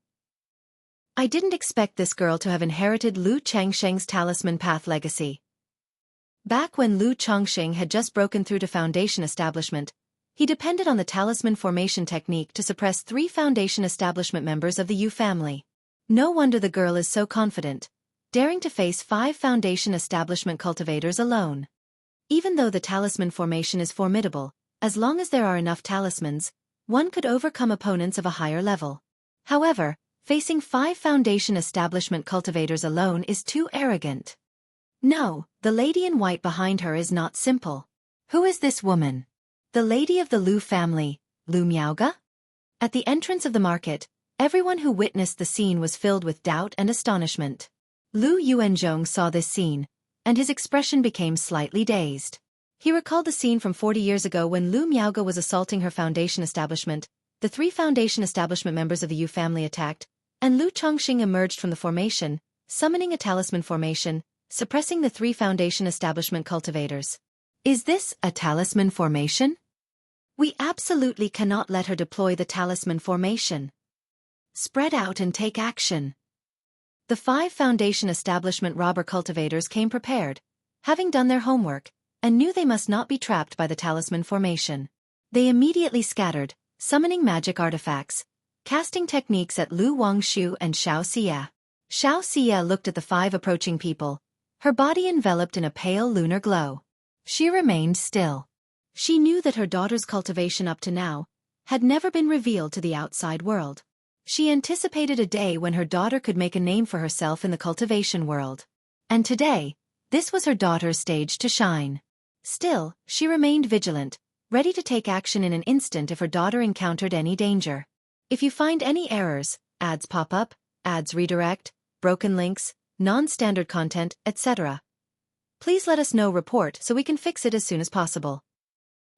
I didn't expect this girl to have inherited Lu Changsheng's talisman path legacy. Back when Lu Changsheng had just broken through to Foundation Establishment, he depended on the talisman formation technique to suppress 3 Foundation Establishment members of the Yu family. No wonder the girl is so confident, daring to face 5 Foundation Establishment cultivators alone. Even though the talisman formation is formidable, as long as there are enough talismans, one could overcome opponents of a higher level. However, facing 5 Foundation Establishment cultivators alone is too arrogant. No, the lady in white behind her is not simple. Who is this woman? The lady of the Lu family, Lu Miaoga? At the entrance of the market, everyone who witnessed the scene was filled with doubt and astonishment. Lu Yuanzhong saw this scene, and his expression became slightly dazed. He recalled the scene from 40 years ago when Lu Miaoga was assaulting her Foundation Establishment. The 3 Foundation Establishment members of the Yu family attacked, and Lu Chongqing emerged from the formation, summoning a talisman formation, suppressing the 3 Foundation Establishment cultivators. Is this a talisman formation? We absolutely cannot let her deploy the talisman formation. Spread out and take action. The 5 Foundation Establishment robber cultivators came prepared, having done their homework, and knew they must not be trapped by the talisman formation. They immediately scattered, summoning magic artifacts, casting techniques at Lu Wangshu and Xiaofan. Xiaofan looked at the 5 approaching people, her body enveloped in a pale lunar glow. She remained still. She knew that her daughter's cultivation up to now had never been revealed to the outside world. She anticipated a day when her daughter could make a name for herself in the cultivation world. And today, this was her daughter's stage to shine. Still, she remained vigilant, ready to take action in an instant if her daughter encountered any danger. If you find any errors, ads pop up, ads redirect, broken links, non-standard content, etc., please let us know. Report so we can fix it as soon as possible.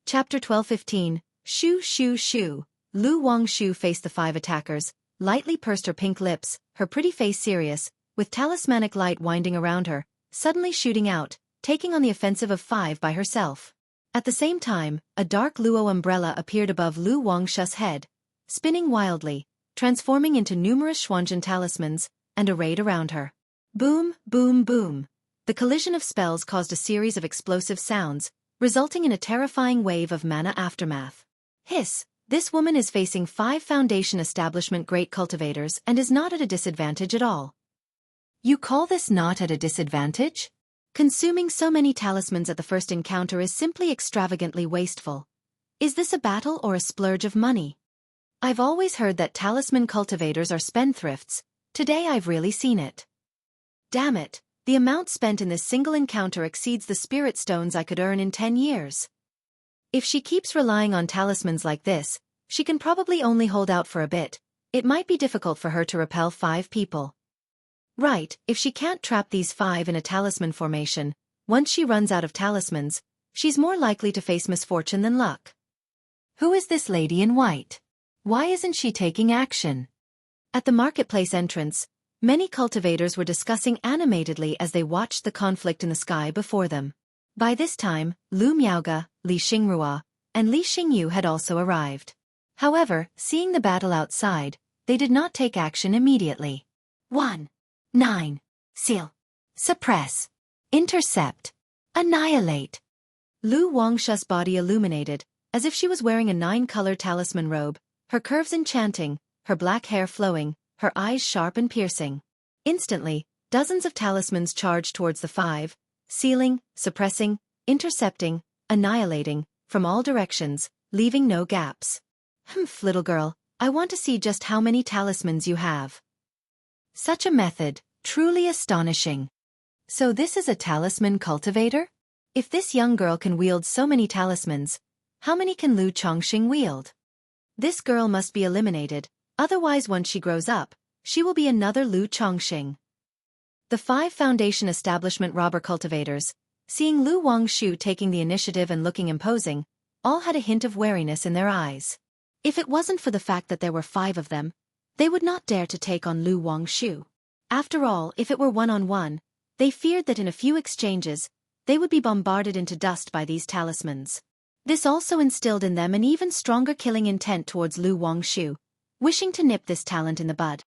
Chapter 12:15. Shoo shoo shoo. Lu Wangshu faced the 5 attackers, lightly pursed her pink lips, her pretty face serious, with talismanic light winding around her, suddenly shooting out, taking on the offensive of 5 by herself. At the same time, a dark luo umbrella appeared above Lu Wangshu's head, spinning wildly, transforming into numerous Xuanzhen talismans, and arrayed around her. Boom, boom, boom. The collision of spells caused a series of explosive sounds, resulting in a terrifying wave of mana aftermath. Hiss, this woman is facing 5 Foundation Establishment great cultivators and is not at a disadvantage at all. You call this not at a disadvantage? Consuming so many talismans at the first encounter is simply extravagantly wasteful. Is this a battle or a splurge of money? I've always heard that talisman cultivators are spendthrifts. Today I've really seen it. Damn it, the amount spent in this single encounter exceeds the spirit stones I could earn in 10 years. If she keeps relying on talismans like this, she can probably only hold out for a bit. It might be difficult for her to repel 5 people. Right, if she can't trap these 5 in a talisman formation, once she runs out of talismans, she's more likely to face misfortune than luck. Who is this lady in white? Why isn't she taking action? At the marketplace entrance, many cultivators were discussing animatedly as they watched the conflict in the sky before them. By this time, Lu Miaoga, Li Xingrua, and Li Xingyu had also arrived. However, seeing the battle outside, they did not take action immediately. 1. 9. Seal. Suppress. Intercept. Annihilate. Lu Wangshu's body illuminated, as if she was wearing a 9-color talisman robe, her curves enchanting, her black hair flowing, her eyes sharp and piercing. Instantly, dozens of talismans charged towards the 5, sealing, suppressing, intercepting, annihilating, from all directions, leaving no gaps. Humph, little girl, I want to see just how many talismans you have. Such a method, truly astonishing. So this is a talisman cultivator? If this young girl can wield so many talismans, how many can Lu Chongqing wield? This girl must be eliminated, otherwise once she grows up, she will be another Lu Chongqing. The 5 Foundation Establishment robber cultivators, seeing Lu Wangshu taking the initiative and looking imposing, all had a hint of wariness in their eyes. If it wasn't for the fact that there were 5 of them, they would not dare to take on Lu Wangshu. After all, if it were one-on-one, they feared that in a few exchanges, they would be bombarded into dust by these talismans. This also instilled in them an even stronger killing intent towards Lu Wangshu, wishing to nip this talent in the bud.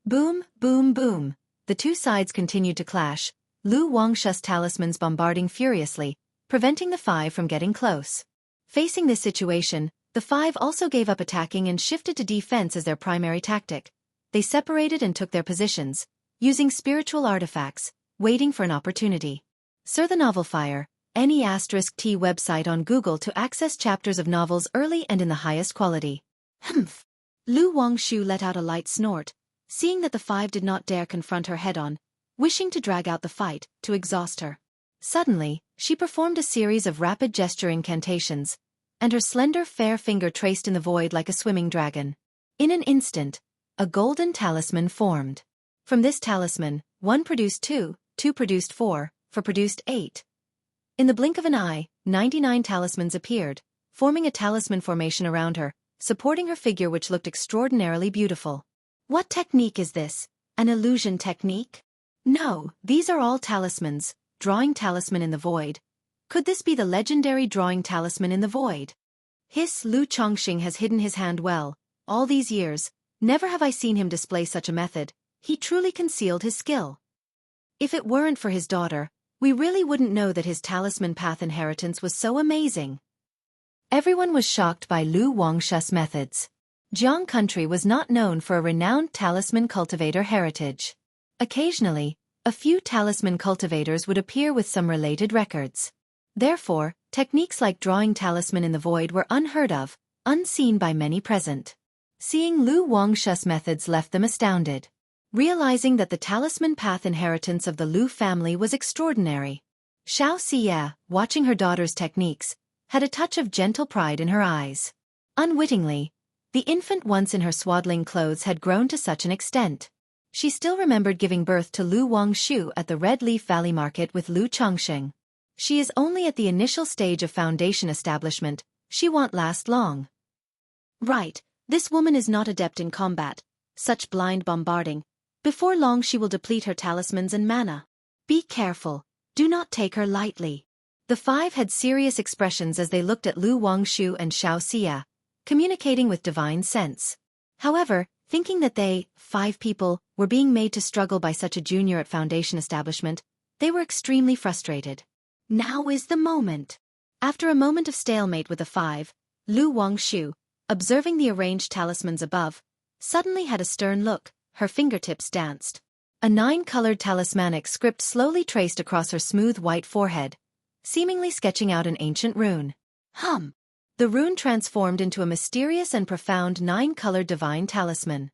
Boom, boom, boom. The two sides continued to clash, Lu Wangshu's talismans bombarding furiously, preventing the 5 from getting close. Facing this situation, the 5 also gave up attacking and shifted to defense as their primary tactic. They separated and took their positions, using spiritual artifacts, waiting for an opportunity. Sir the Novel Fire, any *T website on Google to access chapters of novels early and in the highest quality. Humph. Lu Wangshu let out a light snort, seeing that the 5 did not dare confront her head-on, wishing to drag out the fight, to exhaust her. Suddenly, she performed a series of rapid gesture incantations, and her slender fair finger traced in the void like a swimming dragon. In an instant, a golden talisman formed. From this talisman, 1 produced 2, 2 produced 4, 4 produced 8. In the blink of an eye, 99 talismans appeared, forming a talisman formation around her, supporting her figure which looked extraordinarily beautiful. What technique is this? An illusion technique? No, these are all talismans, drawing talisman in the void. Could this be the legendary drawing talisman in the void? Hiss, Lu Chongqing has hidden his hand well. All these years, never have I seen him display such a method. He truly concealed his skill. If it weren't for his daughter, we really wouldn't know that his talisman path inheritance was so amazing. Everyone was shocked by Lu Wangshu's methods. Jiang country was not known for a renowned talisman cultivator heritage. Occasionally, a few talisman cultivators would appear with some related records. Therefore, techniques like drawing talisman in the void were unheard of, unseen by many present. Seeing Lu Wangshu's methods left them astounded. Realizing that the talisman path inheritance of the Lu family was extraordinary. Xiaofan, watching her daughter's techniques, had a touch of gentle pride in her eyes. Unwittingly, the infant once in her swaddling clothes had grown to such an extent. She still remembered giving birth to Lu Wangshu at the Red Leaf Valley Market with Lu Chongqing. She is only at the initial stage of foundation establishment, she won't last long. Right, this woman is not adept in combat, such blind bombarding. Before long she will deplete her talismans and mana. Be careful, do not take her lightly. The 5 had serious expressions as they looked at Lu Wangshu and Xiaofan, communicating with divine sense. However, thinking that they, 5 people, were being made to struggle by such a junior at foundation establishment, they were extremely frustrated. Now is the moment. After a moment of stalemate with the 5, Lu Wangshu, observing the arranged talismans above, suddenly had a stern look. Her fingertips danced. A 9-colored talismanic script slowly traced across her smooth white forehead, seemingly sketching out an ancient rune. The rune transformed into a mysterious and profound 9-colored divine talisman.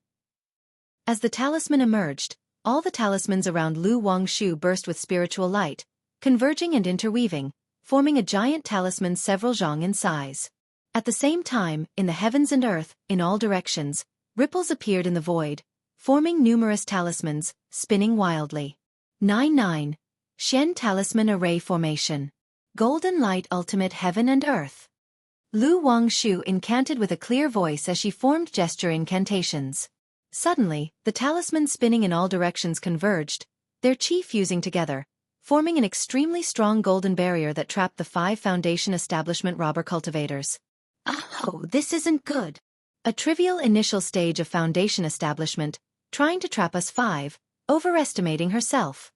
As the talisman emerged, all the talismans around Lu Wangshu burst with spiritual light, converging and interweaving, forming a giant talisman several zhang in size. At the same time, in the heavens and earth, in all directions, ripples appeared in the void, forming numerous talismans, spinning wildly. 9-9. Shen Talisman Array Formation. Golden Light Ultimate Heaven and Earth. Lu Wangshu incanted with a clear voice as she formed gesture incantations. Suddenly, the talismans spinning in all directions converged, their chi fusing together, forming an extremely strong golden barrier that trapped the 5 Foundation Establishment robber cultivators. Oh, this isn't good. A trivial initial stage of Foundation Establishment, trying to trap us 5, overestimating herself.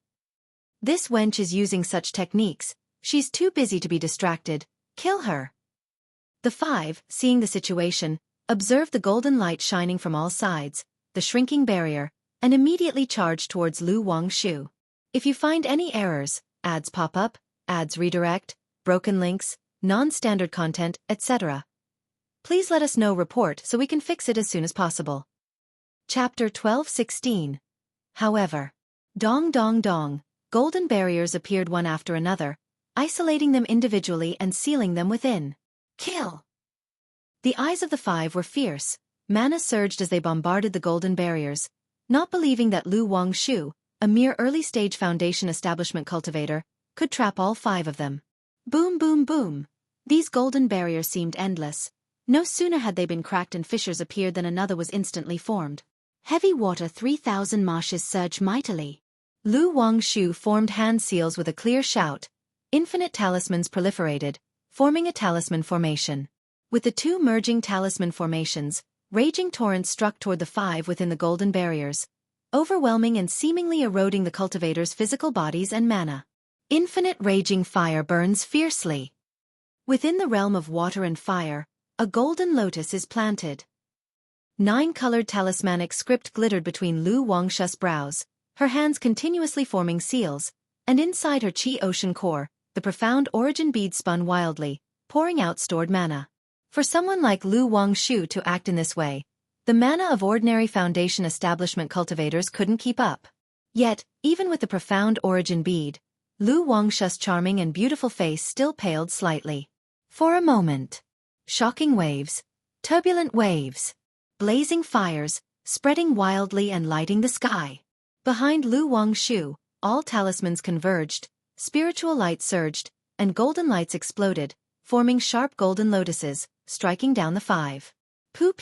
This wench is using such techniques, she's too busy to be distracted, kill her. The 5, seeing the situation, observed the golden light shining from all sides, the shrinking barrier, and immediately charged towards Lu Wangshu. If you find any errors, ads pop up, ads redirect, broken links, non-standard content, etc., please let us know report so we can fix it as soon as possible. Chapter 12:16. However. Dong dong dong, golden barriers appeared one after another, isolating them individually and sealing them within. Kill! The eyes of the five were fierce. Mana surged as they bombarded the golden barriers, not believing that Lu Wangshu, a mere early-stage foundation establishment cultivator, could trap all five of them. Boom boom boom. These golden barriers seemed endless. No sooner had they been cracked and fissures appeared than another was instantly formed. Heavy water 3,000 marshes surged mightily. Lu Wangshu formed hand seals with a clear shout. Infinite talismans proliferated, forming a talisman formation. With the two merging talisman formations, raging torrents struck toward the five within the golden barriers, overwhelming and seemingly eroding the cultivators' physical bodies and mana. Infinite raging fire burns fiercely. Within the realm of water and fire, a golden lotus is planted. 9-colored talismanic script glittered between Lu Wangshu's brows, her hands continuously forming seals, and inside her chi ocean core, the profound origin bead spun wildly, pouring out stored mana. For someone like Lu Wangshu to act in this way, the mana of ordinary foundation establishment cultivators couldn't keep up. Yet, even with the profound origin bead, Lu Wangshu's charming and beautiful face still paled slightly. For a moment. Shocking waves. Turbulent waves. Blazing fires, spreading wildly and lighting the sky. Behind Lu Wangshu, all talismans converged, spiritual light surged, and golden lights exploded, forming sharp golden lotuses, striking down the five. Pu.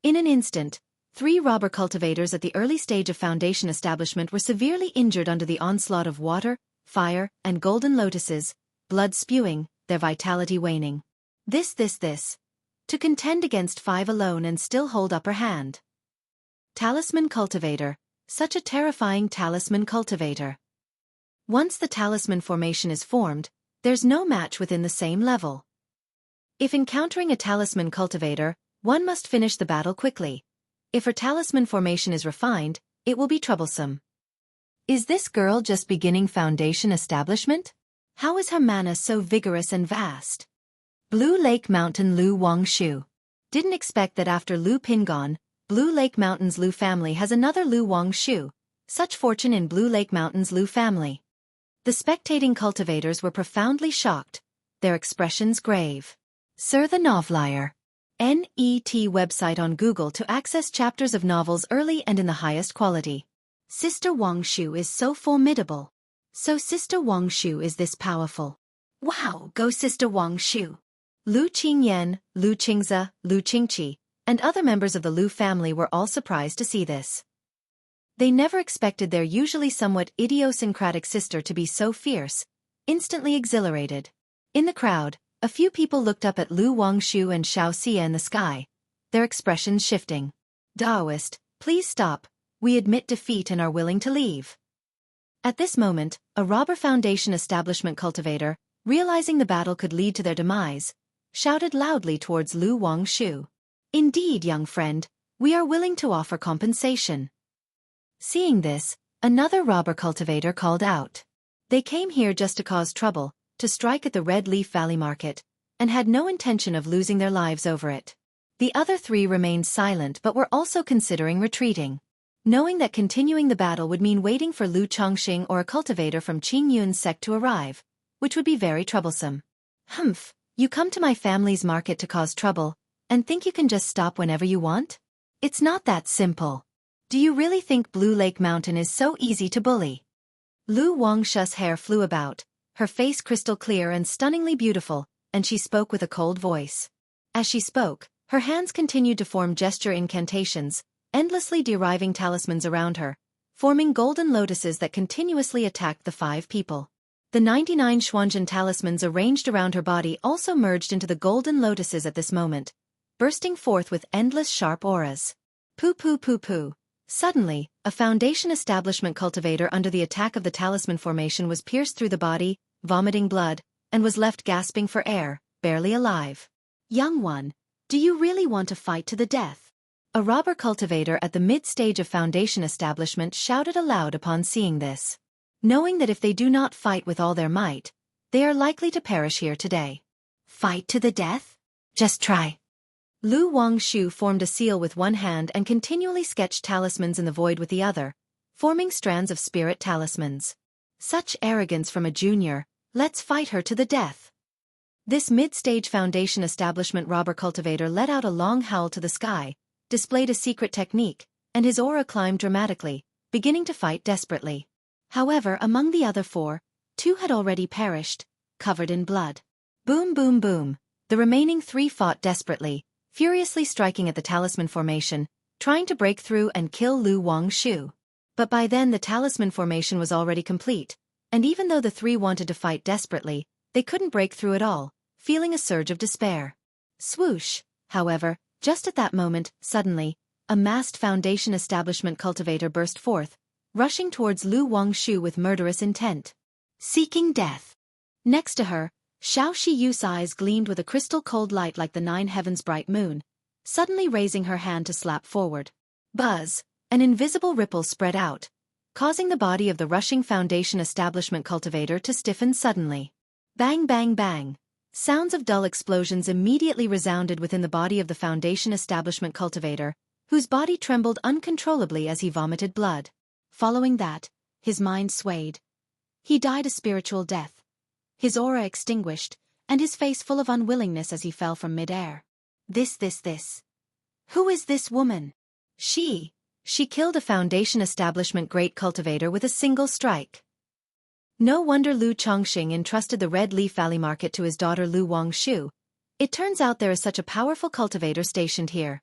In an instant, 3 robber cultivators at the early stage of foundation establishment were severely injured under the onslaught of water, fire, and golden lotuses, blood spewing, their vitality waning. This. To contend against 5 alone and still hold upper hand. Talisman cultivator, such a terrifying talisman cultivator. Once the talisman formation is formed, there's no match within the same level. If encountering a talisman cultivator, one must finish the battle quickly. If her talisman formation is refined, it will be troublesome. Is this girl just beginning foundation establishment? How is her mana so vigorous and vast? Blue Lake Mountain Lu Wangshu. Didn't expect that after Lu Pingon, Blue Lake Mountain's Lu family has another Lu Wangshu. Such fortune in Blue Lake Mountain's Lu family. The spectating cultivators were profoundly shocked, their expressions grave. Sir the Novelier. NET website on Google to access chapters of novels early and in the highest quality. Sister Wangshu is so formidable. So Sister Wangshu is this powerful. Wow, go Sister Wangshu. Lu Qingyan, Lu Qingze, Lu Qingqi, and other members of the Lu family were all surprised to see this. They never expected their usually somewhat idiosyncratic sister to be so fierce, instantly exhilarated. In the crowd, a few people looked up at Lu Wangshu and Xiaofan in the sky, their expressions shifting. Daoist, please stop, we admit defeat and are willing to leave. At this moment, a robber foundation establishment cultivator, realizing the battle could lead to their demise, shouted loudly towards Lu Wangshu. Indeed, young friend, we are willing to offer compensation. Seeing this, another robber cultivator called out. They came here just to cause trouble, to strike at the Red Leaf Valley Market, and had no intention of losing their lives over it. The other 3 remained silent but were also considering retreating. Knowing that continuing the battle would mean waiting for Lu Chongqing or a cultivator from Qingyun's sect to arrive, which would be very troublesome. Humph, you come to my family's market to cause trouble, and think you can just stop whenever you want? It's not that simple. Do you really think Blue Lake Mountain is so easy to bully? Lu Wangshu's hair flew about, her face crystal clear and stunningly beautiful, and she spoke with a cold voice. As she spoke, her hands continued to form gesture incantations, endlessly deriving talismans around her, forming golden lotuses that continuously attacked the 5 people. The 99 Xuanzhen talismans arranged around her body also merged into the golden lotuses at this moment, bursting forth with endless sharp auras. Poo. Suddenly, a foundation establishment cultivator under the attack of the talisman formation was pierced through the body, vomiting blood, and was left gasping for air, barely alive. Young one, do you really want to fight to the death? A robber cultivator at the mid-stage of foundation establishment shouted aloud upon seeing this. Knowing that if they do not fight with all their might, they are likely to perish here today. Fight to the death? Just try. Lu Wangshu formed a seal with one hand and continually sketched talismans in the void with the other, forming strands of spirit talismans. Such arrogance from a junior, Let's fight her to the death. This mid-stage foundation establishment robber cultivator let out a long howl to the sky, displayed a secret technique, and his aura climbed dramatically, beginning to fight desperately. However, among the other four, two had already perished, covered in blood. Boom boom boom. The remaining three fought desperately, furiously striking at the talisman formation, trying to break through and kill Lu Wangshu. But by then the talisman formation was already complete, and even though the three wanted to fight desperately, they couldn't break through at all, feeling a surge of despair. Swoosh! However, just at that moment, suddenly, a masked foundation establishment cultivator burst forth, rushing towards Lu Wangshu with murderous intent. Seeking death. Next to her, Xiao Shiyu's eyes gleamed with a crystal-cold light like the nine heavens' bright moon, suddenly raising her hand to slap forward. Buzz! An invisible ripple spread out, causing the body of the rushing foundation establishment cultivator to stiffen suddenly. Bang bang bang! Sounds of dull explosions immediately resounded within the body of the foundation establishment cultivator, whose body trembled uncontrollably as he vomited blood. Following that, his mind swayed. He died a spiritual death, his aura extinguished, and his face full of unwillingness as he fell from mid-air. This. Who is this woman? She killed a foundation establishment great cultivator with a single strike. No wonder Lu Chongqing entrusted the Red Leaf Valley Market to his daughter Lu Wangshu. It turns out there is such a powerful cultivator stationed here.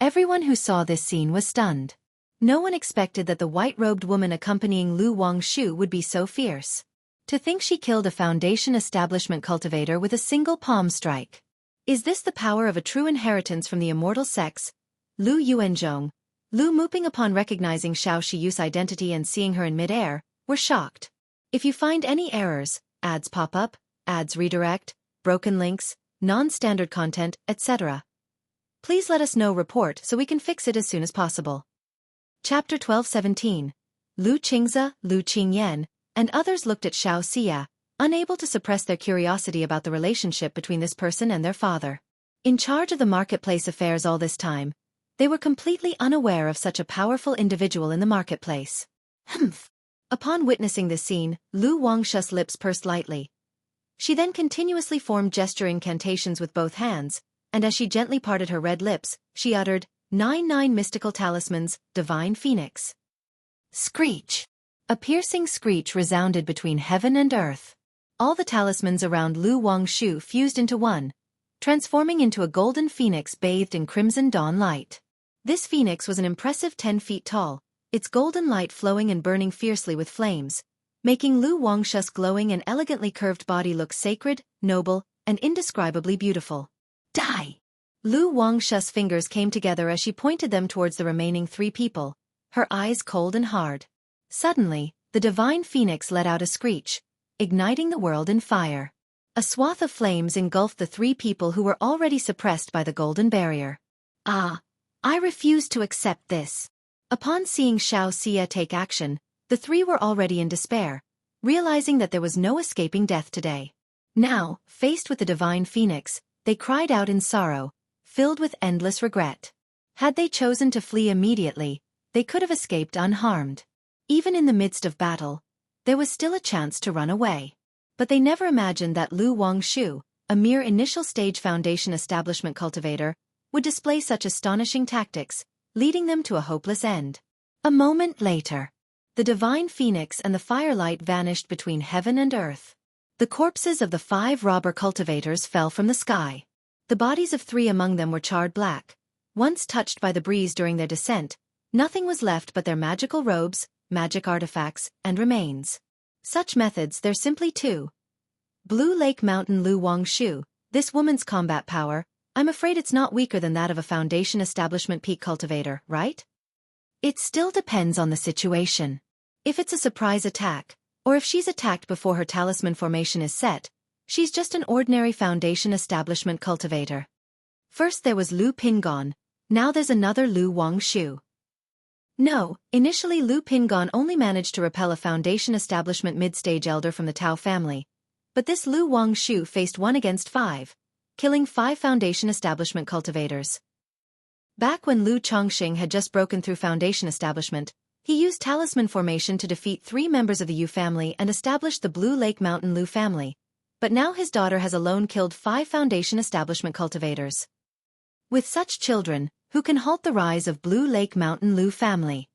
Everyone who saw this scene was stunned. No one expected that the white-robed woman accompanying Lu Wangshu would be so fierce. To think she killed a foundation establishment cultivator with a single palm strike. Is this the power of a true inheritance from the immortal sex? Lu Yuanzhong, Lu Muping upon recognizing Xiao Shiyu's identity and seeing her in mid-air, were shocked. If you find any errors, ads pop up, ads redirect, broken links, non-standard content, etc., please let us know report so we can fix it as soon as possible. Chapter 12:17. Lu Qingze, Lu Qingyan, and others looked at Xiao Xia, unable to suppress their curiosity about the relationship between this person and their father. In charge of the marketplace affairs all this time, they were completely unaware of such a powerful individual in the marketplace. Humph! Upon witnessing this scene, Lu Wangshu's lips pursed lightly. She then continuously formed gesture incantations with both hands, and as she gently parted her red lips, she uttered, 99 mystical talismans, divine phoenix. Screech! A piercing screech resounded between heaven and earth. All the talismans around Lu Wangshu fused into one, transforming into a golden phoenix bathed in crimson dawn light. This phoenix was an impressive 10 feet tall, its golden light flowing and burning fiercely with flames, making Lu Wangshu's glowing and elegantly curved body look sacred, noble, and indescribably beautiful. Die! Lu Wangshu's fingers came together as she pointed them towards the remaining three people, her eyes cold and hard. Suddenly, the divine phoenix let out a screech, igniting the world in fire. A swath of flames engulfed the three people who were already suppressed by the golden barrier. I refuse to accept this. Upon seeing Xiao Xia take action, the three were already in despair, realizing that there was no escaping death today. Now, faced with the divine phoenix, they cried out in sorrow, filled with endless regret. Had they chosen to flee immediately, they could have escaped unharmed. Even in the midst of battle, there was still a chance to run away. But they never imagined that Lu Wangshu, a mere initial stage foundation establishment cultivator, would display such astonishing tactics, leading them to a hopeless end. A moment later, the divine phoenix and the firelight vanished between heaven and earth. The corpses of the 5 robber cultivators fell from the sky. The bodies of 3 among them were charred black. Once touched by the breeze during their descent, nothing was left but their magical robes, magic artifacts, and remains. Such methods they're simply too. Blue Lake Mountain Lu Wangshu, this woman's combat power, I'm afraid it's not weaker than that of a foundation establishment peak cultivator, right? It still depends on the situation. If it's a surprise attack, or if she's attacked before her talisman formation is set, she's just an ordinary foundation establishment cultivator. First there was Lu Pingon, now there's another Lu Wangshu. No, initially Lu Pingon only managed to repel a foundation establishment mid-stage elder from the Tao family, but this Lu Wangshu faced 1 against 5, killing 5 foundation establishment cultivators. Back when Lu Chongqing had just broken through foundation establishment, He used talisman formation to defeat 3 members of the Yu family and established the Blue Lake Mountain Lu family, but now his daughter has alone killed 5 Foundation establishment cultivators. With such children, who can halt the rise of Blue Lake Mountain Lu family?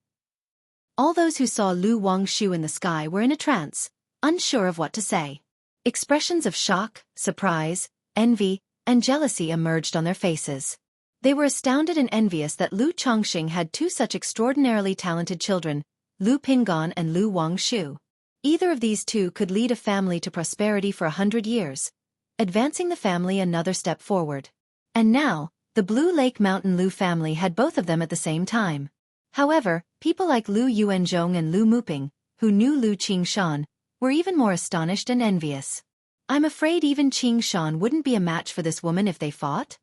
All those who saw Lu Wangshu in the sky were in a trance, unsure of what to say. Expressions of shock, surprise, envy, and jealousy emerged on their faces. They were astounded and envious that Lu Chongqing had 2 such extraordinarily talented children, Lu Pingon and Lu Wangshu. Either of these 2 could lead a family to prosperity for 100 years, advancing the family another step forward. And now, the Blue Lake Mountain Lu family had both of them at the same time. However, people like Lu Yuanzhong and Lu Muping, who knew Lu Qingshan, were even more astonished and envious. I'm afraid even Qingshan wouldn't be a match for this woman if they fought?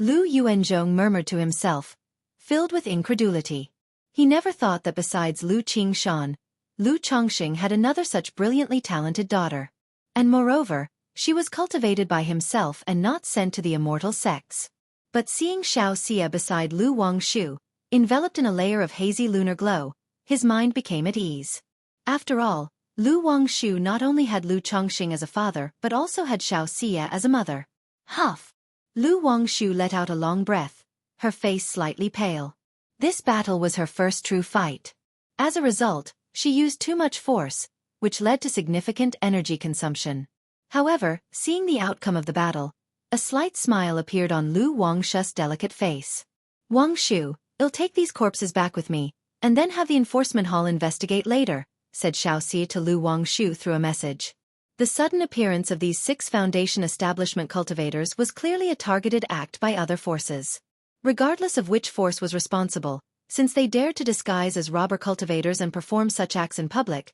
Lu Yuanzhong murmured to himself, filled with incredulity. He never thought that besides Lu Qingshan, Lu Chongqing had another such brilliantly talented daughter. And moreover, she was cultivated by himself and not sent to the immortal sex. But seeing Xiaofan beside Lu Wangshu, enveloped in a layer of hazy lunar glow, his mind became at ease. After all, Lu Wangshu not only had Lu Chongqing as a father but also had Xiaofan as a mother. Huff! Lu Wangshu let out a long breath, her face slightly pale. This battle was her first true fight. As a result, she used too much force, which led to significant energy consumption. However, seeing the outcome of the battle, a slight smile appeared on Lu Wangshu's delicate face. Wangshu, I'll take these corpses back with me, and then have the enforcement hall investigate later, said Xiaoxi to Lu Wangshu through a message. The sudden appearance of these 6 Foundation establishment cultivators was clearly a targeted act by other forces. Regardless of which force was responsible, since they dared to disguise as robber cultivators and perform such acts in public,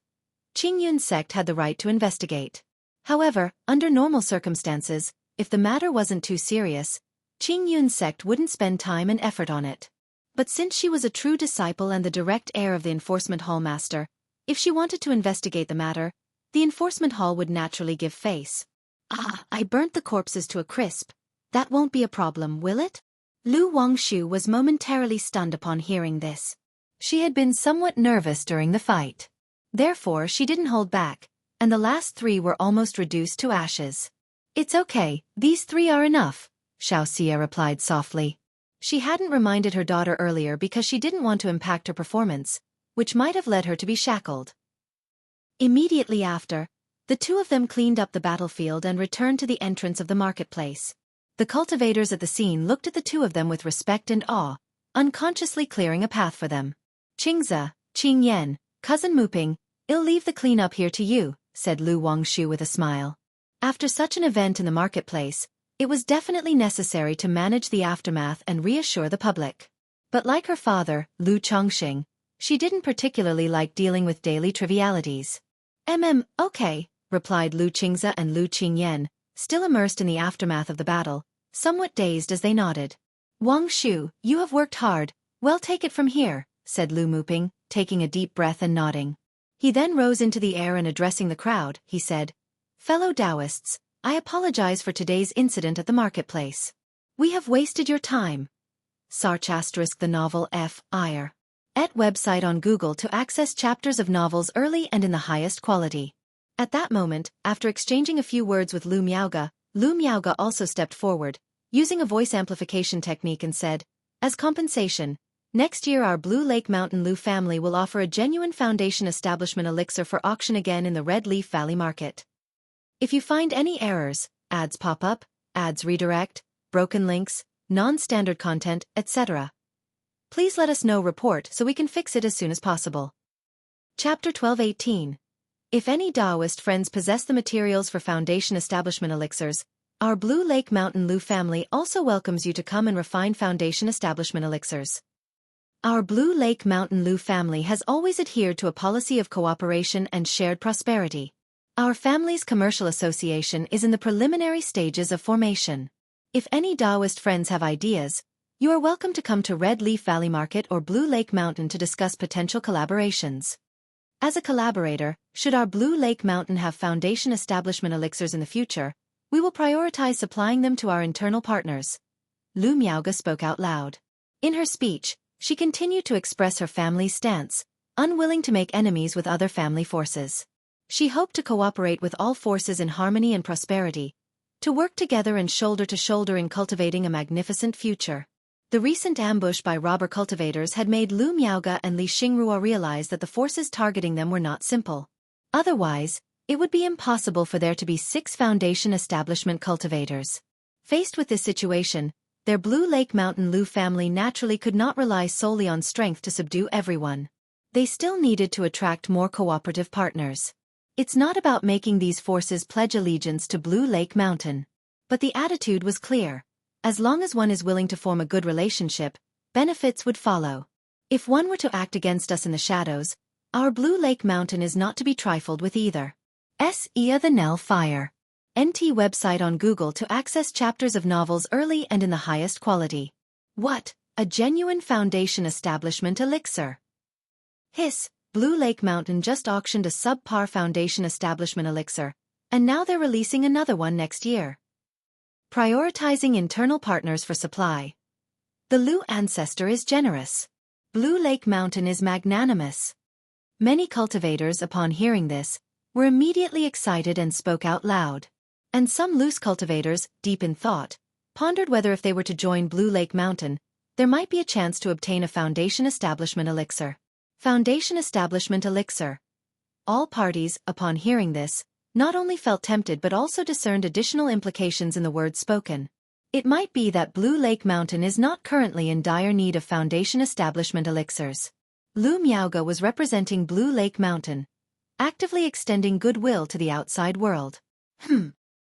Qingyun's sect had the right to investigate. However, under normal circumstances, if the matter wasn't too serious, Qingyun's sect wouldn't spend time and effort on it. But since she was a true disciple and the direct heir of the enforcement hall master, if she wanted to investigate the matter, the enforcement hall would naturally give face. I burnt the corpses to a crisp. That won't be a problem, will it? Lu Wangshu was momentarily stunned upon hearing this. She had been somewhat nervous during the fight. Therefore she didn't hold back, and the last 3 were almost reduced to ashes. It's okay, these 3 are enough, Xiaoxia replied softly. She hadn't reminded her daughter earlier because she didn't want to impact her performance, which might have led her to be shackled. Immediately after, the 2 of them cleaned up the battlefield and returned to the entrance of the marketplace. The cultivators at the scene looked at the 2 of them with respect and awe, unconsciously clearing a path for them. Qingzi, Qingyan, cousin Muping, I'll leave the cleanup here to you, said Lu Wangshu with a smile. After such an event in the marketplace, it was definitely necessary to manage the aftermath and reassure the public. But like her father, Lu Chongqing, she didn't particularly like dealing with daily trivialities. Okay, replied Lu Qingzi and Lu Qingyan, still immersed in the aftermath of the battle, somewhat dazed as they nodded. Wangshu, you have worked hard, well take it from here, said Lu Muping, taking a deep breath and nodding. He then rose into the air and addressing the crowd, he said, Fellow Taoists, I apologize for today's incident at the marketplace. We have wasted your time. Sarch * the novel F.I.R. Et website on Google to access chapters of novels early and in the highest quality. At that moment, after exchanging a few words with Lu Miaoge also stepped forward, using a voice amplification technique and said, as compensation, next year our Blue Lake Mountain Lu family will offer a genuine Foundation establishment elixir for auction again in the Red Leaf Valley Market. If you find any errors, ads pop up, ads redirect, broken links, non-standard content, etc., please let us know report so we can fix it as soon as possible. Chapter 12:18. If any Taoist friends possess the materials for Foundation establishment elixirs, our Blue Lake Mountain Lu family also welcomes you to come and refine Foundation establishment elixirs. Our Blue Lake Mountain Lu family has always adhered to a policy of cooperation and shared prosperity. Our family's commercial association is in the preliminary stages of formation. If any Taoist friends have ideas, you are welcome to come to Red Leaf Valley Market or Blue Lake Mountain to discuss potential collaborations. As a collaborator, should our Blue Lake Mountain have Foundation establishment elixirs in the future, we will prioritize supplying them to our internal partners. Lu Miaoge spoke out loud. In her speech, She continued to express her family's stance, unwilling to make enemies with other family forces. She hoped to cooperate with all forces in harmony and prosperity, to work together and shoulder to shoulder in cultivating a magnificent future. The recent ambush by robber cultivators had made Lu Miaoge and Li Xingrua realize that the forces targeting them were not simple. Otherwise, it would be impossible for there to be 6 Foundation establishment cultivators. Faced with this situation, their Blue Lake Mountain Lu family naturally could not rely solely on strength to subdue everyone. They still needed to attract more cooperative partners. It's not about making these forces pledge allegiance to Blue Lake Mountain. But the attitude was clear. As long as one is willing to form a good relationship, benefits would follow. If one were to act against us in the shadows, our Blue Lake Mountain is not to be trifled with either. Sia the Nell Fire. NT website on Google to access chapters of novels early and in the highest quality. What? A genuine Foundation establishment elixir. Hiss, Blue Lake Mountain just auctioned a subpar Foundation establishment elixir, and now they're releasing another one next year. Prioritizing internal partners for supply. The Lu ancestor is generous. Blue Lake Mountain is magnanimous. Many cultivators, upon hearing this, were immediately excited and spoke out loud. And some loose cultivators, deep in thought, pondered whether if they were to join Blue Lake Mountain, there might be a chance to obtain a Foundation establishment elixir. Foundation establishment elixir. All parties, upon hearing this, not only felt tempted but also discerned additional implications in the words spoken. It might be that Blue Lake Mountain is not currently in dire need of Foundation establishment elixirs. Lu Miaoge was representing Blue Lake Mountain, actively extending goodwill to the outside world.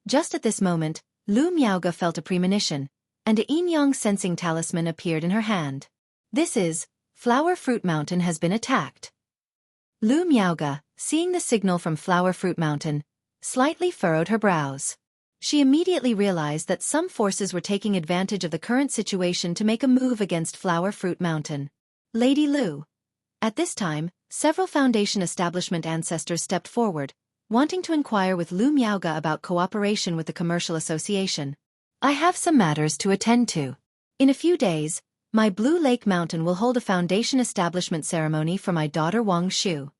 Just at this moment, Lu Miaoge felt a premonition, and a yin-yang sensing talisman appeared in her hand. This is, Flower Fruit Mountain has been attacked. Lu Miaoge, seeing the signal from Flower Fruit Mountain, slightly furrowed her brows. She immediately realized that some forces were taking advantage of the current situation to make a move against Flower Fruit Mountain. Lady Lu. At this time, several Foundation establishment ancestors stepped forward, wanting to inquire with Lu Miaoge about cooperation with the Commercial Association. I have some matters to attend to. In a few days, my Blue Lake Mountain will hold a Foundation establishment ceremony for my daughter Wang Shu.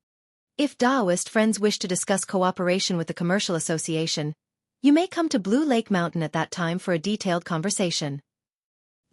If Taoist friends wish to discuss cooperation with the Commercial Association, you may come to Blue Lake Mountain at that time for a detailed conversation.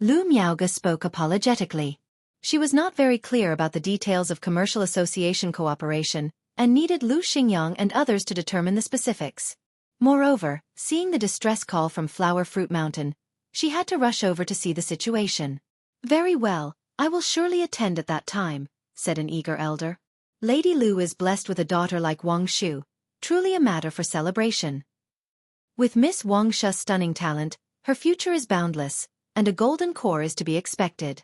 Lu Miaoge spoke apologetically. She was not very clear about the details of Commercial Association cooperation, and needed Lu Xingyang and others to determine the specifics. Moreover, seeing the distress call from Flower Fruit Mountain, she had to rush over to see the situation. Very well, I will surely attend at that time, said an eager elder. Lady Lu is blessed with a daughter like Wang Shu, truly a matter for celebration. With Miss Wang Shu's stunning talent, her future is boundless, and a golden core is to be expected.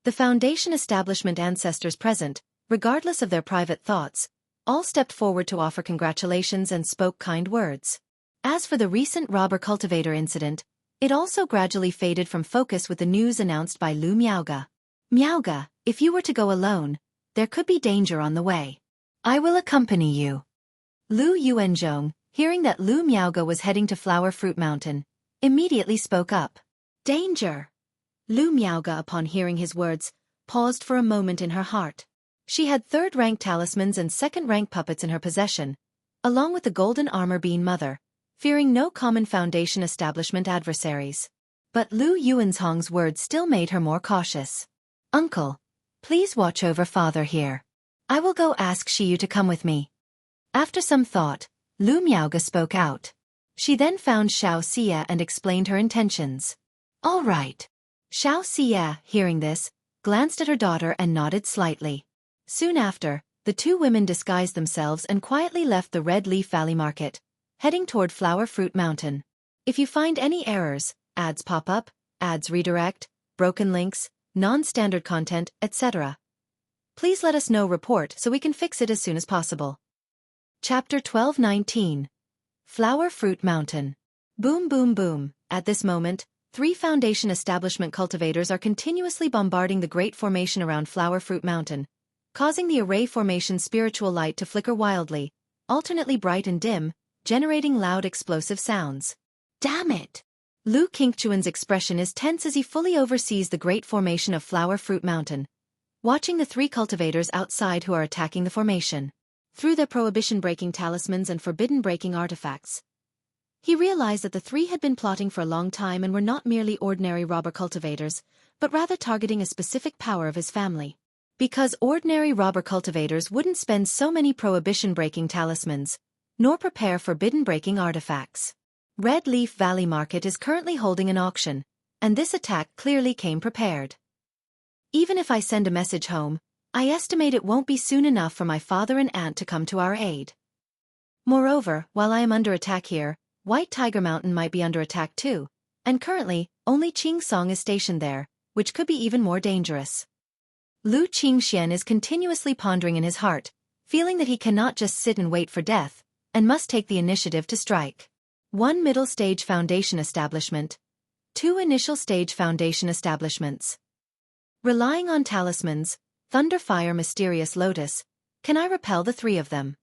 The Foundation establishment ancestors present, regardless of their private thoughts, all stepped forward to offer congratulations and spoke kind words. As for the recent robber cultivator incident, it also gradually faded from focus with the news announced by Lu Miaoge. Miaoge, if you were to go alone, there could be danger on the way. I will accompany you. Lu Yuanzhong, hearing that Lu Miaoge was heading to Flower Fruit Mountain, immediately spoke up. Danger! Lu Miaoge, upon hearing his words, paused for a moment in her heart. She had third-rank talismans and second-rank puppets in her possession, along with the golden armor being mother, fearing no common Foundation establishment adversaries. But Lu Yuanzhong's words still made her more cautious. Uncle, please watch over father here. I will go ask Xiu to come with me. After some thought, Lu Miaoge spoke out. She then found Xiaofan and explained her intentions. All right. Xiaofan, hearing this, glanced at her daughter and nodded slightly. Soon after, the two women disguised themselves and quietly left the Red Leaf Valley Market, heading toward Flower Fruit Mountain. If you find any errors, ads pop up, ads redirect, broken links, non-standard content, etc., please let us know report so we can fix it as soon as possible. Chapter 12:19. Flower Fruit Mountain. Boom boom boom. At this moment, 3 Foundation establishment cultivators are continuously bombarding the Great Formation around Flower Fruit Mountain, causing the Array Formation's spiritual light to flicker wildly, alternately bright and dim, generating loud explosive sounds. Damn it! Lu Qingchuan's expression is tense as he fully oversees the great formation of Flower Fruit Mountain, watching the three cultivators outside who are attacking the formation. Through their prohibition-breaking talismans and forbidden-breaking artifacts, he realized that the three had been plotting for a long time and were not merely ordinary robber cultivators, but rather targeting a specific power of his family. Because ordinary robber cultivators wouldn't spend so many prohibition-breaking talismans, nor prepare forbidden-breaking artifacts. Red Leaf Valley Market is currently holding an auction, and this attack clearly came prepared. Even if I send a message home, I estimate it won't be soon enough for my father and aunt to come to our aid. Moreover, while I am under attack here, White Tiger Mountain might be under attack too, and currently, only Qing Song is stationed there, which could be even more dangerous. Lu Qingxian is continuously pondering in his heart, feeling that he cannot just sit and wait for death, and must take the initiative to strike. 1 middle stage foundation establishment. 2 initial stage foundation establishments. Relying on talismans, Thunderfire Mysterious Lotus, can I repel the 3 of them?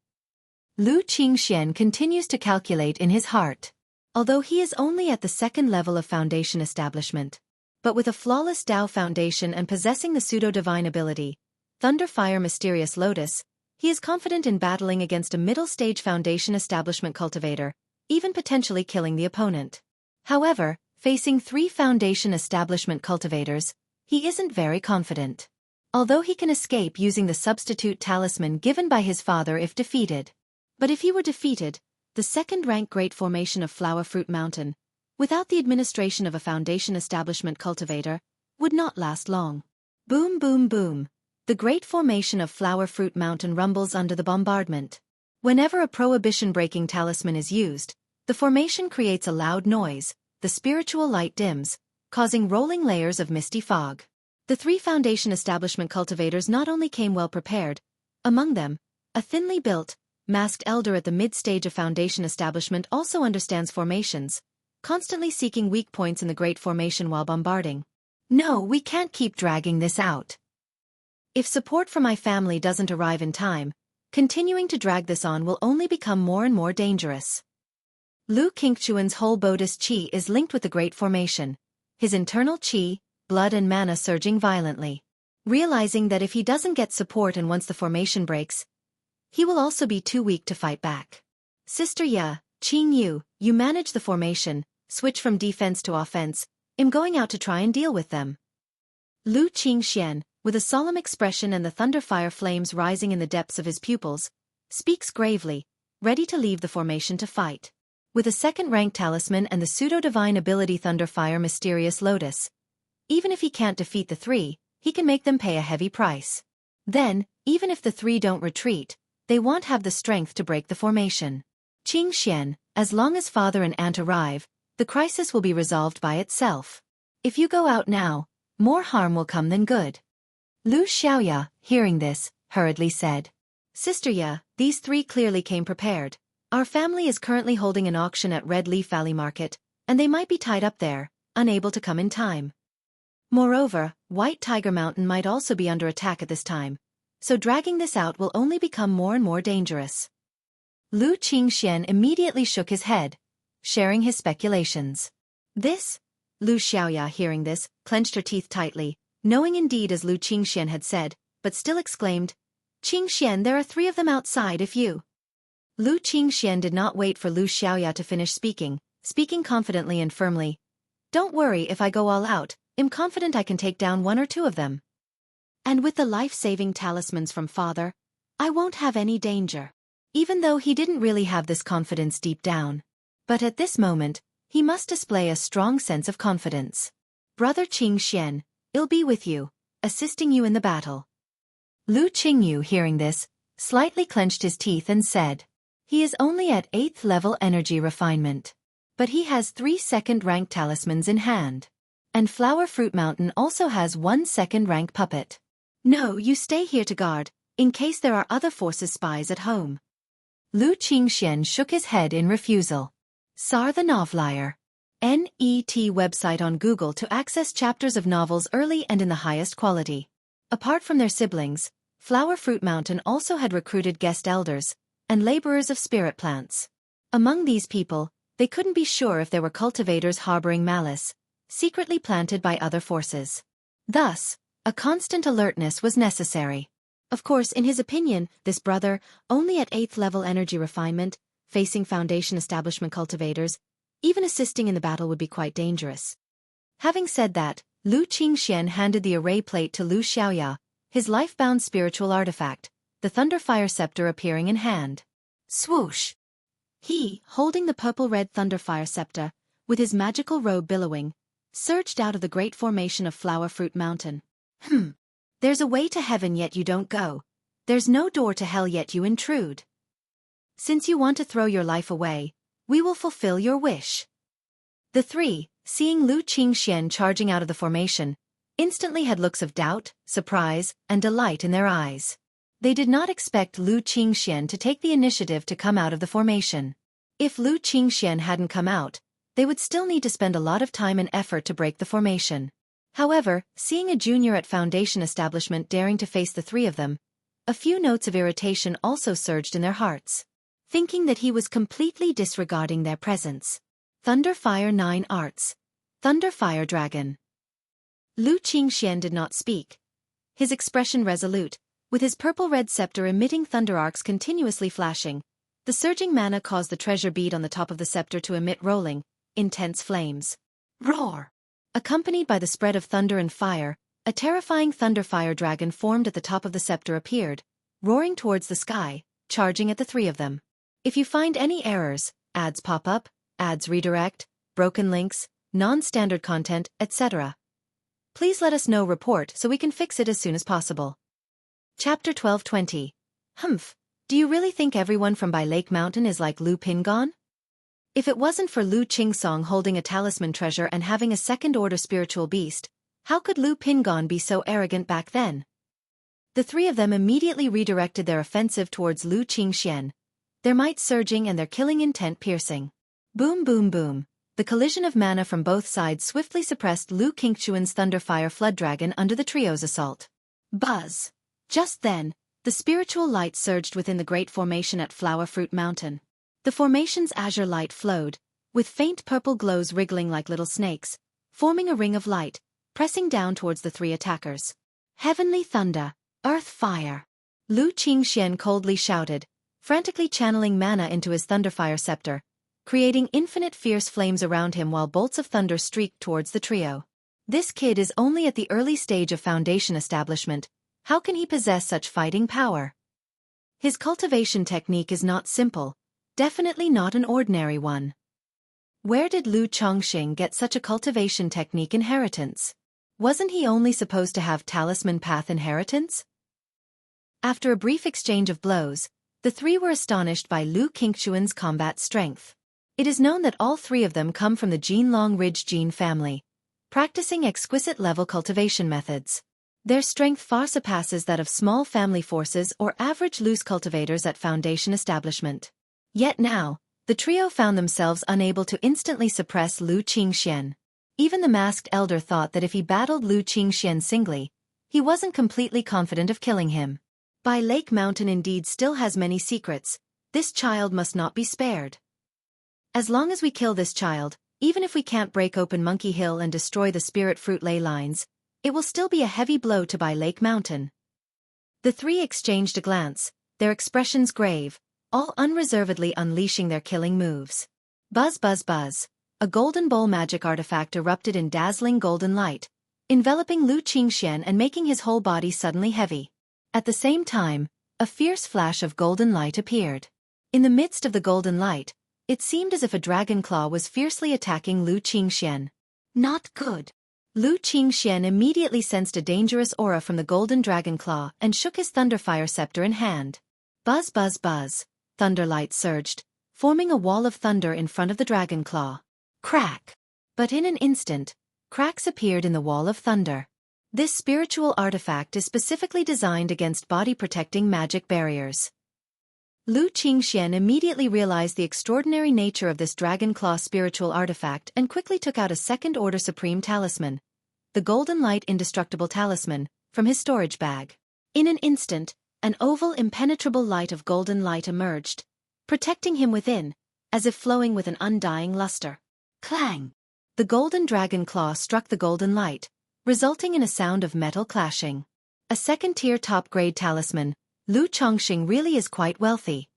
Lu Qingxian continues to calculate in his heart. Although he is only at the 2nd level of foundation establishment, but with a flawless Dao foundation and possessing the pseudo-divine ability, Thunderfire Mysterious Lotus, he is confident in battling against a middle-stage foundation establishment cultivator, even potentially killing the opponent. However, facing 3 foundation establishment cultivators, he isn't very confident. Although he can escape using the substitute talisman given by his father if defeated. But if he were defeated, the 2nd-rank Great Formation of Flower Fruit Mountain, without the administration of a foundation establishment cultivator, would not last long. Boom boom boom. The Great Formation of Flower Fruit Mountain rumbles under the bombardment. Whenever a prohibition-breaking talisman is used, the formation creates a loud noise, the spiritual light dims, causing rolling layers of misty fog. The 3 foundation establishment cultivators not only came well prepared, among them, a thinly built, masked elder at the mid-stage of foundation establishment also understands formations, constantly seeking weak points in the Great Formation while bombarding. No, we can't keep dragging this out. If support from my family doesn't arrive in time, continuing to drag this on will only become more and more dangerous. Lu Qingchuan's whole Buddhist qi is linked with the Great Formation, his internal qi, blood and mana surging violently. Realizing that if he doesn't get support and once the formation breaks, he will also be too weak to fight back. Sister Ya, Qing Yu, you manage the formation, switch from defense to offense, I'm going out to try and deal with them. Lu Qingxian, with a solemn expression and the thunderfire flames rising in the depths of his pupils, speaks gravely, ready to leave the formation to fight. With a 2nd-rank talisman and the pseudo-divine ability Thunderfire Mysterious Lotus, even if he can't defeat the 3, he can make them pay a heavy price. Then, even if the 3 don't retreat, they won't have the strength to break the formation. Qingxian, as long as father and aunt arrive, the crisis will be resolved by itself. If you go out now, more harm will come than good. Lu Xiaoya, hearing this, hurriedly said. Sister Ya, these 3 clearly came prepared. Our family is currently holding an auction at Red Leaf Valley Market, and they might be tied up there, unable to come in time. Moreover, White Tiger Mountain might also be under attack at this time, so dragging this out will only become more and more dangerous. Lu Qingxian immediately shook his head, sharing his speculations. This? Lu Xiaoya, hearing this, clenched her teeth tightly, knowing indeed as Lu Qingxian had said, but still exclaimed, Qingxian, there are 3 of them outside if you... Lu Qingxian did not wait for Lu Xiaoya to finish speaking confidently and firmly. Don't worry if I go all out, I'm confident I can take down 1 or 2 of them. And with the life-saving talismans from father, I won't have any danger. Even though he didn't really have this confidence deep down. But at this moment, he must display a strong sense of confidence. Brother Qingxian, I'll be with you, assisting you in the battle. Lu Qingyu, hearing this, slightly clenched his teeth and said, he is only at 8th level energy refinement. But he has 3 2nd-rank talismans in hand. And Flower Fruit Mountain also has 1 2nd-rank puppet. No, you stay here to guard, in case there are other forces spies at home. Lu Qingxian shook his head in refusal. Sar the Novelier. NET website on Google to access chapters of novels early and in the highest quality. Apart from their siblings, Flower Fruit Mountain also had recruited guest elders and laborers of spirit plants. Among these people, they couldn't be sure if there were cultivators harboring malice, secretly planted by other forces. Thus, a constant alertness was necessary. Of course, in his opinion, this brother, only at 8th level energy refinement, facing Foundation establishment cultivators, even assisting in the battle would be quite dangerous. Having said that, Lu Qingxian handed the array plate to Lu Xiaoya, his life-bound spiritual artifact, the Thunderfire Scepter appearing in hand. Swoosh! He, holding the purple-red Thunderfire Scepter, with his magical robe billowing, surged out of the great formation of Flower Fruit Mountain. There's a way to heaven yet you don't go. There's no door to hell yet you intrude. Since you want to throw your life away, we will fulfill your wish. The three, seeing Lu Qingxian charging out of the formation, instantly had looks of doubt, surprise, and delight in their eyes. They did not expect Lu Qingxian to take the initiative to come out of the formation. If Lu Qingxian hadn't come out, they would still need to spend a lot of time and effort to break the formation. However, seeing a junior at Foundation establishment daring to face the three of them, a few notes of irritation also surged in their hearts, thinking that he was completely disregarding their presence. Thunderfire 9 Arts. Thunderfire Dragon. Lu Qingxian did not speak. His expression resolute, with his purple-red scepter emitting thunder arcs continuously flashing. The surging mana caused the treasure bead on the top of the scepter to emit rolling, intense flames. Roar! Accompanied by the spread of thunder and fire, a terrifying Thunderfire dragon formed at the top of the scepter appeared, roaring towards the sky, charging at the three of them. If you find any errors, ads pop up, ads redirect, broken links, non-standard content, etc., please let us know. Report so we can fix it as soon as possible. Chapter 1220. Do you really think everyone from Bai Lake Mountain is like Lu Pingon? If it wasn't for Lu Qingsong holding a talisman treasure and having a second-order spiritual beast, how could Lu Pingon be so arrogant back then? The three of them immediately redirected their offensive towards Lu Qingxian, their might surging and their killing intent piercing. Boom boom boom. The collision of mana from both sides swiftly suppressed Lu Qingxian's Thunderfire Flood Dragon under the trio's assault. Buzz! Just then, the spiritual light surged within the great formation at Flower Fruit Mountain. The formation's azure light flowed, with faint purple glows wriggling like little snakes, forming a ring of light, pressing down towards the three attackers. Heavenly thunder, earth fire! Lu Qingxian coldly shouted, frantically channeling mana into his Thunderfire Scepter, creating infinite fierce flames around him while bolts of thunder streaked towards the trio. This kid is only at the early stage of Foundation establishment. How can he possess such fighting power? His cultivation technique is not simple, definitely not an ordinary one. Where did Lu Chongqing get such a cultivation technique inheritance? Wasn't he only supposed to have talisman path inheritance? After a brief exchange of blows, the three were astonished by Lu Qingxian's combat strength. It is known that all three of them come from the Jinlong Ridge gene family, practicing exquisite-level cultivation methods. Their strength far surpasses that of small family forces or average loose cultivators at Foundation establishment. Yet now, the trio found themselves unable to instantly suppress Lu Qingxian. Even the masked elder thought that if he battled Lu Qingxian singly, he wasn't completely confident of killing him. Bai Lake Mountain indeed still has many secrets. This child must not be spared. As long as we kill this child, even if we can't break open Monkey Hill and destroy the spirit fruit ley lines, it will still be a heavy blow to Bai Lake Mountain. The three exchanged a glance, their expressions grave, all unreservedly unleashing their killing moves. Buzz buzz buzz. A golden bowl magic artifact erupted in dazzling golden light, enveloping Lu Qingxian and making his whole body suddenly heavy. At the same time, a fierce flash of golden light appeared. In the midst of the golden light, it seemed as if a dragon claw was fiercely attacking Lu Qingxian. Not good. Lu Qingxian immediately sensed a dangerous aura from the golden dragon claw and shook his Thunderfire Scepter in hand. Buzz buzz buzz. Thunderlight surged, forming a wall of thunder in front of the dragon claw. Crack! But in an instant, cracks appeared in the wall of thunder. This spiritual artifact is specifically designed against body-protecting magic barriers. Lu Qingxian immediately realized the extraordinary nature of this dragon claw spiritual artifact and quickly took out a second-order supreme talisman, the Golden Light Indestructible Talisman, from his storage bag. In an instant, an oval impenetrable light of golden light emerged, protecting him within, as if flowing with an undying luster. Clang! The golden dragon claw struck the golden light, resulting in a sound of metal clashing. A second-tier top-grade talisman, Lu Chongqing really is quite wealthy.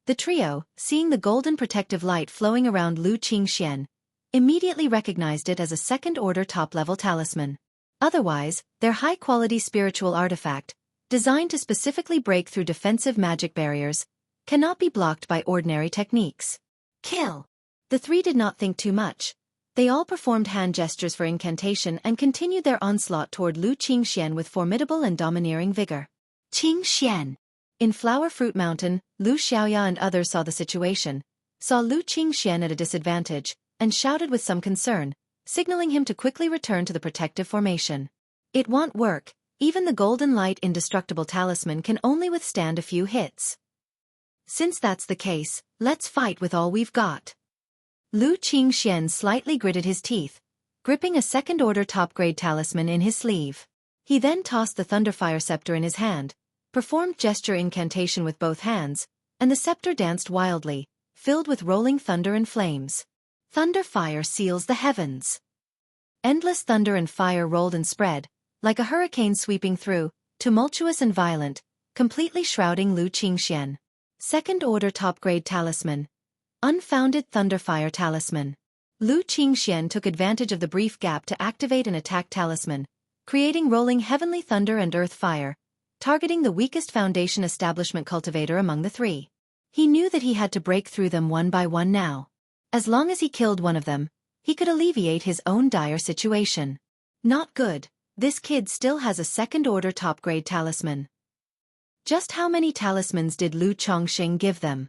The trio, seeing the golden protective light flowing around Lu Qingxian, immediately recognized it as a second-order top-level talisman. Otherwise, their high-quality spiritual artifact, designed to specifically break through defensive magic barriers, cannot be blocked by ordinary techniques. Kill! The three did not think too much. They all performed hand gestures for incantation and continued their onslaught toward Lu Qingxian with formidable and domineering vigor. Qingxian! In Flower Fruit Mountain, Lu Xiaoya and others saw the situation, saw Lu Qingxian at a disadvantage, and shouted with some concern, signaling him to quickly return to the protective formation. It won't work, even the golden light indestructible talisman can only withstand a few hits. Since that's the case, let's fight with all we've got. Lu Qingxian slightly gritted his teeth, gripping a second-order top-grade talisman in his sleeve. He then tossed the Thunderfire scepter in his hand, performed gesture incantation with both hands, and the scepter danced wildly, filled with rolling thunder and flames. Thunderfire seals the heavens. Endless thunder and fire rolled and spread, like a hurricane sweeping through, tumultuous and violent, completely shrouding Lu Qingxian. Second-order top-grade talisman. Unfounded Thunderfire talisman. Lu Qingxian took advantage of the brief gap to activate an attack talisman, creating rolling heavenly thunder and earth fire, targeting the weakest foundation establishment cultivator among the three. He knew that he had to break through them one by one now. As long as he killed one of them, he could alleviate his own dire situation. Not good, this kid still has a second-order top-grade talisman. Just how many talismans did Lu Chongqing give them?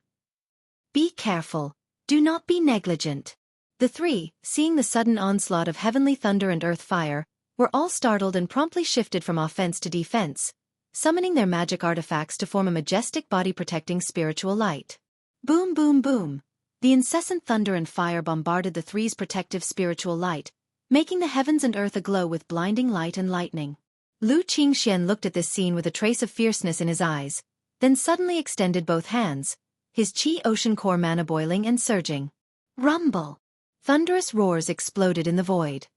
Be careful, do not be negligent. The three, seeing the sudden onslaught of heavenly thunder and earth fire, were all startled and promptly shifted from offense to defense, summoning their magic artifacts to form a majestic body-protecting spiritual light. Boom boom boom! The incessant thunder and fire bombarded the three's protective spiritual light, making the heavens and earth aglow with blinding light and lightning. Lu Qingxian looked at this scene with a trace of fierceness in his eyes, then suddenly extended both hands, his chi ocean core mana boiling and surging. Rumble! Thunderous roars exploded in the void.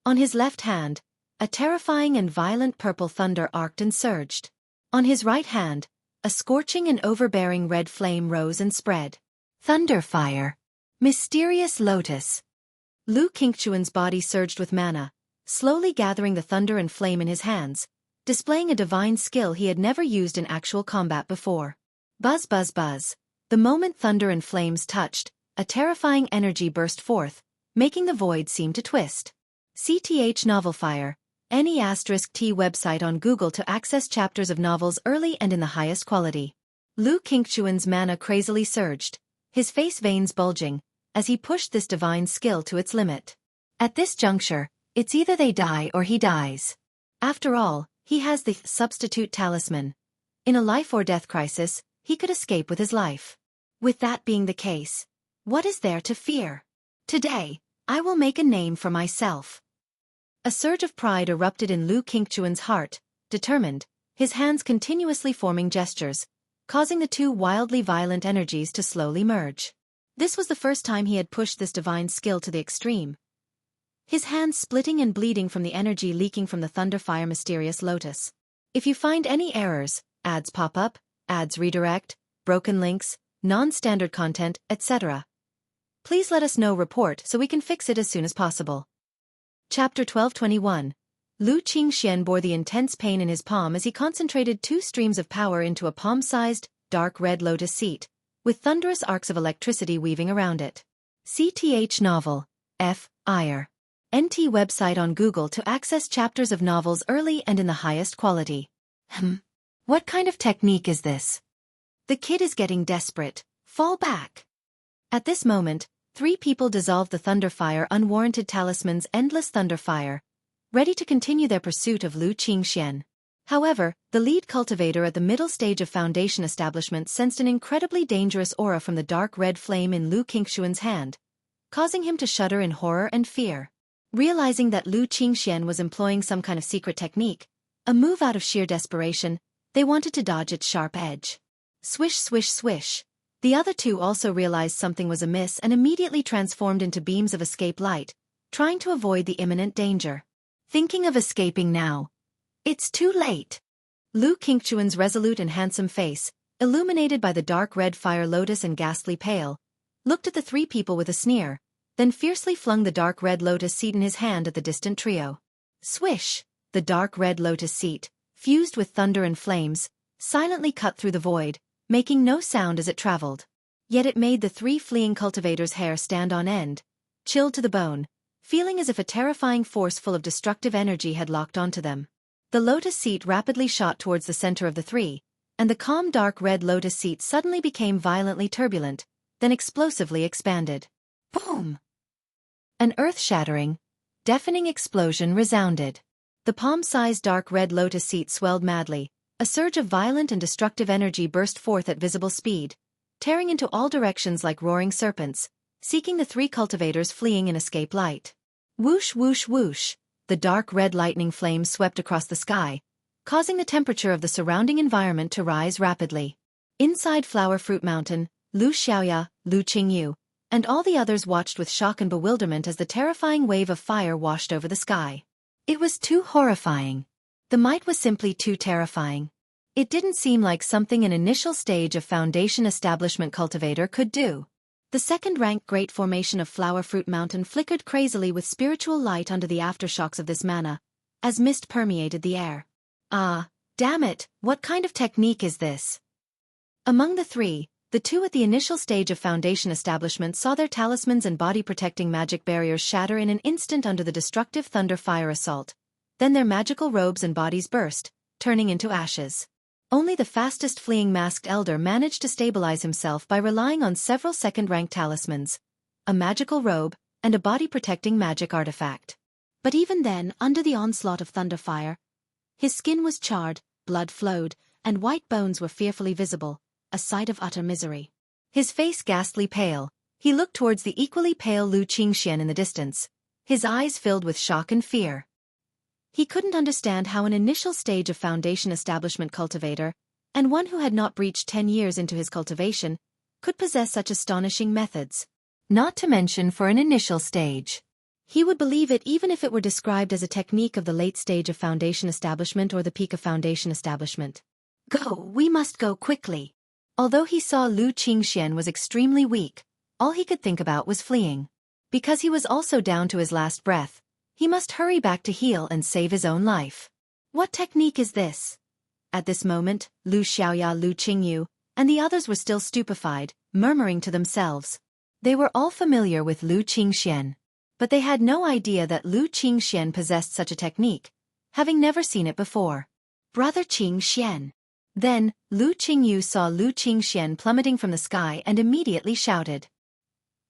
On his left hand, a terrifying and violent purple thunder arced and surged. On his right hand, a scorching and overbearing red flame rose and spread. Thunderfire. Mysterious Lotus. Lu Qingxian's body surged with mana, slowly gathering the thunder and flame in his hands, displaying a divine skill he had never used in actual combat before. Buzz buzz buzz. The moment thunder and flames touched, a terrifying energy burst forth, making the void seem to twist. CTH Novelfire. Any *T website on Google to access chapters of novels early and in the highest quality. Lu Qingxian's mana crazily surged, his face veins bulging, as he pushed this divine skill to its limit. At this juncture, it's either they die or he dies. After all, he has the substitute talisman. In a life-or-death crisis, he could escape with his life. With that being the case, what is there to fear? Today, I will make a name for myself. A surge of pride erupted in Lu Qingxian's heart, determined, his hands continuously forming gestures, causing the two wildly violent energies to slowly merge. This was the first time he had pushed this divine skill to the extreme. His hands splitting and bleeding from the energy leaking from the Thunderfire Mysterious Lotus. If you find any errors, ads pop up, ads redirect, broken links, non-standard content, etc., please let us know report so we can fix it as soon as possible. Chapter 1221. Lu Qingxian bore the intense pain in his palm as he concentrated two streams of power into a palm-sized, dark red lotus seat, with thunderous arcs of electricity weaving around it. CTH Novel. F. Ire. NT website on Google to access chapters of novels early and in the highest quality. What kind of technique is this? The kid is getting desperate. Fall back. At this moment, three people dissolved the Thunderfire unwarranted talisman's endless Thunderfire, ready to continue their pursuit of Lu Qingxian. However, the lead cultivator at the middle stage of Foundation establishment sensed an incredibly dangerous aura from the dark red flame in Lu Qingxian's hand, causing him to shudder in horror and fear. Realizing that Lu Qingxian was employing some kind of secret technique, a move out of sheer desperation, they wanted to dodge its sharp edge. Swish swish swish. The other two also realized something was amiss and immediately transformed into beams of escape light, trying to avoid the imminent danger. Thinking of escaping now. It's too late. Lu Qingchuan's resolute and handsome face, illuminated by the dark red fire lotus and ghastly pale, looked at the three people with a sneer, then fiercely flung the dark red lotus seed in his hand at the distant trio. Swish! The dark red lotus seed, fused with thunder and flames, silently cut through the void, making no sound as it traveled. Yet it made the three fleeing cultivators' hair stand on end, chilled to the bone, feeling as if a terrifying force full of destructive energy had locked onto them. The lotus seed rapidly shot towards the center of the three, and the calm dark red lotus seed suddenly became violently turbulent, then explosively expanded. Boom! An earth-shattering, deafening explosion resounded. The palm-sized dark red lotus seed swelled madly, a surge of violent and destructive energy burst forth at visible speed, tearing into all directions like roaring serpents, seeking the three cultivators fleeing in escape light. Whoosh whoosh whoosh, the dark red lightning flames swept across the sky, causing the temperature of the surrounding environment to rise rapidly. Inside Flower Fruit Mountain, Lu Xiaoya, Lu Qingyu, and all the others watched with shock and bewilderment as the terrifying wave of fire washed over the sky. It was too horrifying. The might was simply too terrifying. It didn't seem like something an initial stage of Foundation Establishment cultivator could do. The second-ranked Great Formation of Flower Fruit Mountain flickered crazily with spiritual light under the aftershocks of this mana, as mist permeated the air. Ah, damn it, what kind of technique is this? Among the three, the two at the initial stage of Foundation Establishment saw their talismans and body-protecting magic barriers shatter in an instant under the destructive thunder fire assault. Then their magical robes and bodies burst, turning into ashes. Only the fastest fleeing masked elder managed to stabilize himself by relying on several second-ranked talismans, a magical robe, and a body-protecting magic artifact. But even then, under the onslaught of thunder fire, his skin was charred, blood flowed, and white bones were fearfully visible, a sight of utter misery. His face ghastly pale, he looked towards the equally pale Lu Qingxian in the distance, his eyes filled with shock and fear. He couldn't understand how an initial stage of Foundation Establishment cultivator, and one who had not breached 10 years into his cultivation, could possess such astonishing methods. Not to mention for an initial stage. He would believe it even if it were described as a technique of the late stage of Foundation Establishment or the peak of Foundation Establishment. Go, we must go quickly. Although he saw Lu Qingxian was extremely weak, all he could think about was fleeing. Because he was also down to his last breath, he must hurry back to heal and save his own life. What technique is this? At this moment, Lu Xiaoya, Lu Qingyu, and the others were still stupefied, murmuring to themselves. They were all familiar with Lu Qingxian, but they had no idea that Lu Qingxian possessed such a technique, having never seen it before. Brother Qingxian. Then, Lu Qingyu saw Lu Qingxian plummeting from the sky and immediately shouted.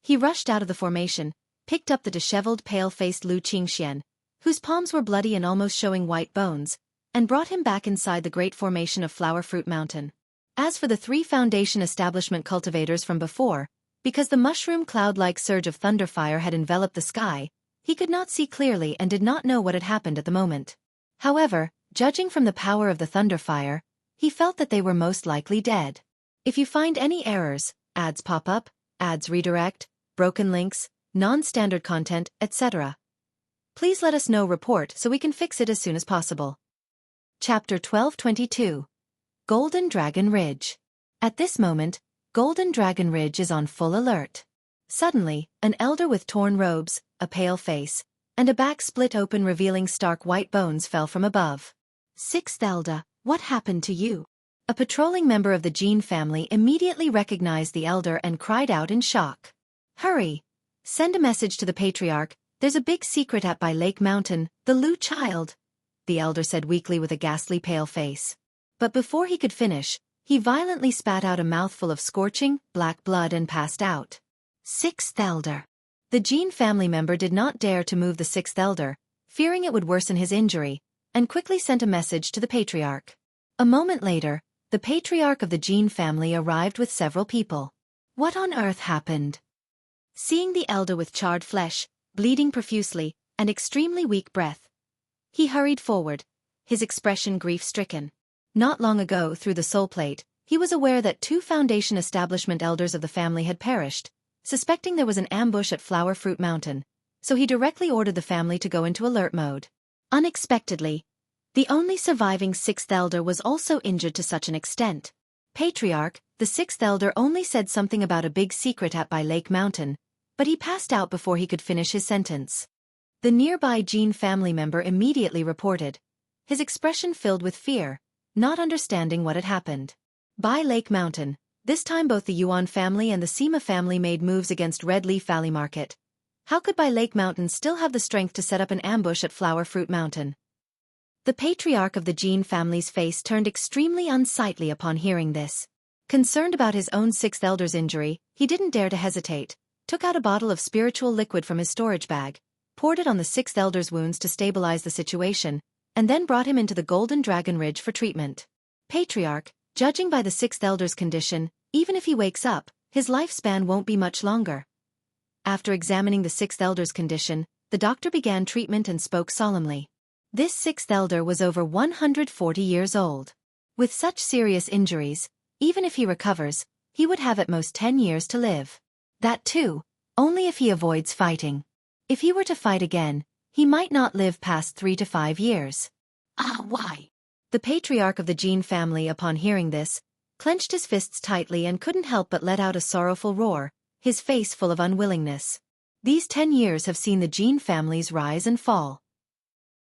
He rushed out of the formation, picked up the disheveled pale-faced Lu Qingxian, whose palms were bloody and almost showing white bones, and brought him back inside the great formation of Flower Fruit Mountain. As for the three Foundation Establishment cultivators from before, because the mushroom cloud-like surge of thunderfire had enveloped the sky, he could not see clearly and did not know what had happened at the moment. However, judging from the power of the thunderfire, he felt that they were most likely dead. If you find any errors, ads pop up, ads redirect, broken links, non-standard content, etc., please let us know report so we can fix it as soon as possible. Chapter 1222. Golden Dragon Ridge. At this moment, Golden Dragon Ridge is on full alert. Suddenly, an elder with torn robes, a pale face, and a back split open revealing stark white bones fell from above. Sixth Elder, what happened to you? A patrolling member of the Jean family immediately recognized the elder and cried out in shock. Hurry! Send a message to the Patriarch, there's a big secret at by Lake Mountain, the Lu child, the elder said weakly with a ghastly pale face. But before he could finish, he violently spat out a mouthful of scorching, black blood and passed out. Sixth Elder. The Jean family member did not dare to move the sixth elder, fearing it would worsen his injury, and quickly sent a message to the Patriarch. A moment later, the Patriarch of the Jean family arrived with several people. What on earth happened? Seeing the elder with charred flesh, bleeding profusely, and extremely weak breath, he hurried forward, his expression grief-stricken. Not long ago through the soul plate, He was aware that 2 foundation establishment elders of the family had perished, suspecting there was an ambush at Flower Fruit Mountain, so he directly ordered the family to go into alert mode. Unexpectedly, the only surviving 6th elder was also injured to such an extent. Patriarch, the 6th elder, only said something about a big secret by Lake Mountain, but he passed out before he could finish his sentence. The nearby Jin family member immediately reported, his expression filled with fear, not understanding what had happened. By Lake Mountain, this time both the Yuan family and the Sima family made moves against Red Leaf Valley Market. How could By Lake Mountain still have the strength to set up an ambush at Flower Fruit Mountain? The patriarch of the Jin family's face turned extremely unsightly upon hearing this. Concerned about his own 6th elder's injury, he didn't dare to hesitate, took out a bottle of spiritual liquid from his storage bag, poured it on the 6th elder's wounds to stabilize the situation, and then brought him into the Golden Dragon Ridge for treatment. Patriarch, judging by the 6th elder's condition, even if he wakes up, his lifespan won't be much longer. After examining the 6th elder's condition, the doctor began treatment and spoke solemnly. This 6th elder was over 140 years old. With such serious injuries, even if he recovers, he would have at most 10 years to live. That too, only if he avoids fighting. If he were to fight again, he might not live past 3 to 5 years. Why? The patriarch of the Jin family, upon hearing this, clenched his fists tightly and couldn't help but let out a sorrowful roar, his face full of unwillingness. These 10 years have seen the Jin family's rise and fall.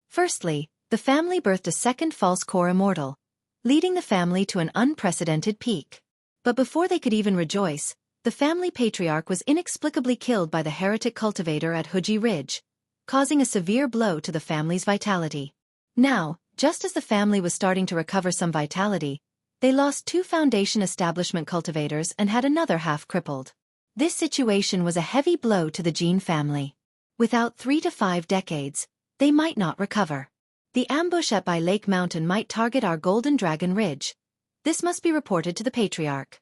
Firstly, the family birthed a second false core immortal, leading the family to an unprecedented peak. But before they could even rejoice, the family patriarch was inexplicably killed by the heretic cultivator at Huji Ridge, causing a severe blow to the family's vitality. Now, just as the family was starting to recover some vitality, they lost 2 foundation establishment cultivators and had another half crippled. This situation was a heavy blow to the Jin family. Without 3 to 5 decades, they might not recover. The ambush at By Lake Mountain might target our Golden Dragon Ridge. This must be reported to the patriarch.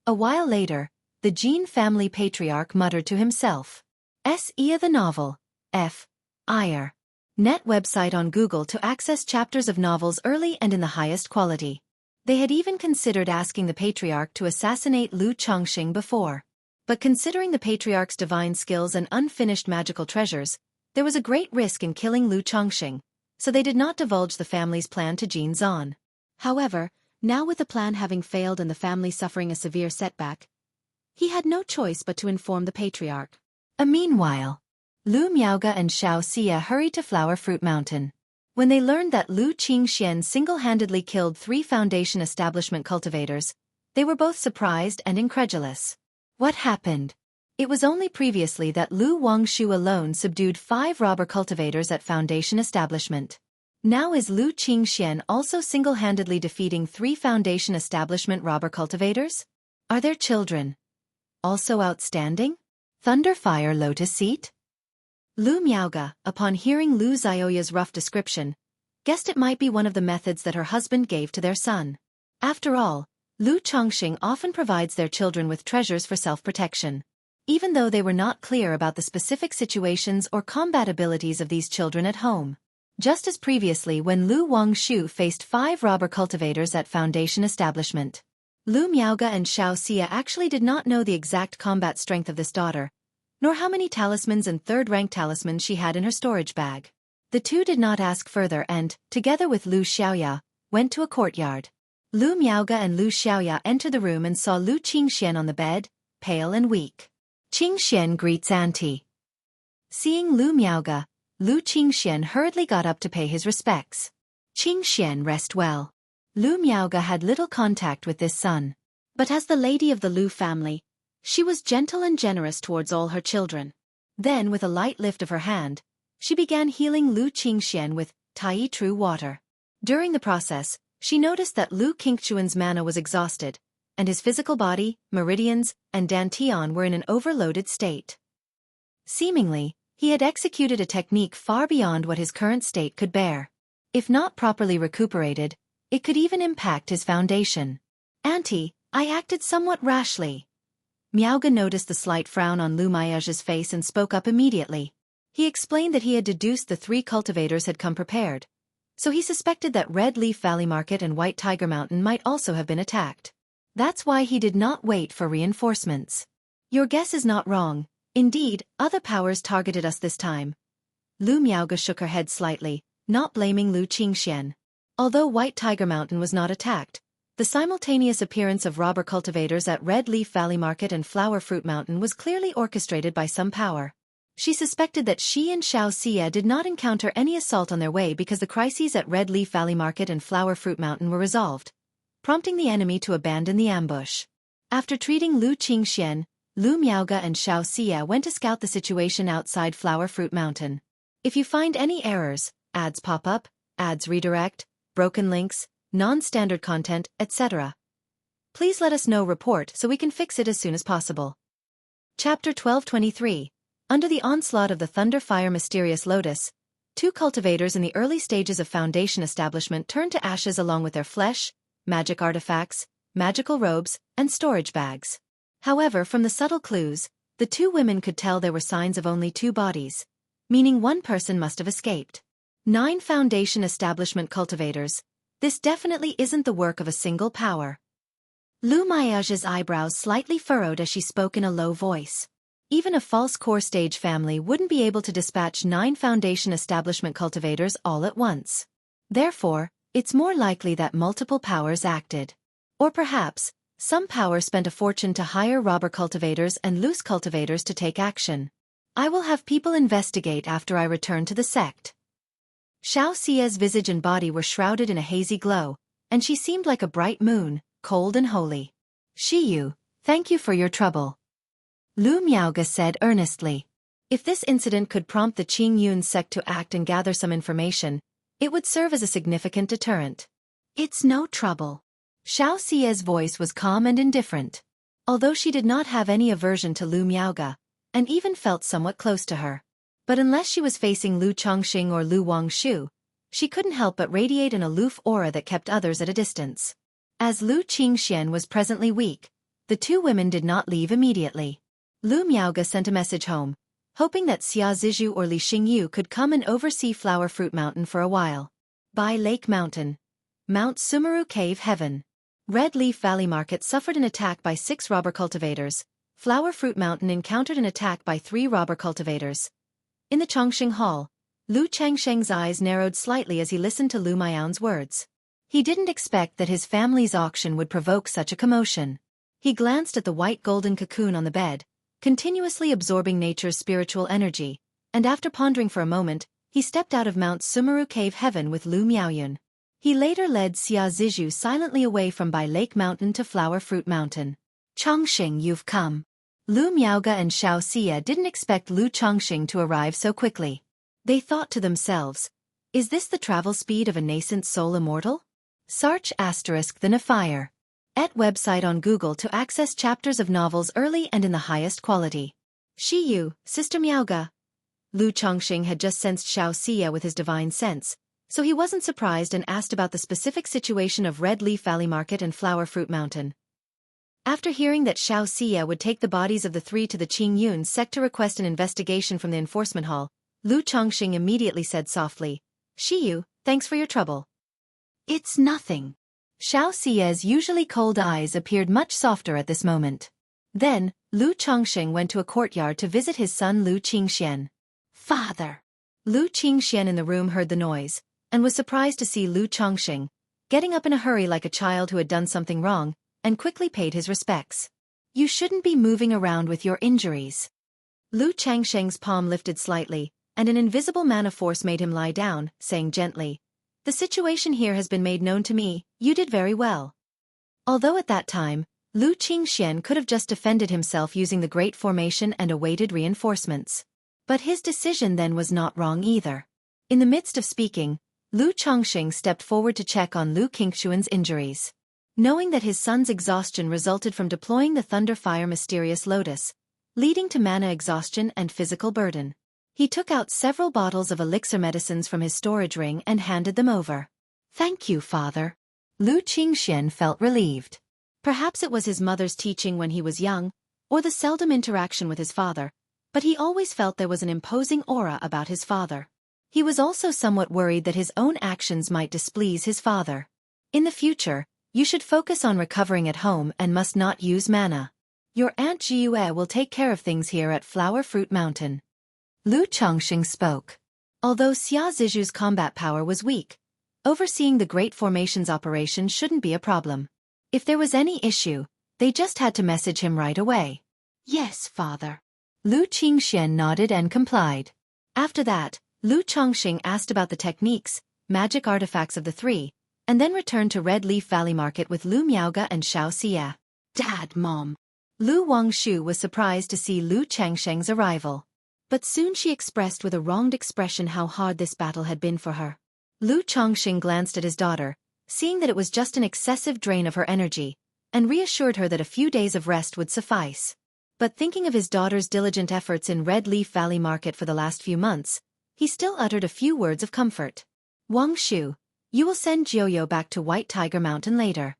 A while later, the Jin family patriarch muttered to himself. S.E. the novel. F. Ire. Net website on Google to access chapters of novels early and in the highest quality. They had even considered asking the patriarch to assassinate Lu Chongqing before. But considering the patriarch's divine skills and unfinished magical treasures, there was a great risk in killing Lu Chongqing, so they did not divulge the family's plan to Jin Zan. However, now with the plan having failed and the family suffering a severe setback, he had no choice but to inform the patriarch. Meanwhile, Lu Miaoge and Xiao Xia hurried to Flower Fruit Mountain. When they learned that Lu Qingxian single-handedly killed 3 foundation establishment cultivators, they were both surprised and incredulous. What happened? It was only previously that Lu Wangshu alone subdued 5 robber cultivators at Foundation Establishment. Now is Lu Qingxian also single-handedly defeating 3 Foundation Establishment robber cultivators? Are their children also outstanding? Thunderfire Lotus Seat? Lu Miaoge, upon hearing Lu Xiaoya's rough description, guessed it might be one of the methods that her husband gave to their son. After all, Lu Chongqing often provides their children with treasures for self-protection. Even though they were not clear about the specific situations or combat abilities of these children at home. Just as previously when Lu Wangshu faced 5 robber cultivators at Foundation Establishment. Lu Miaoge and Xiao Xia actually did not know the exact combat strength of this daughter, nor how many talismans and third-rank talismans she had in her storage bag. The two did not ask further and, together with Lu Xiaoya, went to a courtyard. Lu Miaoge and Lu Xiaoya entered the room and saw Lu Qingxian on the bed, pale and weak. Qingxian greets auntie. Seeing Lu Miaoge, Lu Qingxian hurriedly got up to pay his respects. Qingxian, rest well. Lu Miaoge had little contact with this son. But as the lady of the Lu family, she was gentle and generous towards all her children. Then with a light lift of her hand, she began healing Lu Qingxian with Tai True water. During the process, she noticed that Lu Qingxian's mana was exhausted, and his physical body, meridians, and dantian were in an overloaded state. Seemingly, he had executed a technique far beyond what his current state could bear. If not properly recuperated, it could even impact his foundation. Auntie, I acted somewhat rashly. Miaoge noticed the slight frown on Lu Miaoge's face and spoke up immediately. He explained that he had deduced the 3 cultivators had come prepared, so he suspected that Red Leaf Valley Market and White Tiger Mountain might also have been attacked. That's why he did not wait for reinforcements. Your guess is not wrong. Indeed, other powers targeted us this time. Lu Miaoge shook her head slightly, not blaming Lu Qingxian. Although White Tiger Mountain was not attacked, the simultaneous appearance of robber cultivators at Red Leaf Valley Market and Flower Fruit Mountain was clearly orchestrated by some power. She suspected that she and Xiaofan did not encounter any assault on their way because the crises at Red Leaf Valley Market and Flower Fruit Mountain were resolved, prompting the enemy to abandon the ambush. After treating Lu Qingxian, Lu Miaoge and Xiaofan went to scout the situation outside Flower Fruit Mountain. If you find any errors, ads pop up, ads redirect, broken links, non-standard content, etc., please let us know. Report so we can fix it as soon as possible. Chapter 1223. Under the onslaught of the Thunder Fire Mysterious Lotus, 2 cultivators in the early stages of Foundation establishment turned to ashes along with their flesh, magic artifacts, magical robes, and storage bags. However, from the subtle clues, the 2 women could tell there were signs of only 2 bodies, meaning one person must have escaped. 9 Foundation establishment cultivators. This definitely isn't the work of a single power. Lu Miaoge's eyebrows slightly furrowed as she spoke in a low voice. Even a false core stage family wouldn't be able to dispatch 9 Foundation establishment cultivators all at once. Therefore, it's more likely that multiple powers acted. Or perhaps, some power spent a fortune to hire robber cultivators and loose cultivators to take action. I will have people investigate after I return to the sect. Xiaoxia's visage and body were shrouded in a hazy glow, and she seemed like a bright moon, cold and holy. Shiyu, thank you for your trouble. Lu Miaoge said earnestly. If this incident could prompt the Qingyun sect to act and gather some information, it would serve as a significant deterrent. It's no trouble. Xiaoxia's voice was calm and indifferent. Although she did not have any aversion to Lu Miaoge, and even felt somewhat close to her. But unless she was facing Lu Chongxing or Lu Wangshu, she couldn't help but radiate an aloof aura that kept others at a distance. As Lu Qingxian was presently weak, the 2 women did not leave immediately. Lu Miaoge sent a message home, hoping that Xia Zizhu or Li Xingyu could come and oversee Flower Fruit Mountain for a while. By Lake Mountain. Mount Sumeru Cave Heaven. Red Leaf Valley Market suffered an attack by 6 robber cultivators. Flower Fruit Mountain encountered an attack by 3 robber cultivators. In the Chongqing Hall, Lu Changsheng's eyes narrowed slightly as he listened to Lu Miao's words. He didn't expect that his family's auction would provoke such a commotion. He glanced at the white golden cocoon on the bed, continuously absorbing nature's spiritual energy, and after pondering for a moment, he stepped out of Mount Sumeru Cave Heaven with Lu Miaoyun. He later led Xia Zizhu silently away from By Lake Mountain to Flower Fruit Mountain. Chongqing, you've come. Lu Miaoge and Xiaoxia didn't expect Lu Chongqing to arrive so quickly. They thought to themselves, is this the travel speed of a nascent soul immortal? Sarch * the Defied. Et website on Google to access chapters of novels early and in the highest quality. Shiyu, Sister Miaoge. Lu Chongqing had just sensed Xiaoxia with his divine sense, so he wasn't surprised and asked about the specific situation of Red Leaf Valley Market and Flower Fruit Mountain. After hearing that Xiaoxia would take the bodies of the 3 to the Qingyun sect to request an investigation from the enforcement hall, Lu Chongqing immediately said softly, Shiyu, thanks for your trouble. It's nothing. Xiaoxia's usually cold eyes appeared much softer at this moment. Then, Lu Chongqing went to a courtyard to visit his son Lu Qingxian. Father! Lu Qingxian in the room heard the noise, and was surprised to see Lu Chongqing, getting up in a hurry like a child who had done something wrong, and quickly paid his respects. You shouldn't be moving around with your injuries. Lu Changsheng's palm lifted slightly, and an invisible mana force made him lie down, saying gently, the situation here has been made known to me, you did very well. Although at that time, Lu Qingxian could have just defended himself using the Great Formation and awaited reinforcements. But his decision then was not wrong either. In the midst of speaking, Lu Chongqing stepped forward to check on Lu Qingxuan's injuries. Knowing that his son's exhaustion resulted from deploying the Thunder Fire Mysterious Lotus, leading to mana exhaustion and physical burden, he took out several bottles of elixir medicines from his storage ring and handed them over. Thank you, father. Lu Qingxian felt relieved. Perhaps it was his mother's teaching when he was young, or the seldom interaction with his father, but he always felt there was an imposing aura about his father. He was also somewhat worried that his own actions might displease his father. In the future, you should focus on recovering at home and must not use mana. Your Aunt Jiue will take care of things here at Flower Fruit Mountain. Lu Chongqing spoke. Although Xia Ziju's combat power was weak, overseeing the Great Formations operation shouldn't be a problem. If there was any issue, they just had to message him right away. Yes, father. Lu Qingxian nodded and complied. After that, Lu Chongqing asked about the techniques, magic artifacts of the three, and then returned to Red Leaf Valley Market with Lu Miaoge and Xiao Xia. Dad, Mom. Lu Wangshu was surprised to see Lu Changsheng's arrival. But soon she expressed with a wronged expression how hard this battle had been for her. Lu Chongqing glanced at his daughter, seeing that it was just an excessive drain of her energy, and reassured her that a few days of rest would suffice. But thinking of his daughter's diligent efforts in Red Leaf Valley Market for the last few months, he still uttered a few words of comfort. Wangshu, you will send Jiuyo back to White Tiger Mountain later.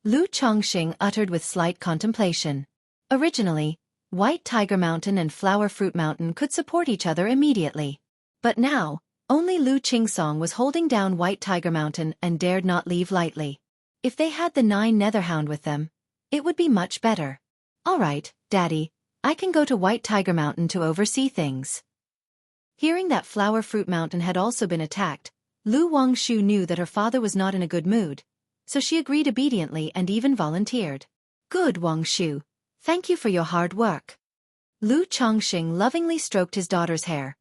Lu Chongqing uttered with slight contemplation. Originally, White Tiger Mountain and Flower Fruit Mountain could support each other immediately. But now, only Lu Qingsong was holding down White Tiger Mountain and dared not leave lightly. If they had the 9 Netherhound with them, it would be much better. All right, Daddy, I can go to White Tiger Mountain to oversee things. Hearing that Flower Fruit Mountain had also been attacked, Lu Wangshu knew that her father was not in a good mood, so she agreed obediently and even volunteered. Good, Wangshu. Thank you for your hard work. Lu Chongqing lovingly stroked his daughter's hair,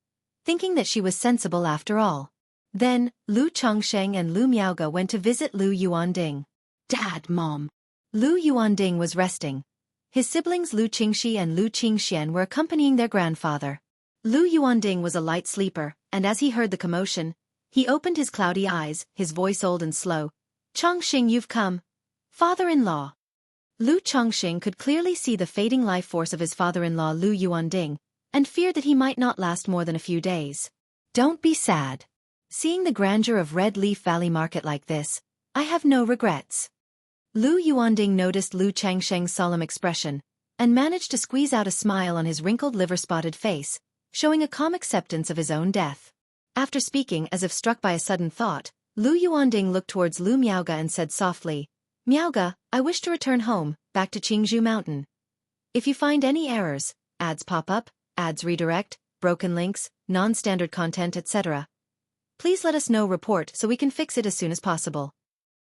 thinking that she was sensible after all. Then, Lu Chongsheng and Lu Miaoge went to visit Lu Yuanding. Dad, Mom. Lu Yuanding was resting. His siblings Lu Qingxi and Lu Qingxian were accompanying their grandfather. Lu Yuanding was a light sleeper, and as he heard the commotion, he opened his cloudy eyes, his voice old and slow. Chongqing, you've come. Father-in-law. Lu Chongqing could clearly see the fading life force of his father-in-law Lu Yuanding, and feared that he might not last more than a few days. Don't be sad. Seeing the grandeur of Red Leaf Valley Market like this, I have no regrets. Lu Yuanding noticed Lu Changsheng's solemn expression, and managed to squeeze out a smile on his wrinkled liver-spotted face, showing a calm acceptance of his own death. After speaking as if struck by a sudden thought, Lu Yuanding looked towards Lu Miaoge and said softly, Miaoge, I wish to return home, back to Qingzhou Mountain. If you find any errors, ads pop up, ads redirect, broken links, non-standard content, etc., please let us know, report so we can fix it as soon as possible.